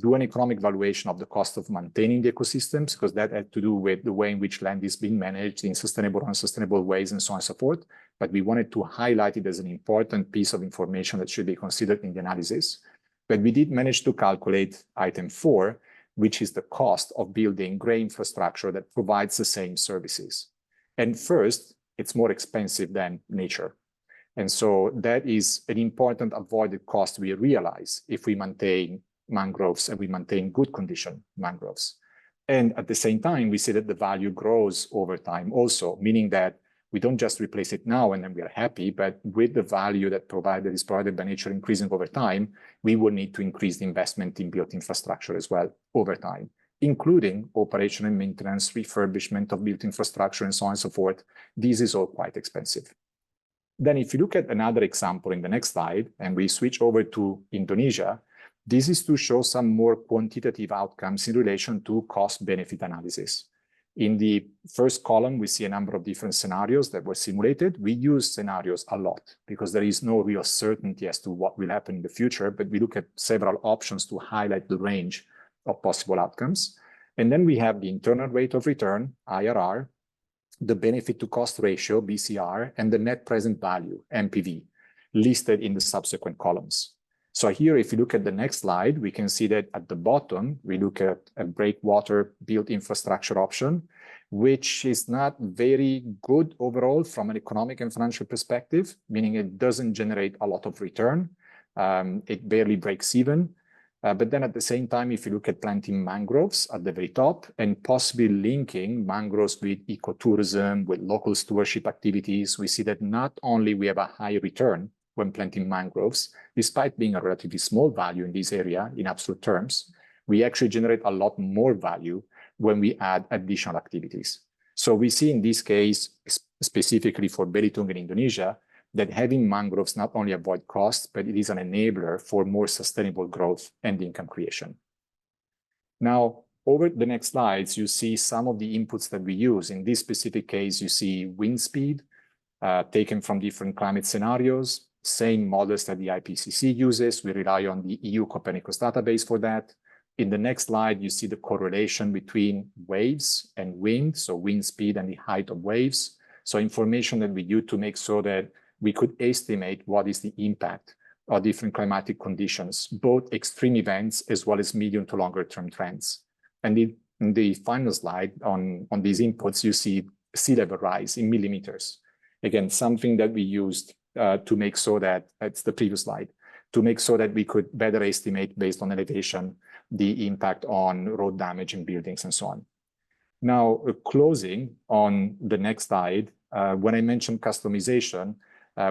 do an economic valuation of the cost of maintaining the ecosystems, because that had to do with the way in which land is being managed in sustainable or unsustainable ways and so on and so forth. But we wanted to highlight it as an important piece of information that should be considered in the analysis. But we did manage to calculate item 4, which is the cost of building gray infrastructure that provides the same services. And first, it's more expensive than nature. And so that is an important avoided cost we realize if we maintain mangroves and we maintain good condition mangroves. And at the same time, we see that the value grows over time also, meaning that we don't just replace it now and then we are happy, but with the value that is provided by nature increasing over time, we will need to increase the investment in built infrastructure as well over time, including operation and maintenance, refurbishment of built infrastructure, and so on and so forth. This is all quite expensive. Then if you look at another example in the next slide, and we switch over to Indonesia, this is to show some more quantitative outcomes in relation to cost-benefit analysis. In the first column, we see a number of different scenarios that were simulated. We use scenarios a lot because there is no real certainty as to what will happen in the future, but we look at several options to highlight the range of possible outcomes. And then we have the internal rate of return, IRR, the benefit to cost ratio, BCR, and the net present value, NPV, listed in the subsequent columns. So here, if you look at the next slide, we can see that at the bottom, we look at a breakwater built infrastructure option, which is not very good overall from an economic and financial perspective, meaning it doesn't generate a lot of return. It barely breaks even. But then at the same time, if you look at planting mangroves at the very top and possibly linking mangroves with ecotourism, with local stewardship activities, we see that not only we have a high return when planting mangroves, despite being a relatively small value in this area in absolute terms, we actually generate a lot more value when we add additional activities. So we see in this case, specifically for Belitung in Indonesia, that having mangroves not only avoid costs, but it is an enabler for more sustainable growth and income creation. Now, over the next slides, you see some of the inputs that we use. In this specific case, you see wind speed taken from different climate scenarios, same models that the IPCC uses. We rely on the EU Copernicus database for that. In the next slide, you see the correlation between waves and wind, so wind speed and the height of waves. So information that we use to make sure that we could estimate what is the impact of different climatic conditions, both extreme events as well as medium to longer term trends. And in the final slide on these inputs, you see sea level rise in millimeters. Again, something that we used to make sure that, that's the previous slide, to make sure that we could better estimate based on elevation, the impact on road damage in buildings and so on. Now, closing on the next slide, when I mentioned customization,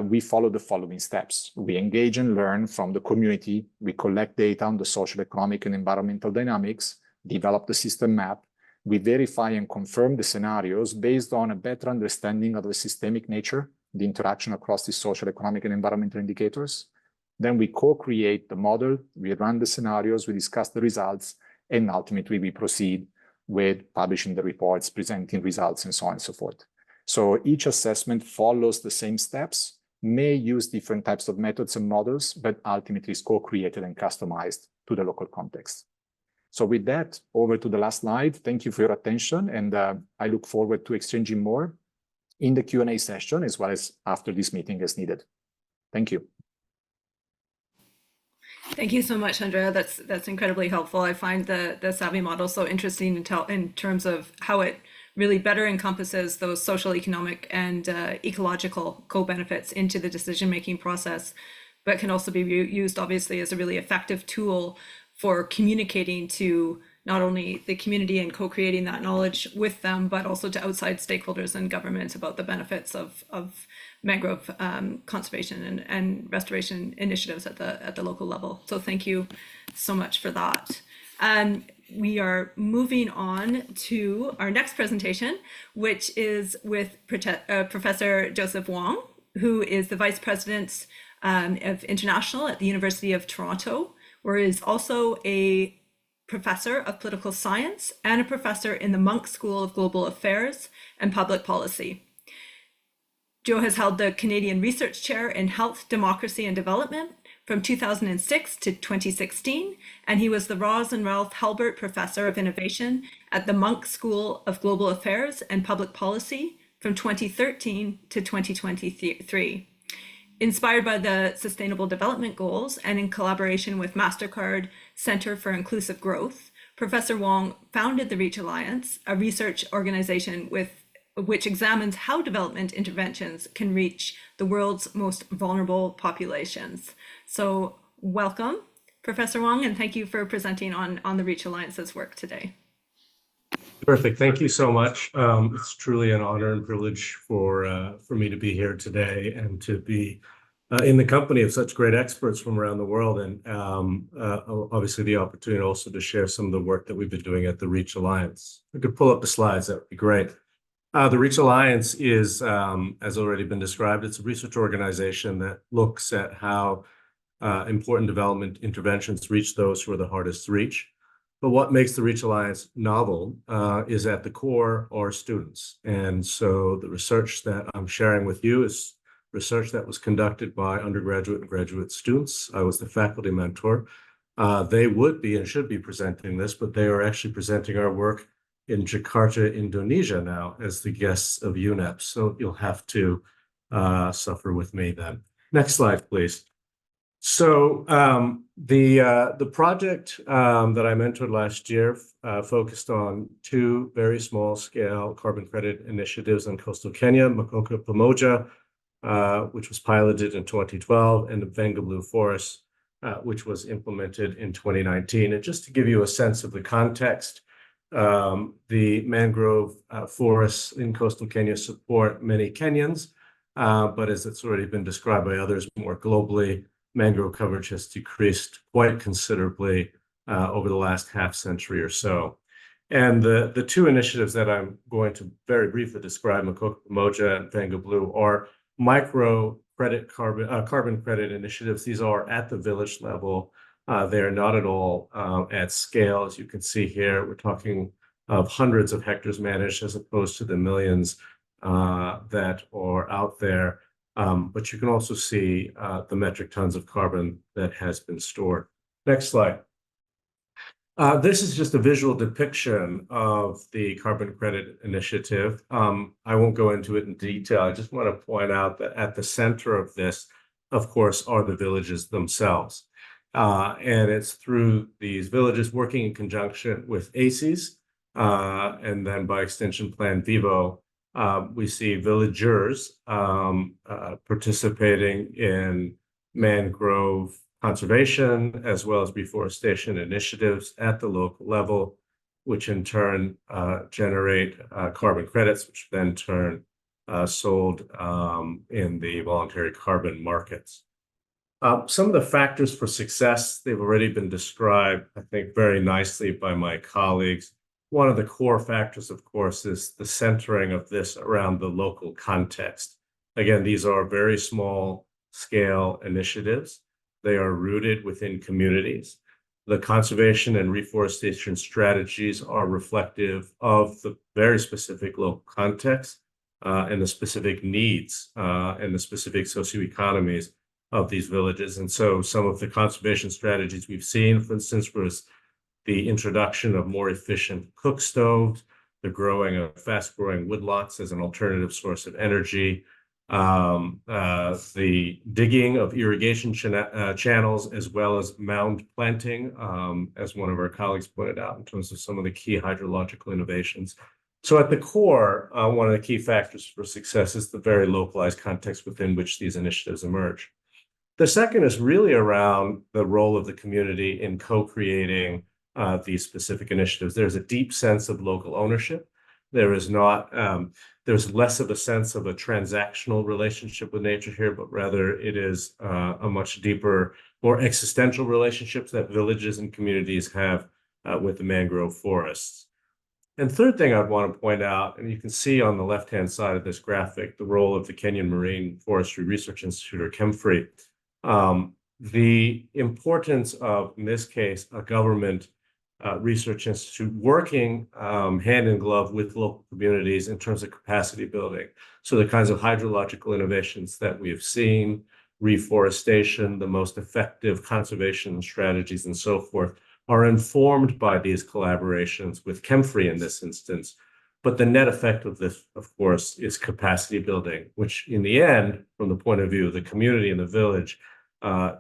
we follow the following steps. We engage and learn from the community. We collect data on the social, economic, and environmental dynamics, develop the system map. We verify and confirm the scenarios based on a better understanding of the systemic nature, the interaction across the social, economic, and environmental indicators. Then we co-create the model, we run the scenarios, we discuss the results, and ultimately we proceed with publishing the reports, presenting results, and so on and so forth. So each assessment follows the same steps, may use different types of methods and models, but ultimately is co-created and customized to the local context. So with that, over to the last slide. Thank you for your attention, and I look forward to exchanging more in the Q&A session, as well as after this meeting as needed. Thank you. Thank you so much, Andrea. That's incredibly helpful. I find the SAVI model so interesting in terms of how it really better encompasses those social, economic, and ecological co-benefits into the decision-making process, but can also be used obviously as a really effective tool for communicating to not only the community and co-creating that knowledge with them, but also to outside stakeholders and governments about the benefits of mangrove conservation and restoration initiatives at the local level. So thank you so much for that. We are moving on to our next presentation, which is with Professor Joseph Wong, who is the Vice President of International at the University of Toronto, where he is also a professor of political science and a professor in the Munk School of Global Affairs and Public Policy. Joe has held the Canadian Research Chair in Health, Democracy and Development from 2006 to 2016, and he was the Roz and Ralph Halbert Professor of Innovation at the Munk School of Global Affairs and Public Policy from 2013 to 2023. Inspired by the Sustainable Development Goals and in collaboration with MasterCard Center for Inclusive Growth, Professor Wong founded the REACH Alliance, a research organization which examines how development interventions can reach the world's most vulnerable populations. So welcome, Professor Wong, and thank you for presenting on the REACH Alliance's work today. Perfect. Thank you so much. It's truly an honor and privilege for me to be here today and to be in the company of such great experts from around the world, and obviously the opportunity also to share some of the work that we've been doing at the REACH Alliance. If we could pull up the slides, that would be great. The REACH Alliance is, as already been described, it's a research organization that looks at how important development interventions reach those who are the hardest to reach. But what makes the REACH Alliance novel is at the core are students. And so the research that I'm sharing with you is research that was conducted by undergraduate and graduate students. I was the faculty mentor. They would be and should be presenting this, but they are actually presenting our work in Jakarta, Indonesia now as the guests of UNEP. So you'll have to suffer with me then. Next slide, please. So the project that I mentored last year focused on two very small scale carbon credit initiatives in coastal Kenya, Makoko Pamoja, which was piloted in 2012, and the Venga Blue Forest, which was implemented in 2019. And just to give you a sense of the context, the mangrove forests in coastal Kenya support many Kenyans, but as it's already been described by others more globally, mangrove coverage has decreased quite considerably over the last half century or so. And the two initiatives that I'm going to very briefly describe, Makoko Pamoja and Venga Blue, are micro credit carbon credit initiatives. These are at the village level. They are not at all at scale. As you can see here, we're talking of hundreds of hectares managed as opposed to the millions that are out there. But you can also see the metric tons of carbon that has been stored. Next slide. This is just a visual depiction of the carbon credit initiative. I won't go into it in detail. I just want to point out that at the center of this, of course, are the villages themselves. And it's through these villages working in conjunction with ACES, and then by extension Plan Vivo, we see villagers participating in mangrove conservation as well as reforestation initiatives at the local level, which in turn generate carbon credits, which then turn sold in the voluntary carbon markets. Some of the factors for success, they've already been described, I think, very nicely by my colleagues. One of the core factors, of course, is the centering of this around the local context. Again, these are very small scale initiatives. They are rooted within communities. The conservation and reforestation strategies are reflective of the very specific local context and the specific needs and the specific socioeconomies of these villages. And so some of the conservation strategies we've seen, for instance, was the introduction of more efficient cook stoves, the growing of fast-growing woodlots as an alternative source of energy, the digging of irrigation channels, as well as mound planting, as one of our colleagues pointed out in terms of some of the key hydrological innovations. So at the core, one of the key factors for success is the very localized context within which these initiatives emerge. The second is really around the role of the community in co-creating these specific initiatives. There's a deep sense of local ownership. There is not, there's less of a sense of a transactional relationship with nature here, but rather it is a much deeper, more existential relationships that villages and communities have with the mangrove forests. And third thing I'd want to point out, and you can see on the left-hand side of this graphic, the role of the Kenyan Marine Forestry Research Institute, or KEMFRI. The importance of, in this case, a government research institute working hand in glove with local communities in terms of capacity building. So the kinds of hydrological innovations that we've seen, reforestation, the most effective conservation strategies, and so forth, are informed by these collaborations with KEMFRI in this instance. But the net effect of this, of course, is capacity building, which in the end, from the point of view of the community and the village,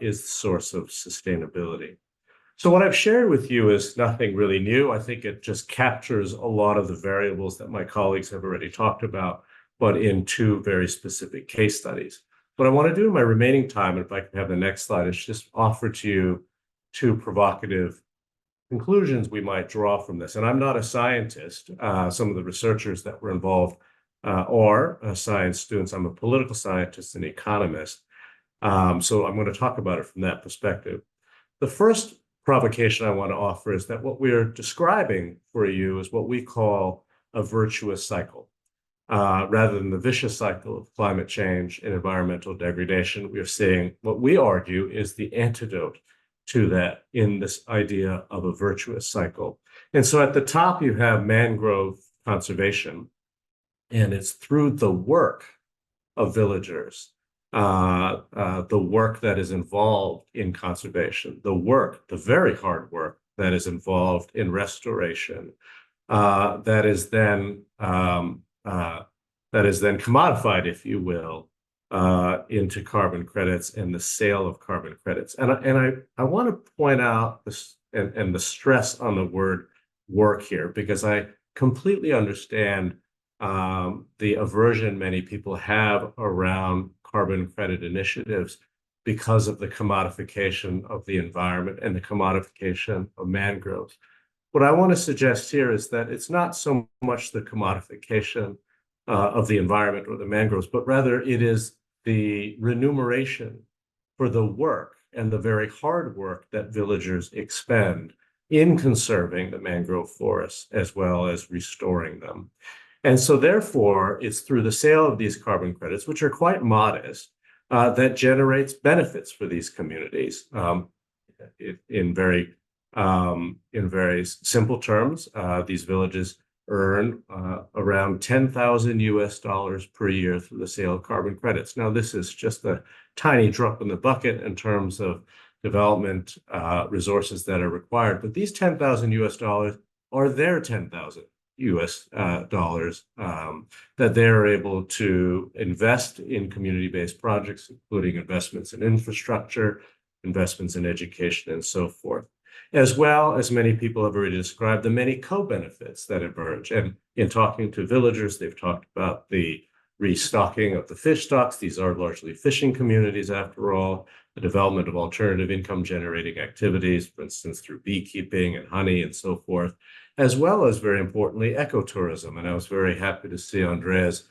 is the source of sustainability. So what I've shared with you is nothing really new. I think it just captures a lot of the variables that my colleagues have already talked about, but in two very specific case studies. What I want to do in my remaining time, and if I can have the next slide, is just offer to you two provocative conclusions we might draw from this. And I'm not a scientist. Some of the researchers that were involved are science students. I'm a political scientist and economist. So I'm going to talk about it from that perspective. The first provocation I want to offer is that what we're describing for you is what we call a virtuous cycle. Rather than the vicious cycle of climate change and environmental degradation, we are seeing what we argue is the antidote to that in this idea of a virtuous cycle. And so at the top, you have mangrove conservation, and it's through the work of villagers, the work that is involved in conservation, the very hard work that is involved in restoration, that is then commodified, if you will, into carbon credits and the sale of carbon credits. And I want to point out this and the stress on the word work here, because I completely understand the aversion many people have around carbon credit initiatives because of the commodification of the environment and the commodification of mangroves. What I want to suggest here is that it's not so much the commodification of the environment or the mangroves, but rather it is the remuneration for the work and the very hard work that villagers expend in conserving the mangrove forests as well as restoring them. And so therefore, it's through the sale of these carbon credits, which are quite modest, that generates benefits for these communities. In very simple terms, these villages earn around $10,000 per year through the sale of carbon credits. Now, this is just a tiny drop in the bucket in terms of development resources that are required, but these $10,000 are their $10,000 that they're able to invest in community-based projects, including investments in infrastructure, investments in education, and so forth. As well as many people have already described the many co-benefits that emerge. And in talking to villagers, they've talked about the restocking of the fish stocks. These are largely fishing communities, after all, the development of alternative income-generating activities, for instance, through beekeeping and honey and so forth, as well as, very importantly, ecotourism. And I was very happy to see Andrea's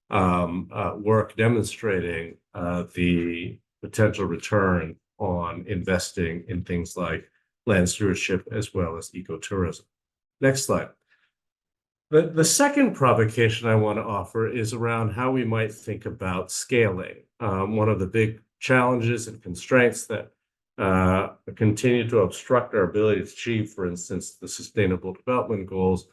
work demonstrating the potential return on investing in things like land stewardship as well as ecotourism. Next slide. The second provocation I want to offer is around how we might think about scaling. One of the big challenges and constraints that continue to obstruct our ability to achieve, for instance, the Sustainable Development Goals,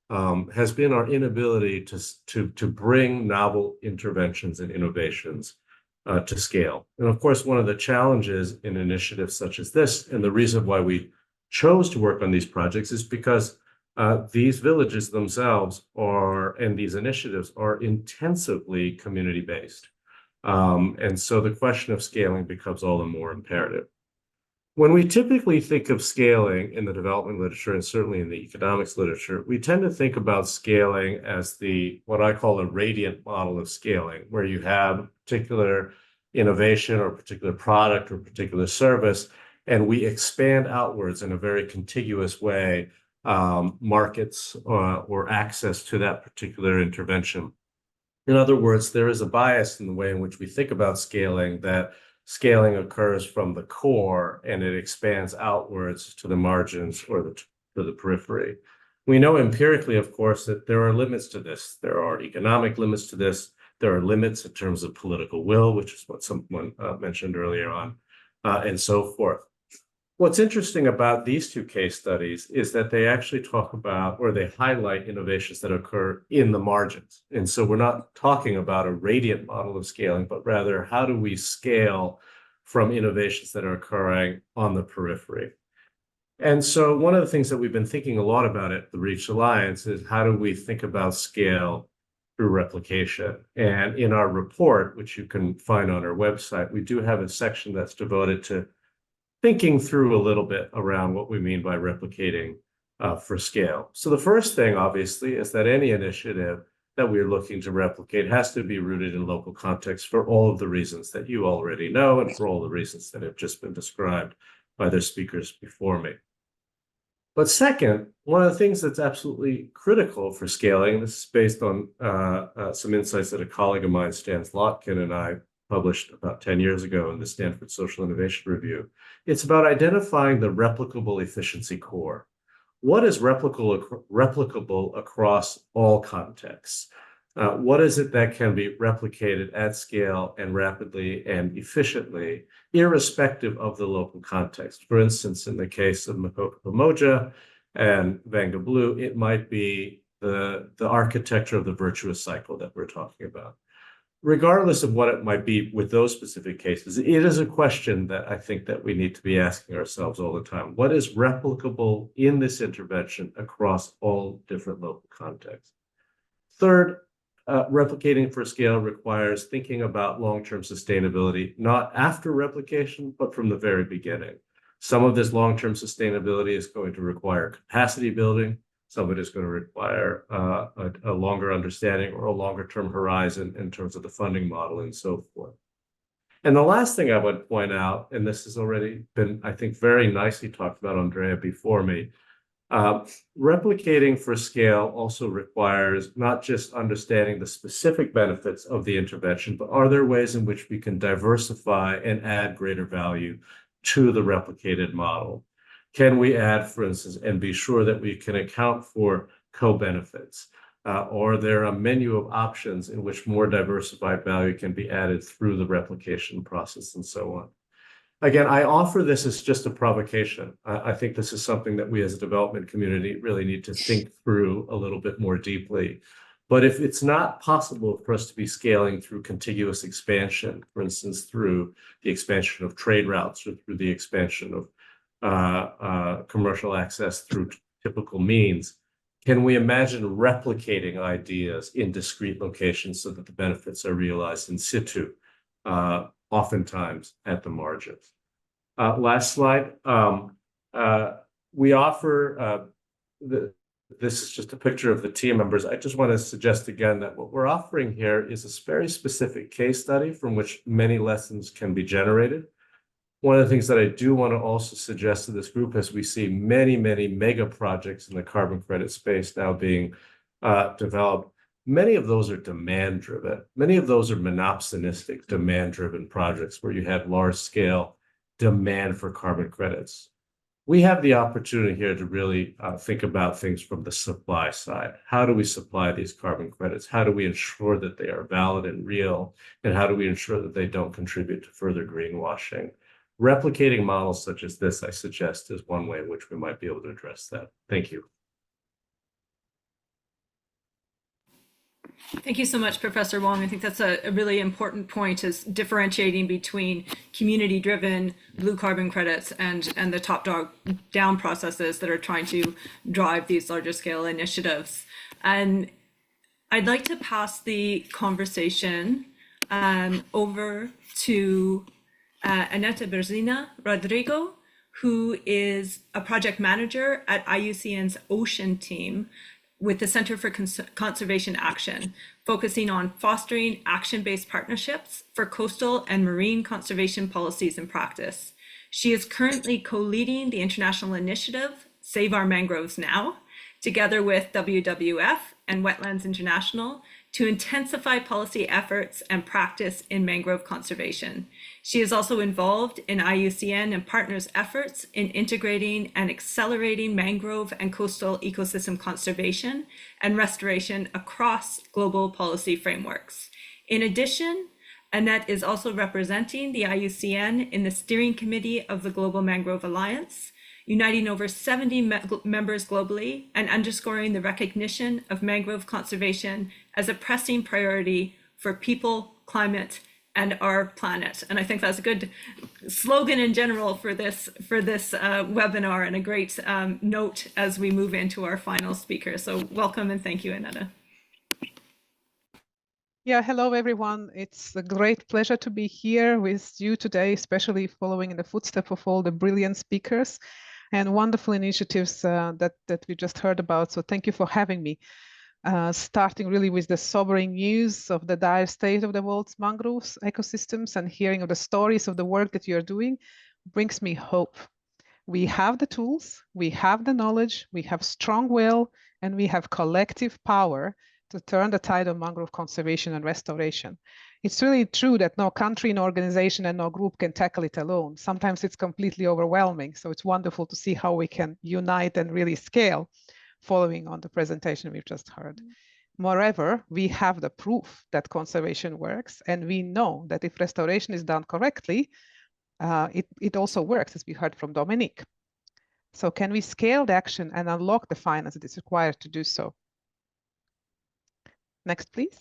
has been our inability to bring novel interventions and innovations to scale. And of course, one of the challenges in initiatives such as this, and the reason why we chose to work on these projects, is because these villages themselves and these initiatives are intensively community-based. And so the question of scaling becomes all the more imperative. When we typically think of scaling in the development literature, and certainly in the economics literature, we tend to think about scaling as what I call a radiant model of scaling, where you have particular innovation or particular product or particular service, and we expand outwards in a very contiguous way, markets or access to that particular intervention. In other words, there is a bias in the way in which we think about scaling, that scaling occurs from the core and it expands outwards to the margins or to the periphery. We know empirically, of course, that there are limits to this. There are economic limits to this. There are limits in terms of political will, which is what someone mentioned earlier on, and so forth. What's interesting about these two case studies is that they actually talk about, or they highlight, innovations that occur in the margins. And so we're not talking about a radiant model of scaling, but rather how do we scale from innovations that are occurring on the periphery. And so one of the things that we've been thinking a lot about at the REACH Alliance is how do we think about scale through replication. And in our report, which you can find on our website, we do have a section that's devoted to thinking through a little bit around what we mean by replicating for scale. So the first thing, obviously, is that any initiative that we're looking to replicate has to be rooted in local context for all of the reasons that you already know and for all the reasons that have just been described by the speakers before me. But second, one of the things that's absolutely critical for scaling, this is based on some insights that a colleague of mine, Stan Slotkin, and I published about 10 years ago in the Stanford Social Innovation Review. It's about identifying the replicable efficiency core. What is replicable across all contexts? What is it that can be replicated at scale and rapidly and efficiently, irrespective of the local context? For instance, in the case of Makoko Pamoja and Vanga Blue, it might be the architecture of the virtuous cycle that we're talking about. Regardless of what it might be with those specific cases, it is a question that I think that we need to be asking ourselves all the time. What is replicable in this intervention across all different local contexts? Third, Replicating for scale requires thinking about long-term sustainability, not after replication, but from the very beginning. Some of this long-term sustainability is going to require capacity building. Some of it is going to require a longer understanding or a longer-term horizon in terms of the funding model and so forth. And the last thing I would point out, and this has already been, I think, very nicely talked about, Andrea, before me, replicating for scale also requires not just understanding the specific benefits of the intervention, but are there ways in which we can diversify and add greater value to the replicated model? Can we add, for instance, and be sure that we can account for co-benefits? Or there are a menu of options in which more diversified value can be added through the replication process and so on. Again, I offer this as just a provocation. I think this is something that we as a development community really need to think through a little bit more deeply. But if it's not possible for us to be scaling through contiguous expansion, for instance, through the expansion of trade routes or through the expansion of commercial access through typical means, can we imagine replicating ideas in discrete locations so that the benefits are realized in situ, oftentimes at the margins? Last slide. We offer, this is just a picture of the team members. I just want to suggest again that what we're offering here is a very specific case study from which many lessons can be generated. One of the things that I do want to also suggest to this group, as we see many, many mega projects in the carbon credit space now being developed, many of those are demand-driven. Many of those are monopsonistic, demand-driven projects where you have large-scale demand for carbon credits. We have the opportunity here to really think about things from the supply side. How do we supply these carbon credits? How do we ensure that they are valid and real? And how do we ensure that they don't contribute to further greenwashing? Replicating models such as this, I suggest, is one way in which we might be able to address that. Thank you. Thank you so much, Professor Wong. I think that's a really important point, is differentiating between community-driven blue carbon credits and the top-down processes that are trying to drive these larger scale initiatives. And I'd like to pass the conversation over to Aneta Berzina Rodrigo, who is a project manager at IUCN's Ocean team with the Center for Conservation Action, focusing on fostering action-based partnerships for coastal and marine conservation policies and practice. She is currently co-leading the international initiative, Save Our Mangroves Now, together with WWF and Wetlands International, to intensify policy efforts and practice in mangrove conservation. She is also involved in IUCN and partners' efforts in integrating and accelerating mangrove and coastal ecosystem conservation and restoration across global policy frameworks. In addition, Annette is also representing the IUCN in the steering committee of the Global Mangrove Alliance, uniting over 70 members globally and underscoring the recognition of mangrove conservation as a pressing priority for people, climate, and our planet. And I think that's a good slogan in general for this webinar, and a great note as we move into our final speaker. So welcome and thank you, Annetta. Yeah, hello everyone. It's a great pleasure to be here with you today, especially following in the footsteps of all the brilliant speakers and wonderful initiatives that we just heard about. So thank you for having me. Starting really with the sobering news of the dire state of the world's mangroves ecosystems, and hearing of the stories of the work that you're doing brings me hope. We have the tools, we have the knowledge, we have strong will, and we have collective power to turn the tide of mangrove conservation and restoration. It's really true that no country, no organization, and no group can tackle it alone. Sometimes it's completely overwhelming. So it's wonderful to see how we can unite and really scale, following on the presentation we've just heard. Moreover, we have the proof that conservation works, and we know that if restoration is done correctly, it also works, as we heard from Dominique. So can we scale the action and unlock the finance that is required to do so? Next, please.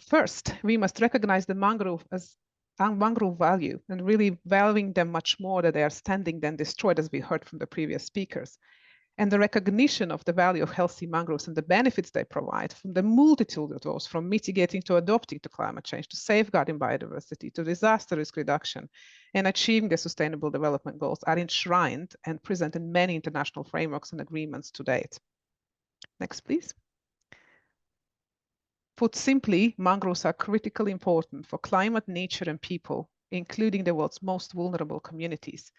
First, we must recognize the mangrove as mangrove value and really valuing them much more that they are standing than destroyed, as we heard from the previous speakers. and the recognition of the value of healthy mangroves and the benefits they provide, from the multitude of those, from mitigating to adapting to climate change, to safeguarding biodiversity, to disaster risk reduction, and achieving the sustainable development goals, are enshrined and present in many international frameworks and agreements to date. Next, please. Put simply, mangroves are critically important for climate, nature, and people, including the world's most vulnerable communities.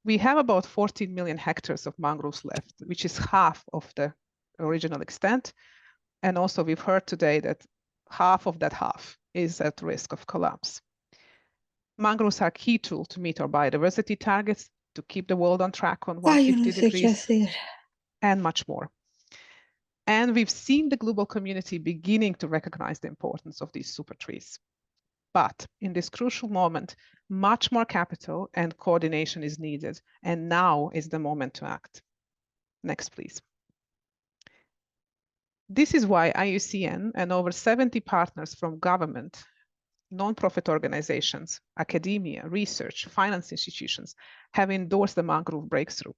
We have about 14 million hectares of mangroves left, which is half of the original extent. And also we've heard today that half of that half is at risk of collapse. Mangroves are a key tool to meet our biodiversity targets, to keep the world on track on 150 degrees, and much more. And we've seen the global community beginning to recognize the importance of these super trees. But in this crucial moment, much more capital and coordination is needed, and now is the moment to act. Next, please. This is why IUCN and over 70 partners from government, non-profit organizations, academia, research, finance institutions have endorsed the Mangrove Breakthrough.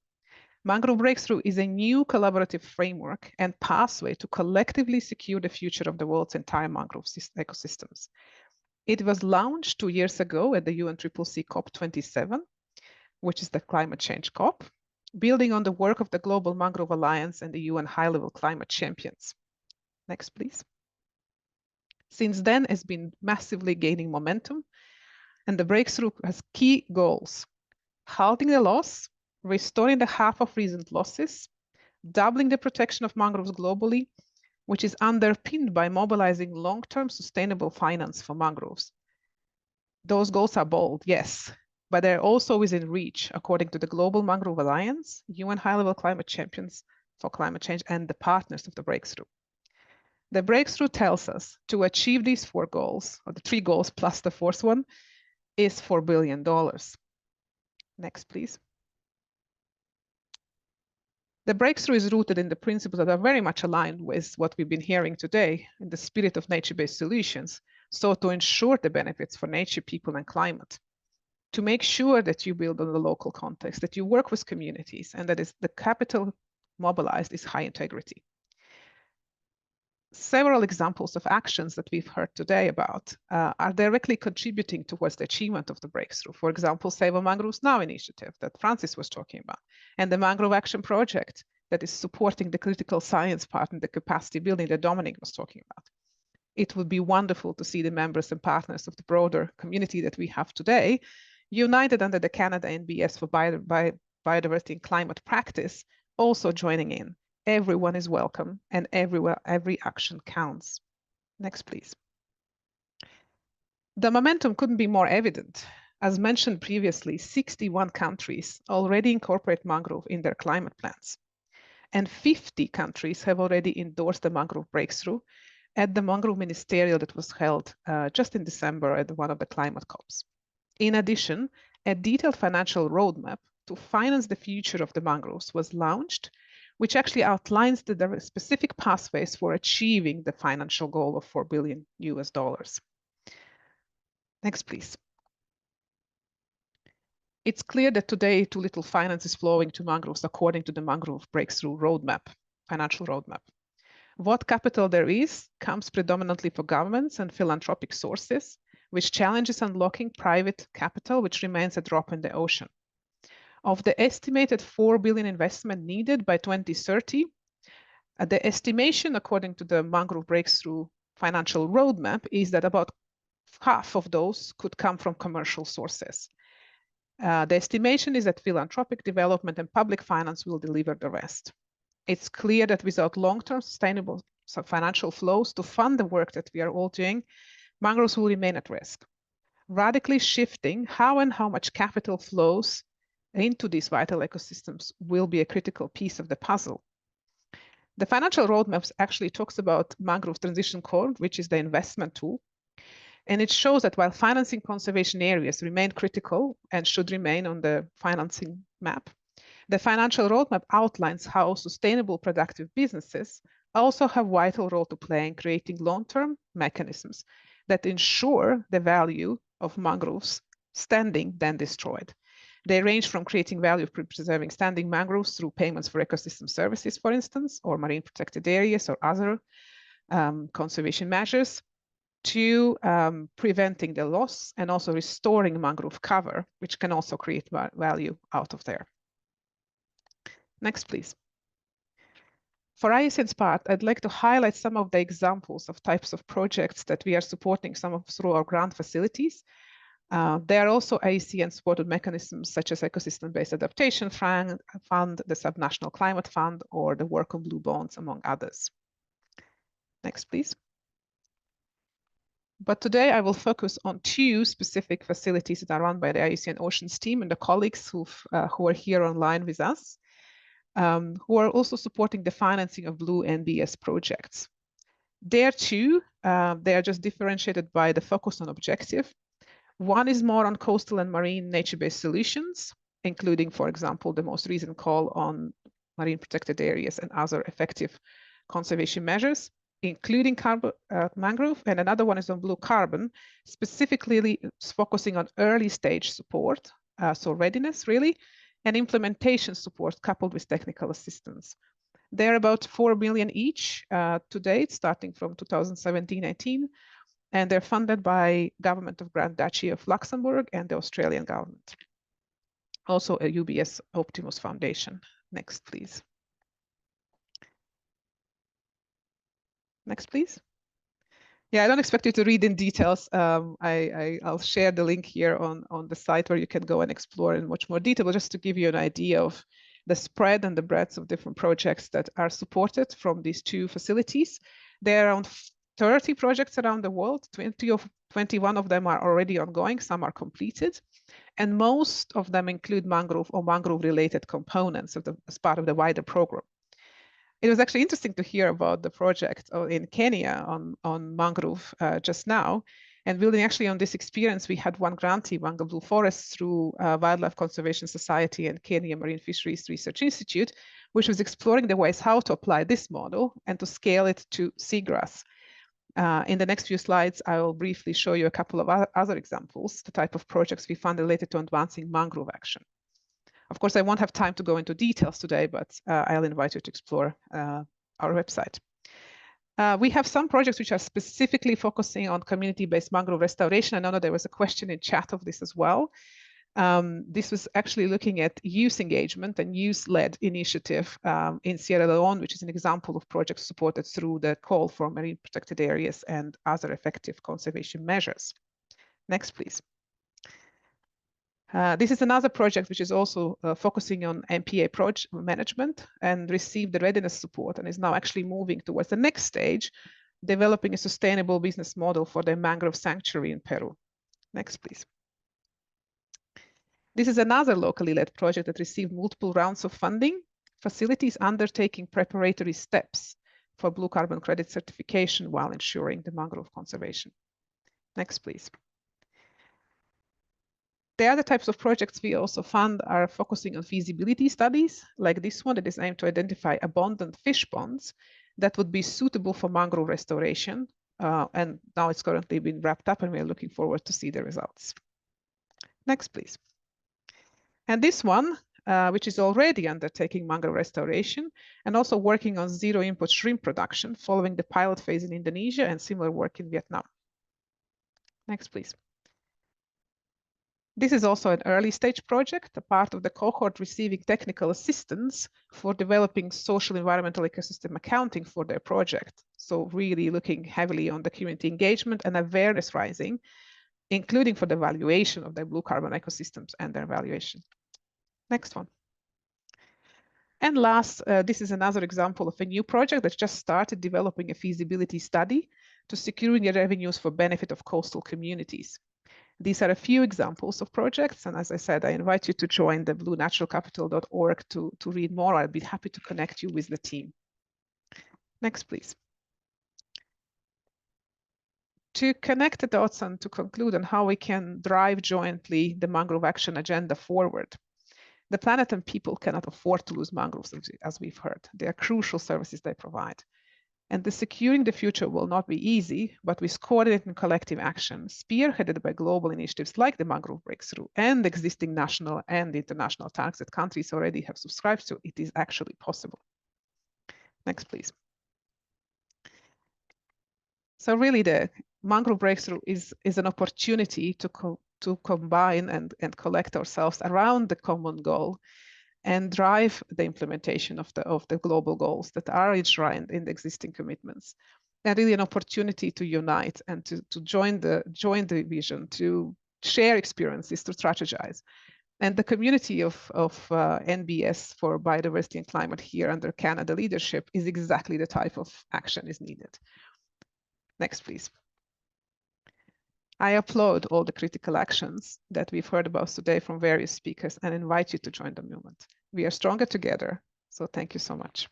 Mangrove Breakthrough is a new collaborative framework and pathway to collectively secure the future of the world's entire mangrove ecosystems. It was launched 2 years ago at the UNCCC COP27, which is the climate change COP, building on the work of the Global Mangrove Alliance and the UN High-Level Climate Champions. Next, please. Since then, it's been massively gaining momentum, and the breakthrough has key goals: halting the loss, restoring the half of recent losses, doubling the protection of mangroves globally, which is underpinned by mobilizing long-term sustainable finance for mangroves. Those goals are bold, yes, but they're also within reach, according to the Global Mangrove Alliance, UN High-Level Climate Champions for Climate Change, and the partners of the breakthrough. The breakthrough tells us to achieve these 4 goals, or the 3 goals plus the 4th one, is $4 billion. Next, please. The breakthrough is rooted in the principles that are very much aligned with what we've been hearing today in the spirit of nature-based solutions. So to ensure the benefits for nature, people, and climate, to make sure that you build on the local context, that you work with communities, and that is the capital mobilized is high integrity. Several examples of actions that we've heard today about are directly contributing towards the achievement of the breakthrough. For example, Save Our Mangroves Now initiative that Francis was talking about, and the Mangrove Action Project that is supporting the critical science part and the capacity building that Dominic was talking about. It would be wonderful to see the members and partners of the broader community that we have today united under the Canada NBS for Biodiversity and Climate Practice also joining in. Everyone is welcome, and every action counts. Next, please. The momentum couldn't be more evident. As mentioned previously, 61 countries already incorporate mangrove in their climate plans, and 50 countries have already endorsed the Mangrove Breakthrough at the Mangrove Ministerial that was held just in December at one of the climate COPs. In addition, a detailed financial roadmap to finance the future of the mangroves was launched, which actually outlines the specific pathways for achieving the financial goal of $4 billion. Next, please. It's clear that today too little finance is flowing to mangroves according to the Mangrove Breakthrough Roadmap, financial roadmap. What capital there is comes predominantly from governments and philanthropic sources, which challenges unlocking private capital, which remains a drop in the ocean. Of the estimated $4 billion investment needed by 2030, the estimation according to the Mangrove Breakthrough financial roadmap is that about half of those could come from commercial sources. The estimation is that philanthropic development and public finance will deliver the rest. It's clear that without long-term sustainable financial flows to fund the work that we are all doing, mangroves will remain at risk. Radically shifting how and how much capital flows into these vital ecosystems will be a critical piece of the puzzle. The financial roadmap actually talks about Mangrove Transition Corp, which is the investment tool. And it shows that while financing conservation areas remain critical and should remain on the financing map, the financial roadmap outlines how sustainable productive businesses also have a vital role to play in creating long-term mechanisms that ensure the value of mangroves standing than destroyed. They range from creating value of preserving standing mangroves through payments for ecosystem services, for instance, or marine protected areas or other conservation measures, to preventing the loss and also restoring mangrove cover, which can also create value out of there. Next, please. For IUCN's part, I'd like to highlight some of the examples of types of projects that we are supporting through our grant facilities. There are also IUCN supported mechanisms such as Ecosystem-Based Adaptation Fund, the Subnational Climate Fund, or the Work on Blue Bonds, among others. Next, please. But today I will focus on two specific facilities that are run by the IUCN Oceans team and the colleagues who are here online with us, who are also supporting the financing of Blue NBS projects. There too, they are just differentiated by the focus on objective. One is more on coastal and marine nature-based solutions, including, for example, the most recent call on marine protected areas and other effective conservation measures, including mangrove, and another one is on blue carbon, specifically focusing on early stage support, so readiness really, and implementation support coupled with technical assistance. They're about 4 million each to date, starting from 2017-18, and they're funded by Government of Grand Duchy of Luxembourg and the Australian government. Also a UBS Optimus Foundation. Next, please. Next, please. Yeah, I don't expect you to read in details. I'll share the link here on the site where you can go and explore in much more detail, but just to give you an idea of the spread and the breadth of different projects that are supported from these two facilities. There are around 30 projects around the world. 21 of them are already ongoing, some are completed, and most of them include mangrove or mangrove-related components as part of the wider program. It was actually interesting to hear about the project in Kenya on mangrove just now. And building actually on this experience, we had one grantee, Mango Blue Forests, through Wildlife Conservation Society and Kenya Marine Fisheries Research Institute, which was exploring the ways how to apply this model and to scale it to seagrass. In the next few slides, I will briefly show you a couple of other examples, the type of projects we found related to advancing mangrove action. Of course, I won't have time to go into details today, but I'll invite you to explore our website. We have some projects which are specifically focusing on community-based mangrove restoration. I know that there was a question in chat of this as well. This was actually looking at youth engagement and youth-led initiative in Sierra Leone, which is an example of projects supported through the call for marine protected areas and other effective conservation measures. Next, please. This is another project which is also focusing on MPA project management and received the readiness support and is now actually moving towards the next stage, developing a sustainable business model for the mangrove sanctuary in Peru. Next, please. This is another locally led project that received multiple rounds of funding. Facilities undertaking preparatory steps for blue carbon credit certification while ensuring the mangrove conservation. Next, please. The other types of projects we also fund are focusing on feasibility studies, like this one that is aimed to identify abundant fish ponds that would be suitable for mangrove restoration. And now it's currently been wrapped up and we're looking forward to see the results. Next, please. And this one, which is already undertaking mangrove restoration and also working on zero input shrimp production following the pilot phase in Indonesia and similar work in Vietnam. Next, please. This is also an early stage project, a part of the cohort receiving technical assistance for developing social environmental ecosystem accounting for their project. So really looking heavily on the community engagement and awareness rising, including for the valuation of their blue carbon ecosystems and their valuation. Next one. And last, this is another example of a new project that just started developing a feasibility study to securing the revenues for benefit of coastal communities. These are a few examples of projects. And as I said, I invite you to join the bluenaturalcapital.org to read more. I'll be happy to connect you with the team. Next, please. To connect the dots and to conclude on how we can drive jointly the mangrove action agenda forward. The planet and people cannot afford to lose mangroves, as we've heard. They are crucial services they provide. And the securing the future will not be easy, but with coordinated and collective action, spearheaded by global initiatives like the Mangrove Breakthrough and existing national and international targets that countries already have subscribed to, it is actually possible. Next, please. So really the Mangrove Breakthrough is an opportunity to combine and collect ourselves around the common goal and drive the implementation of the global goals that are enshrined in the existing commitments. And really an opportunity to unite and to join the vision, to share experiences, to strategize. And the community of NBS for biodiversity and climate here under Canada leadership is exactly the type of action is needed. Next, please. I applaud all the critical actions that we've heard about today from various speakers and invite you to join the movement. We are stronger together, so thank you so much.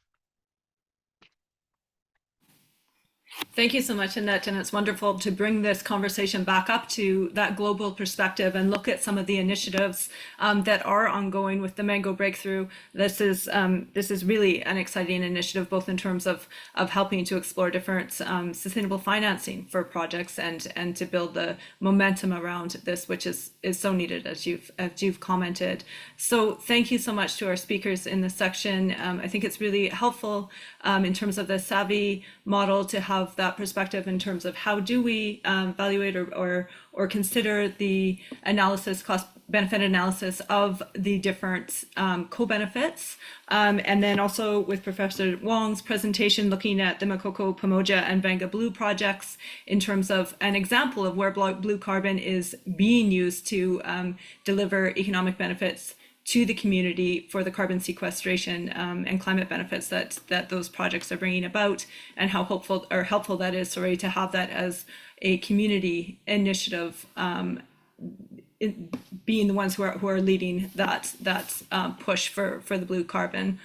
Thank you so much, Annette, and it's wonderful to bring this conversation back up to that global perspective and look at some of the initiatives that are ongoing with the Mangrove Breakthrough. This is really an exciting initiative, both in terms of helping to explore different sustainable financing for projects and to build the momentum around this, which is so needed, as you've commented. So thank you so much to our speakers in this section. I think it's really helpful in terms of the SAVI model to have that perspective in terms of how do we evaluate or consider the analysis, cost benefit analysis of the different co-benefits. And then also with Professor Wong's presentation, looking at the Makoko, Pamoja, and Vanga Blue projects in terms of an example of where blue carbon is being used to deliver economic benefits to the community for the carbon sequestration and climate benefits that those projects are bringing about, and how helpful that is, to have that as a community initiative, being the ones who are leading that push for the blue carbon.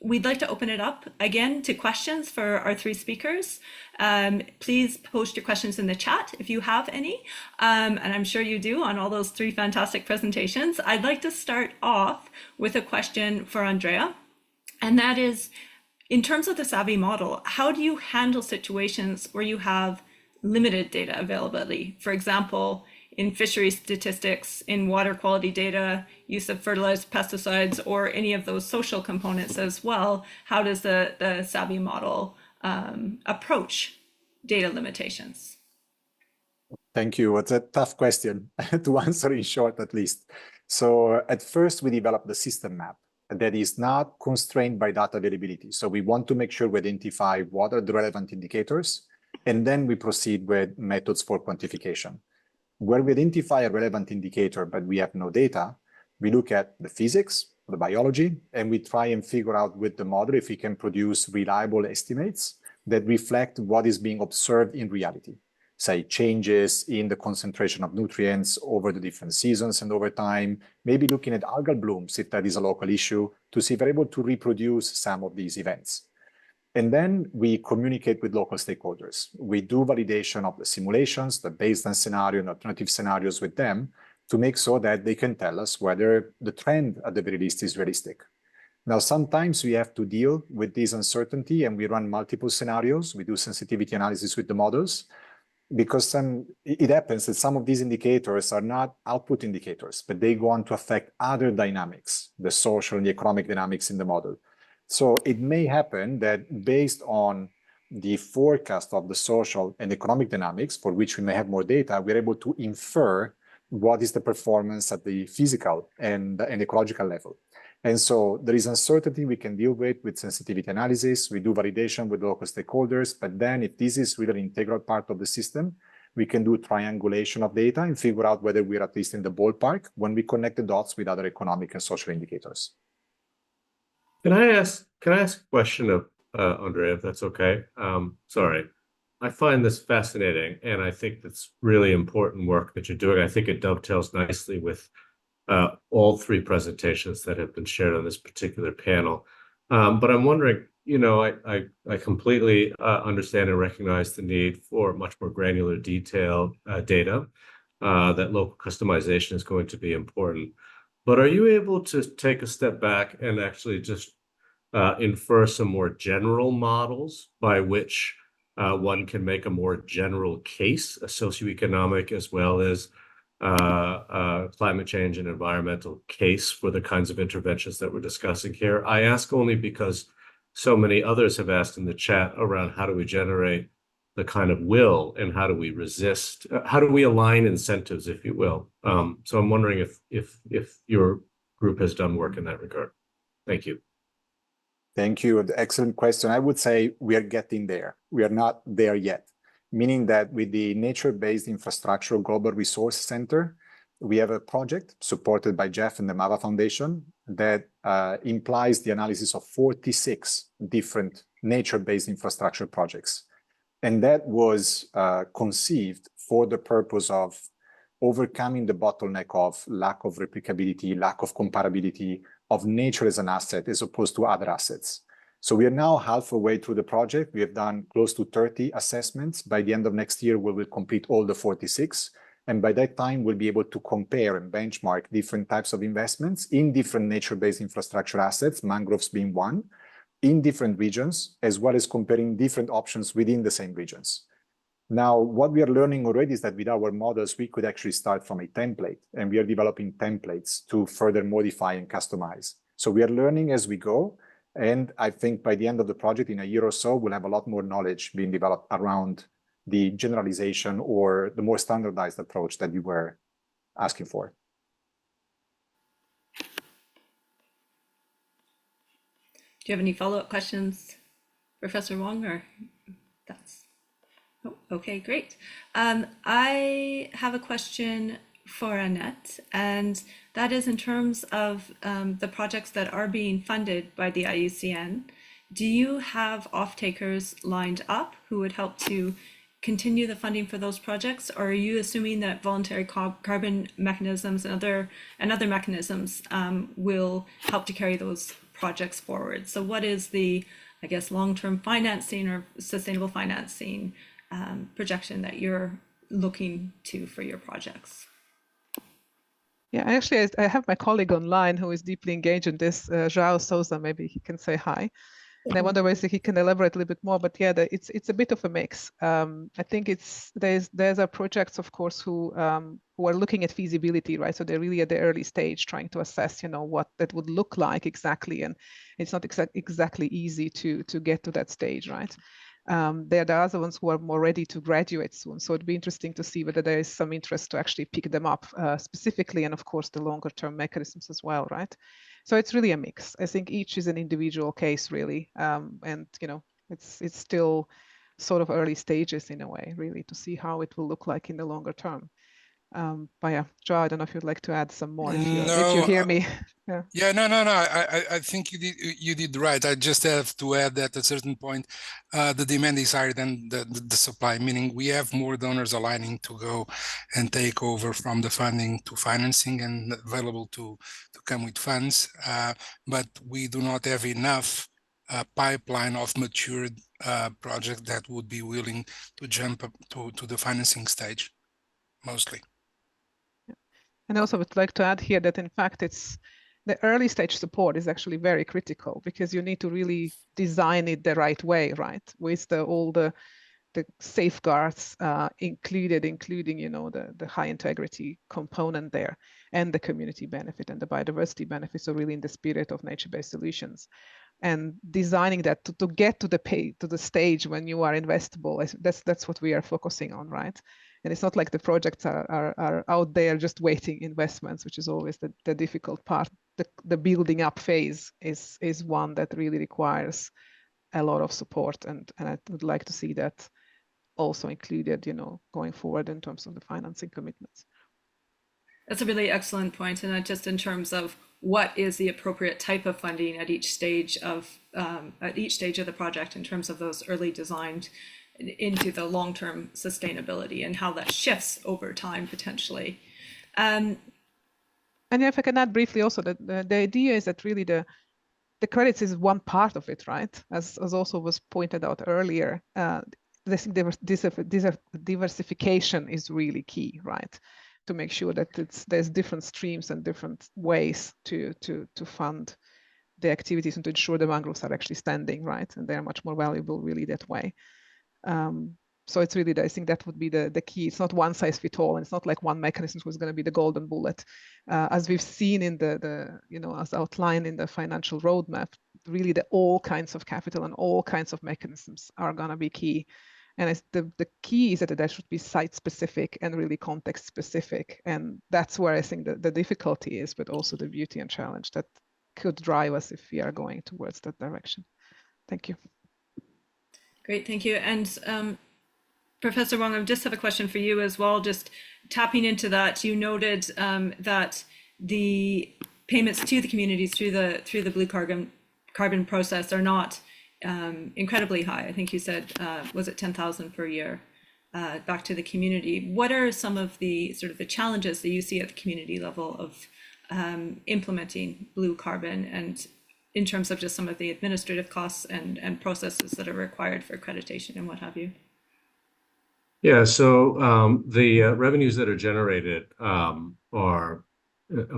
We'd like to open it up again to questions for our three speakers. Please post your questions in the chat if you have any, and I'm sure you do on all those three fantastic presentations. I'd like to start off with a question for Andrea, and that is, in terms of the SAVI model, how do you handle situations where you have limited data availability? For example, in fishery statistics, in water quality data, use of fertilized pesticides, or any of those social components as well. How does the SAVI model approach data limitations? Thank you. It's a tough question to answer in short, at least. So at first, we developed the system map that is not constrained by data availability. So we want to make sure we identify what are the relevant indicators, and then we proceed with methods for quantification. Where we identify a relevant indicator, but we have no data, we look at the physics, the biology, and we try and figure out with the model if we can produce reliable estimates that reflect what is being observed in reality. Say changes in the concentration of nutrients over the different seasons and over time, maybe looking at algal blooms if that is a local issue, to see if we're able to reproduce some of these events. And then we communicate with local stakeholders. We do validation of the simulations, the baseline scenario and alternative scenarios with them to make sure that they can tell us whether the trend at the very least is realistic. Now, sometimes we have to deal with this uncertainty and we run multiple scenarios. We do sensitivity analysis with the models because it happens that some of these indicators are not output indicators, but they go on to affect other dynamics, the social and the economic dynamics in the model. So it may happen that based on the forecast of the social and economic dynamics, for which we may have more data, we're able to infer what is the performance at the physical and ecological level. And so there is uncertainty we can deal with sensitivity analysis. We do validation with local stakeholders, but then if this is really an integral part of the system, we can do triangulation of data and figure out whether we're at least in the ballpark when we connect the dots with other economic and social indicators. Can I ask a question of Andrea, if that's okay? Sorry. I find this fascinating, and I think that's really important work that you're doing. I think it dovetails nicely with all three presentations that have been shared on this particular panel. But I'm wondering, I completely understand and recognize the need for much more granular detailed data, that local customization is going to be important. But are you able to take a step back and actually just infer some more general models by which one can make a more general case, a socioeconomic as well as climate change and environmental case for the kinds of interventions that we're discussing here. I ask only because so many others have asked in the chat around how do we generate the kind of will and how do we resist, how do we align incentives, if you will. So I'm wondering if your group has done work in that regard. Thank you. Thank you. Excellent question. I would say we are getting there. We are not there yet, meaning that with the Nature-Based Infrastructure Global Resource Center, we have a project supported by Jeff and the MAVA Foundation that implies the analysis of 46 different nature-based infrastructure projects. And that was conceived for the purpose of overcoming the bottleneck of lack of replicability, lack of comparability of nature as an asset as opposed to other assets. So we are now halfway through the project. We have done close to 30 assessments. By the end of next year, we will complete all the 46. And by that time, we'll be able to compare and benchmark different types of investments in different nature-based infrastructure assets, mangroves being one, in different regions, as well as comparing different options within the same regions. Now, what we are learning already is that with our models, we could actually start from a template, and we are developing templates to further modify and customize. So we are learning as we go, and I think by the end of the project, in a year or so, we'll have a lot more knowledge being developed around the generalization or the more standardized approach that you were asking for. Do you have any follow-up questions, Professor Wong, or that's... Oh, okay, great. I have a question for Annette, and that is in terms of the projects that are being funded by the IUCN. Do you have off-takers lined up who would help to continue the funding for those projects, or are you assuming that voluntary carbon mechanisms and other mechanisms will help to carry those projects forward? So what is the, I guess, long-term financing or sustainable financing projection that you're looking to for your projects? Yeah, actually, I have my colleague online who is deeply engaged in this, João Souza. Maybe he can say hi. And I wonder whether he can elaborate a little bit more. But yeah, it's a bit of a mix. I think there's a projects, of course, who are looking at feasibility, right? So they're really at the early stage trying to assess, what that would look like exactly. And it's not exactly easy to get to that stage, right? There are the other ones who are more ready to graduate soon. So it'd be interesting to see whether there is some interest to actually pick them up specifically, and of course the longer term mechanisms as well, right? So it's really a mix. I think each is an individual case really. And it's still sort of early stages in a way, really, to see how it will look like in the longer term. But yeah, Joe, I don't know if you'd like to add some more if you hear me. Yeah. Yeah, no. I think you did right. I just have to add that at a certain point, the demand is higher than the supply, meaning we have more donors aligning to go and take over from the funding to financing and available to come with funds. But we do not have enough pipeline of matured projects that would be willing to jump up to the financing stage, mostly. And also would like to add here that in fact it's the early stage support is actually very critical because you need to really design it the right way, right? With all the safeguards including the high integrity component there and the community benefit and the biodiversity benefits are really in the spirit of nature-based solutions. And designing that to get to the stage when you are investable, that's what we are focusing on, right? And it's not like the projects are out there just waiting investments, which is always the difficult part. The building up phase is one that really requires a lot of support, and I would like to see that also included, going forward in terms of the financing commitments. That's a really excellent point, and not just in terms of what is the appropriate type of funding at each stage of the project in terms of those early designed into the long-term sustainability and how that shifts over time potentially. And if I can add briefly also that the idea is that really the credits is one part of it, right? As also was pointed out earlier, I think diversification is really key, right? To make sure that there's different streams and different ways to fund the activities and to ensure the mangroves are actually standing, right? And they're much more valuable really that way. So it's really, I think that would be the key. It's not one size fits all, and it's not like one mechanism was going to be the golden bullet. As we've seen in the as outlined in the financial roadmap, really all kinds of capital and all kinds of mechanisms are going to be key. And the key is that should be site specific and really context specific. And that's where I think the difficulty is, but also the beauty and challenge that could drive us if we are going towards that direction. Thank you. Great, thank you. And Professor Wong, I just have a question for you as well. Just tapping into that, you noted that the payments to the communities through the blue carbon process are not incredibly high. I think you said, was it 10,000 per year back to the community? What are some of the sort of the challenges that you see at the community level of implementing blue carbon, and in terms of just some of the administrative costs and processes that are required for accreditation and what have you? Yeah, so the revenues that are generated are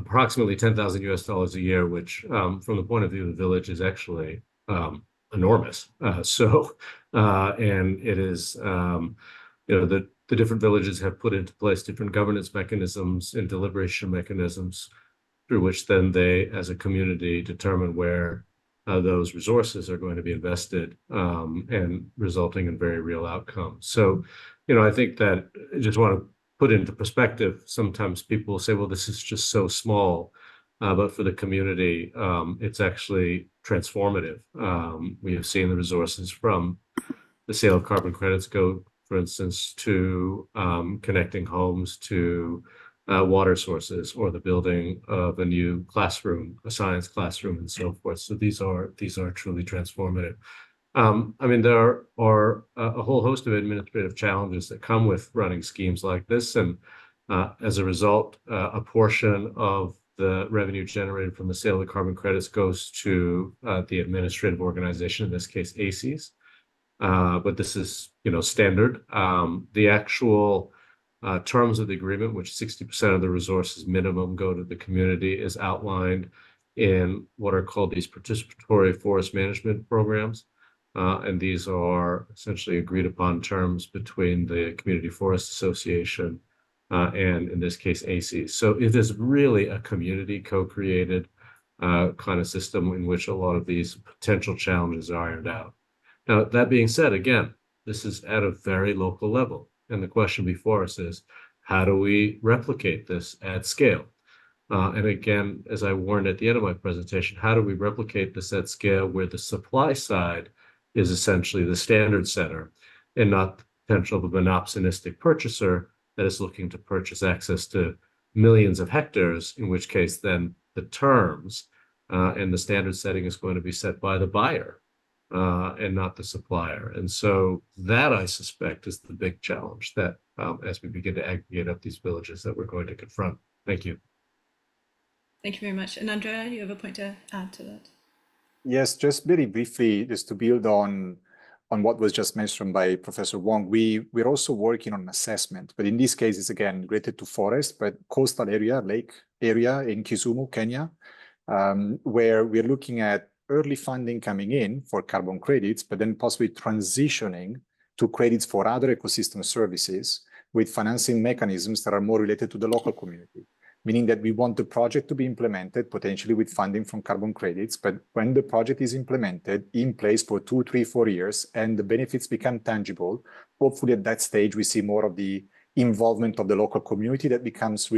approximately $10,000 US a year, which from the point of view of the village is actually enormous. And it is, the different villages have put into place different governance mechanisms and deliberation mechanisms through which then they, as a community, determine where those resources are going to be invested and resulting in very real outcomes. So, I think that I just want to put into perspective, sometimes people will say, well, this is just so small, but for the community, it's actually transformative. We have seen the resources from the sale of carbon credits go, for instance, to connecting homes to water sources, or the building of a new classroom, a science classroom, and so forth. So these are truly transformative. I mean, there are a whole host of administrative challenges that come with running schemes like this, and as a result, a portion of the revenue generated from the sale of carbon credits goes to the administrative organization, in this case, ACES. But this is, standard. The actual terms of the agreement, which 60% of the resources minimum go to the community, is outlined in what are called these participatory forest management programs. And these are essentially agreed upon terms between the Community Forest Association and, in this case, ACES. So it is really a community co-created kind of system in which a lot of these potential challenges are ironed out. Now, that being said, again, this is at a very local level. And the question before us is, how do we replicate this at scale? And again, as I warned at the end of my presentation, how do we replicate this at scale where the supply side is essentially the standard setter and not the potential of a monopsonistic purchaser that is looking to purchase access to millions of hectares, in which case then the terms and the standard setting is going to be set by the buyer and not the supplier. And so that, I suspect, is the big challenge that as we begin to aggregate up these villages that we're going to confront. Thank you. Thank you very much. And Andrea, you have a point to add to that? Yes, just very briefly, just to build on what was just mentioned by Professor Wong, we're also working on assessment, but in this case, it's again related to forest, but coastal area, lake area in Kisumu, Kenya, where we're looking at early funding coming in for carbon credits, but then possibly transitioning to credits for other ecosystem services with financing mechanisms that are more related to the local community. Meaning that we want the project to be implemented potentially with funding from carbon credits, but when the project is implemented in place for 2, 3, 4 years and the benefits become tangible, hopefully at that stage we see more of the involvement of the local community that becomes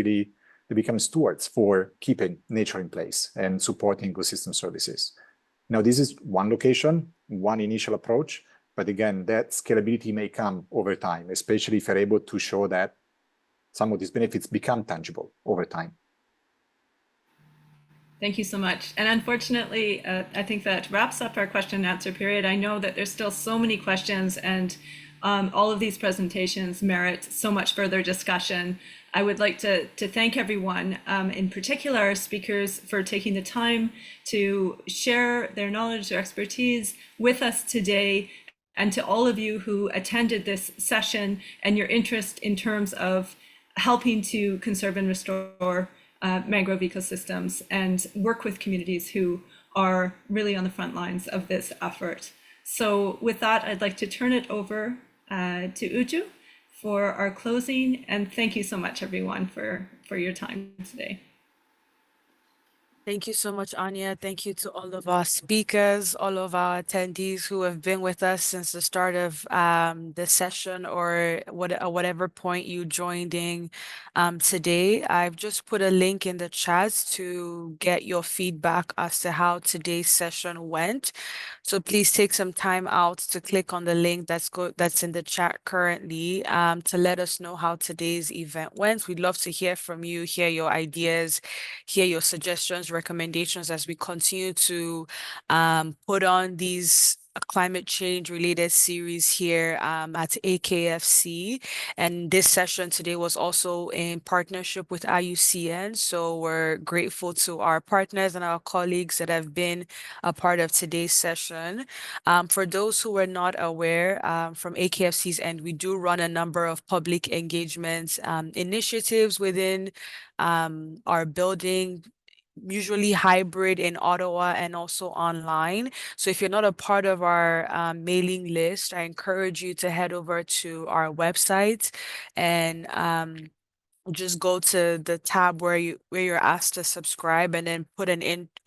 stewards for keeping nature in place and supporting ecosystem services. Now, this is one location, one initial approach, but again, that scalability may come over time, especially if you're able to show that some of these benefits become tangible over time. Thank you so much. And unfortunately, I think that wraps up our question and answer period. I know that there's still so many questions, and all of these presentations merit so much further discussion. I would like to thank everyone, in particular our speakers, for taking the time to share their knowledge, their expertise with us today, and to all of you who attended this session and your interest in terms of helping to conserve and restore mangrove ecosystems and work with communities who are really on the front lines of this effort. So with that, I'd like to turn it over to Uju for our closing. And thank you so much, everyone, for your time today. Thank you so much, Anya. Thank you to all of our speakers, all of our attendees who have been with us since the start of the session or whatever point you joined in today. I've just put a link in the chat to get your feedback as to how today's session went. So please take some time out to click on the link that's in the chat currently to let us know how today's event went. We'd love to hear from you, hear your ideas, hear your suggestions, recommendations as we continue to put on these climate change related series here at AKFC. And this session today was also in partnership with IUCN. So we're grateful to our partners and our colleagues that have been a part of today's session. For those who are not aware, from AKFC's end, we do run a number of public engagement initiatives within our building, usually hybrid in Ottawa and also online. So if you're not a part of our mailing list, I encourage you to head over to our website and just go to the tab where you're asked to subscribe and then put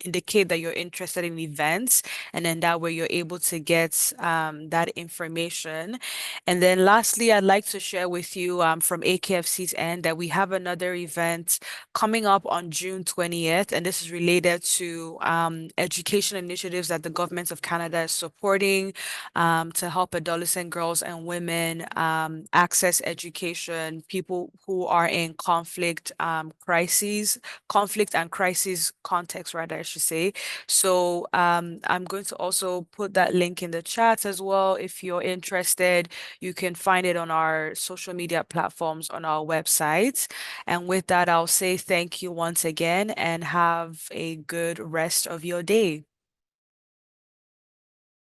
indicate that you're interested in events, and then that way you're able to get that information. And then lastly, I'd like to share with you from AKFC's end that we have another event coming up on June 20th, and this is related to education initiatives that the government of Canada is supporting to help adolescent girls and women access education, people who are in conflict and crisis context, rather, I should say. So I'm going to also put that link in the chat as well. If you're interested, you can find it on our social media platforms on our website. And with that, I'll say thank you once again and have a good rest of your day.